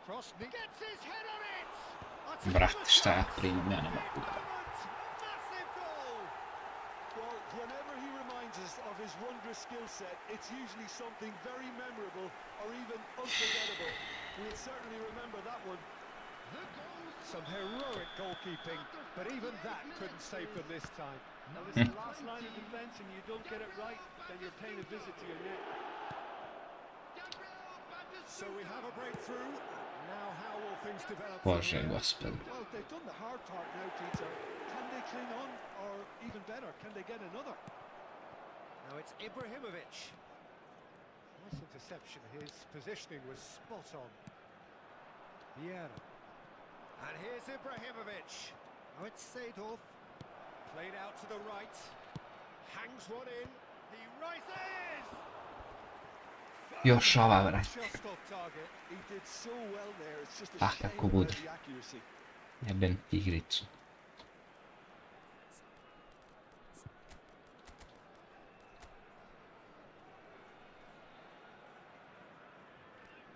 Cross gets his head on it. Brate, šta ja primim? Ja ne mogu da. Massive goal. Well, whenever he reminds us of his wondrous skill set, it's usually something very memorable or even unforgettable. We'll certainly remember that one. Some heroic goalkeeping, but even that couldn't save them this time. Now, this is the last line of defence, and you don't get it right, then you're paying a visit to your net. So we have a breakthrough. Now how will things develop? Bože gospod. Well, they've done the hard part now, Peter. Can they cling on, or even better, can they get another? Now it's Ibrahimovic. Nice interception. His positioning was spot on. Vieira. And here's Ibrahimovic. Now it's Seedorf. Played out to the right. Hangs one in. He rises! Još ova, brate. Just off target. He did so well there. It's just a Pa, shame kako about bude. the accuracy. Jebem igricu.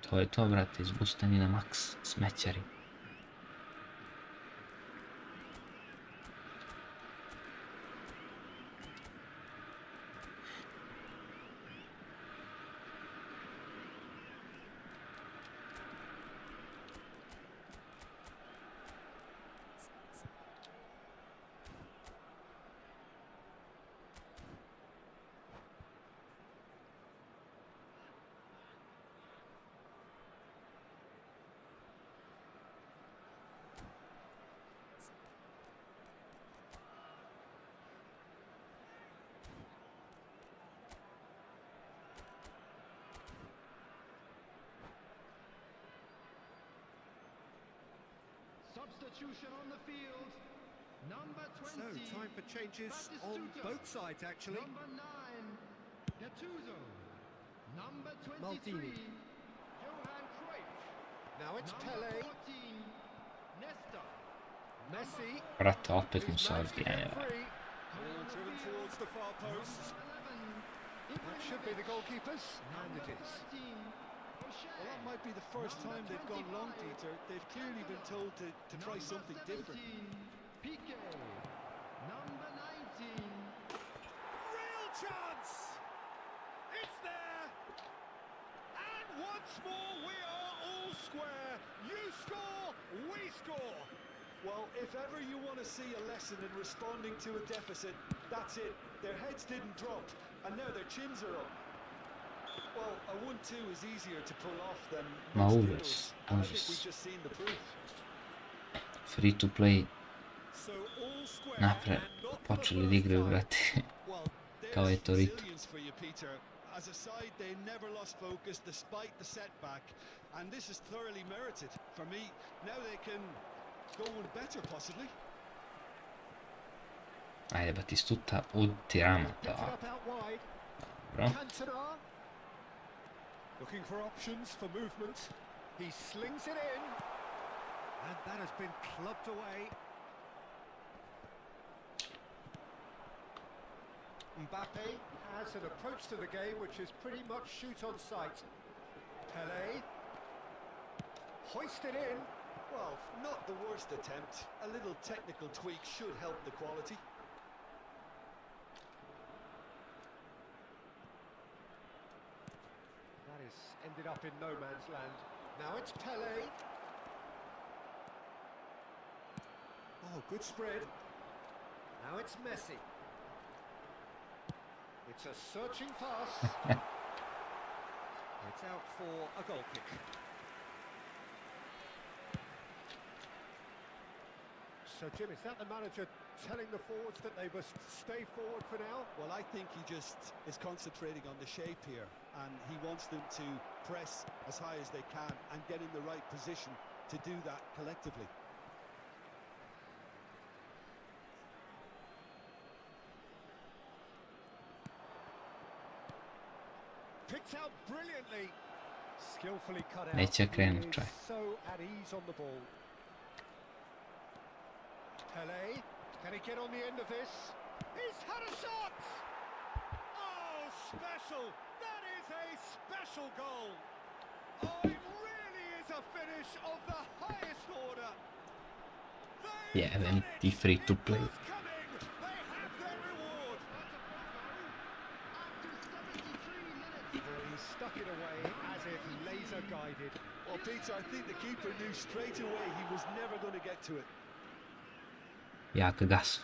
To je to, brate, izbustani na maks, smećari. Substitution on the field. Number 20. So, time for changes on both sides, actually. Number 9, Gattuso. Number 23, Maldini. Johan Cruyff. Now it's Number Pele. 14, Nesta. Messi. Brate, opet mu Who's se managed to odbija, get jeba. free. Coming Ball on the driven field. towards the far post. Number 11, That should be the Ibrahimovic. goalkeepers. And Number it is. 13, O'Shea. Well, that might be the first Number time they've gone long, 25, Peter. They've clearly been told to try Number something 17, different. Piqué. Number 19, Real chance! It's there! And once more we are all square. You score, we score. Well, if ever you want to see a lesson in responding to a deficit, that's it. Their heads didn't drop, and now their chins are up. Well, a 1-2 is easier to pull off than Ma most užas, nils, and I think užas. we've just seen the proof. Free to play So all square napred, and not for the počeli da first igraju, time. brate. Well, Kao je there's to Rito. resilience for you, Peter. As a side, they never lost focus despite the setback, and this is thoroughly merited. For me, now they can go one better, possibly. Ajde, Batistuta, uttiramo Gets it to. up out wide. Bro. Cantona. Looking for options for movement. He slings it in. And that has been clubbed away. Mbappe has an approach to the game which is pretty much shoot on sight. Pele. Hoisted in. Well, not the worst attempt. A little technical tweak should help the quality. That is ended up in no man's land. Now it's Pele. Oh, good spread. Now it's Messi. It's a searching pass. It's out for a goal kick. So, Jim, is that the manager telling the forwards that they must stay forward for now? Well, I think he just is concentrating on the shape here, and he wants them to press as high as they can and get in the right position to do that collectively. Picked out brilliantly. Skillfully cut out. Neće krenut, He is čovjek. so at ease on the ball. Pele, can he get on the end of this? He's had a shot! Oh, special! That is a special goal! Oh, it really is a finish of the highest order! They've Yeah, done then it! be free to It play. was coming! They have their reward! And he stuck it away as if laser guided. Well, Peter, I think the keeper knew straight away he was never going to get to it. Jak gas.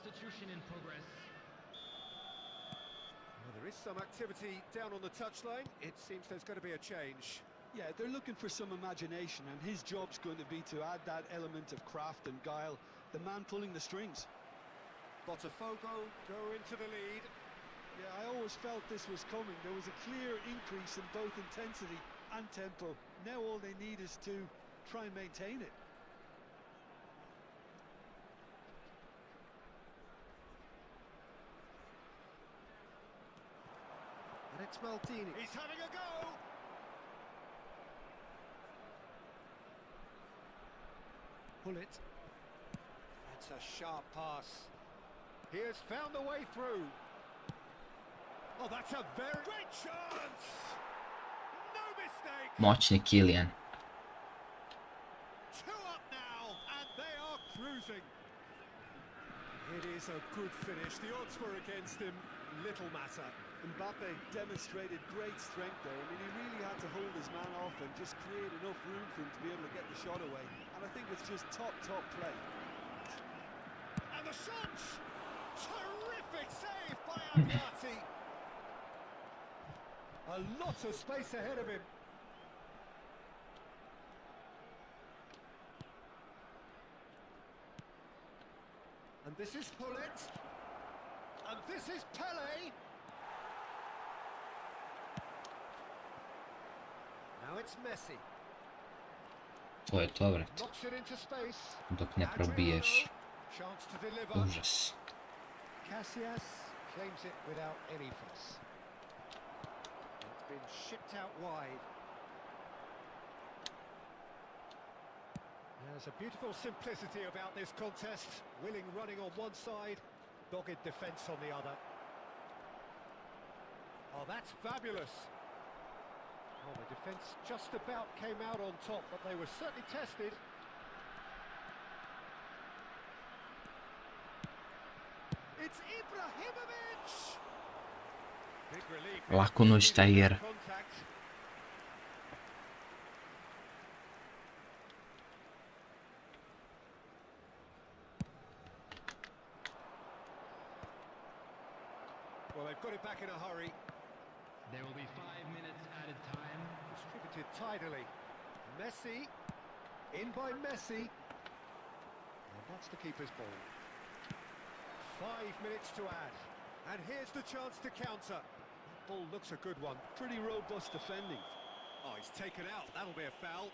Substitution in progress. Well, there is some activity down on the touchline. It seems there's going to be a change. Yeah, they're looking for some imagination, and his job's going to be to add that element of craft and guile, the man pulling the strings. Botafogo go into the lead. Yeah, I always felt this was coming. There was a clear increase in both intensity and tempo. Now all they need is to try and maintain it. And it's Maldini. He's having a go. Pull it. That's a sharp pass. He has found the way through. Oh, that's a very great chance. No mistake. Moćni Kylian. 2 up now, and they are cruising. It is a good finish. The odds were against him. Little matter. Mbappe demonstrated great strength there. I mean, he really had to hold his man off and just create enough room for him to be able to get the shot away. And I think it's just top play. And the shot! Terrific save by Abbiati. A lot of space ahead of him. And this is Hullet. And this is Pele. Now it's Messi. To je to, vrat. Knocks it into space. Dok ne probiješ. Chance to deliver. Užas. Casillas claims it without any fuss. It's been shipped out wide. There's a beautiful simplicity about this contest. Willing running on one side, dogged defence on the other. Oh, that's fabulous. Oh, the defence just about came out on top, but they were certainly tested. It's Ibrahimovic! Big relief. Lako noć ta igra. Contact. Well, they've got it back in a hurry. There will be 5 minutes added time. Distributed tidily. Messi. In by Messi. And that's the keeper's ball. 5 minutes to add. And here's the chance to counter. That ball looks a good one. Pretty robust defending. Oh, he's taken out. That'll be a foul.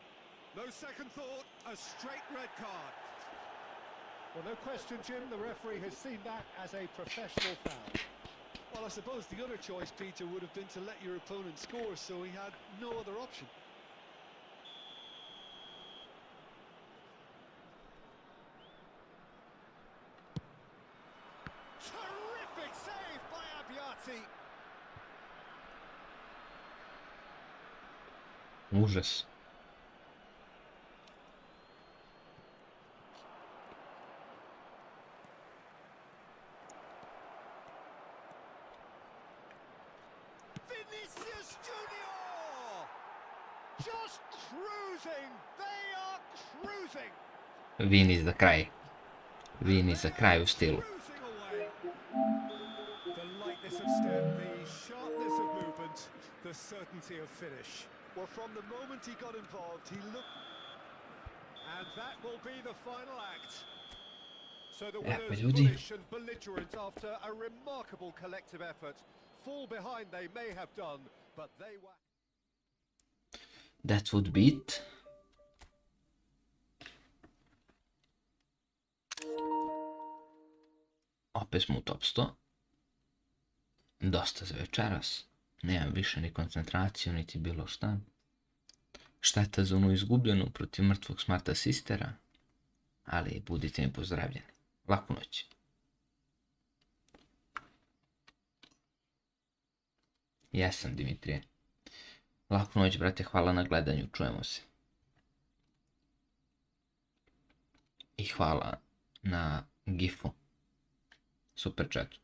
No second thought. A straight red card. Well, no question, Jim. The referee has seen that as a professional foul. Well, I suppose the other choice, Peter, would have been to let your opponent score, so he had no other option. Terrific save by Abbiati. Užas. Vinicius Junior! Just cruising. They are cruising. Vini za kraj. Vini za kraj u stilu. Cruising away. The lightness of step, the sharpness of movement, the certainty of finish. Well, from the moment he got involved, he looked... And that will be the final act. So the Ja, pa winners ljudi. bullish and belligerent after a remarkable collective effort. Fall behind they may have done, but they were... That would be it. Opet smo u top 100. Dosta za večeras. Nemam više ni koncentraciju, niti bilo šta. Šteta za onu izgubljenu protiv mrtvog Smarta Sistera. Ali budite mi pozdravljeni. Laku noć. Jesam, Dimitrije. Laku noć, brate, hvala na gledanju, čujemo se. I hvala na gifu. Super chatu.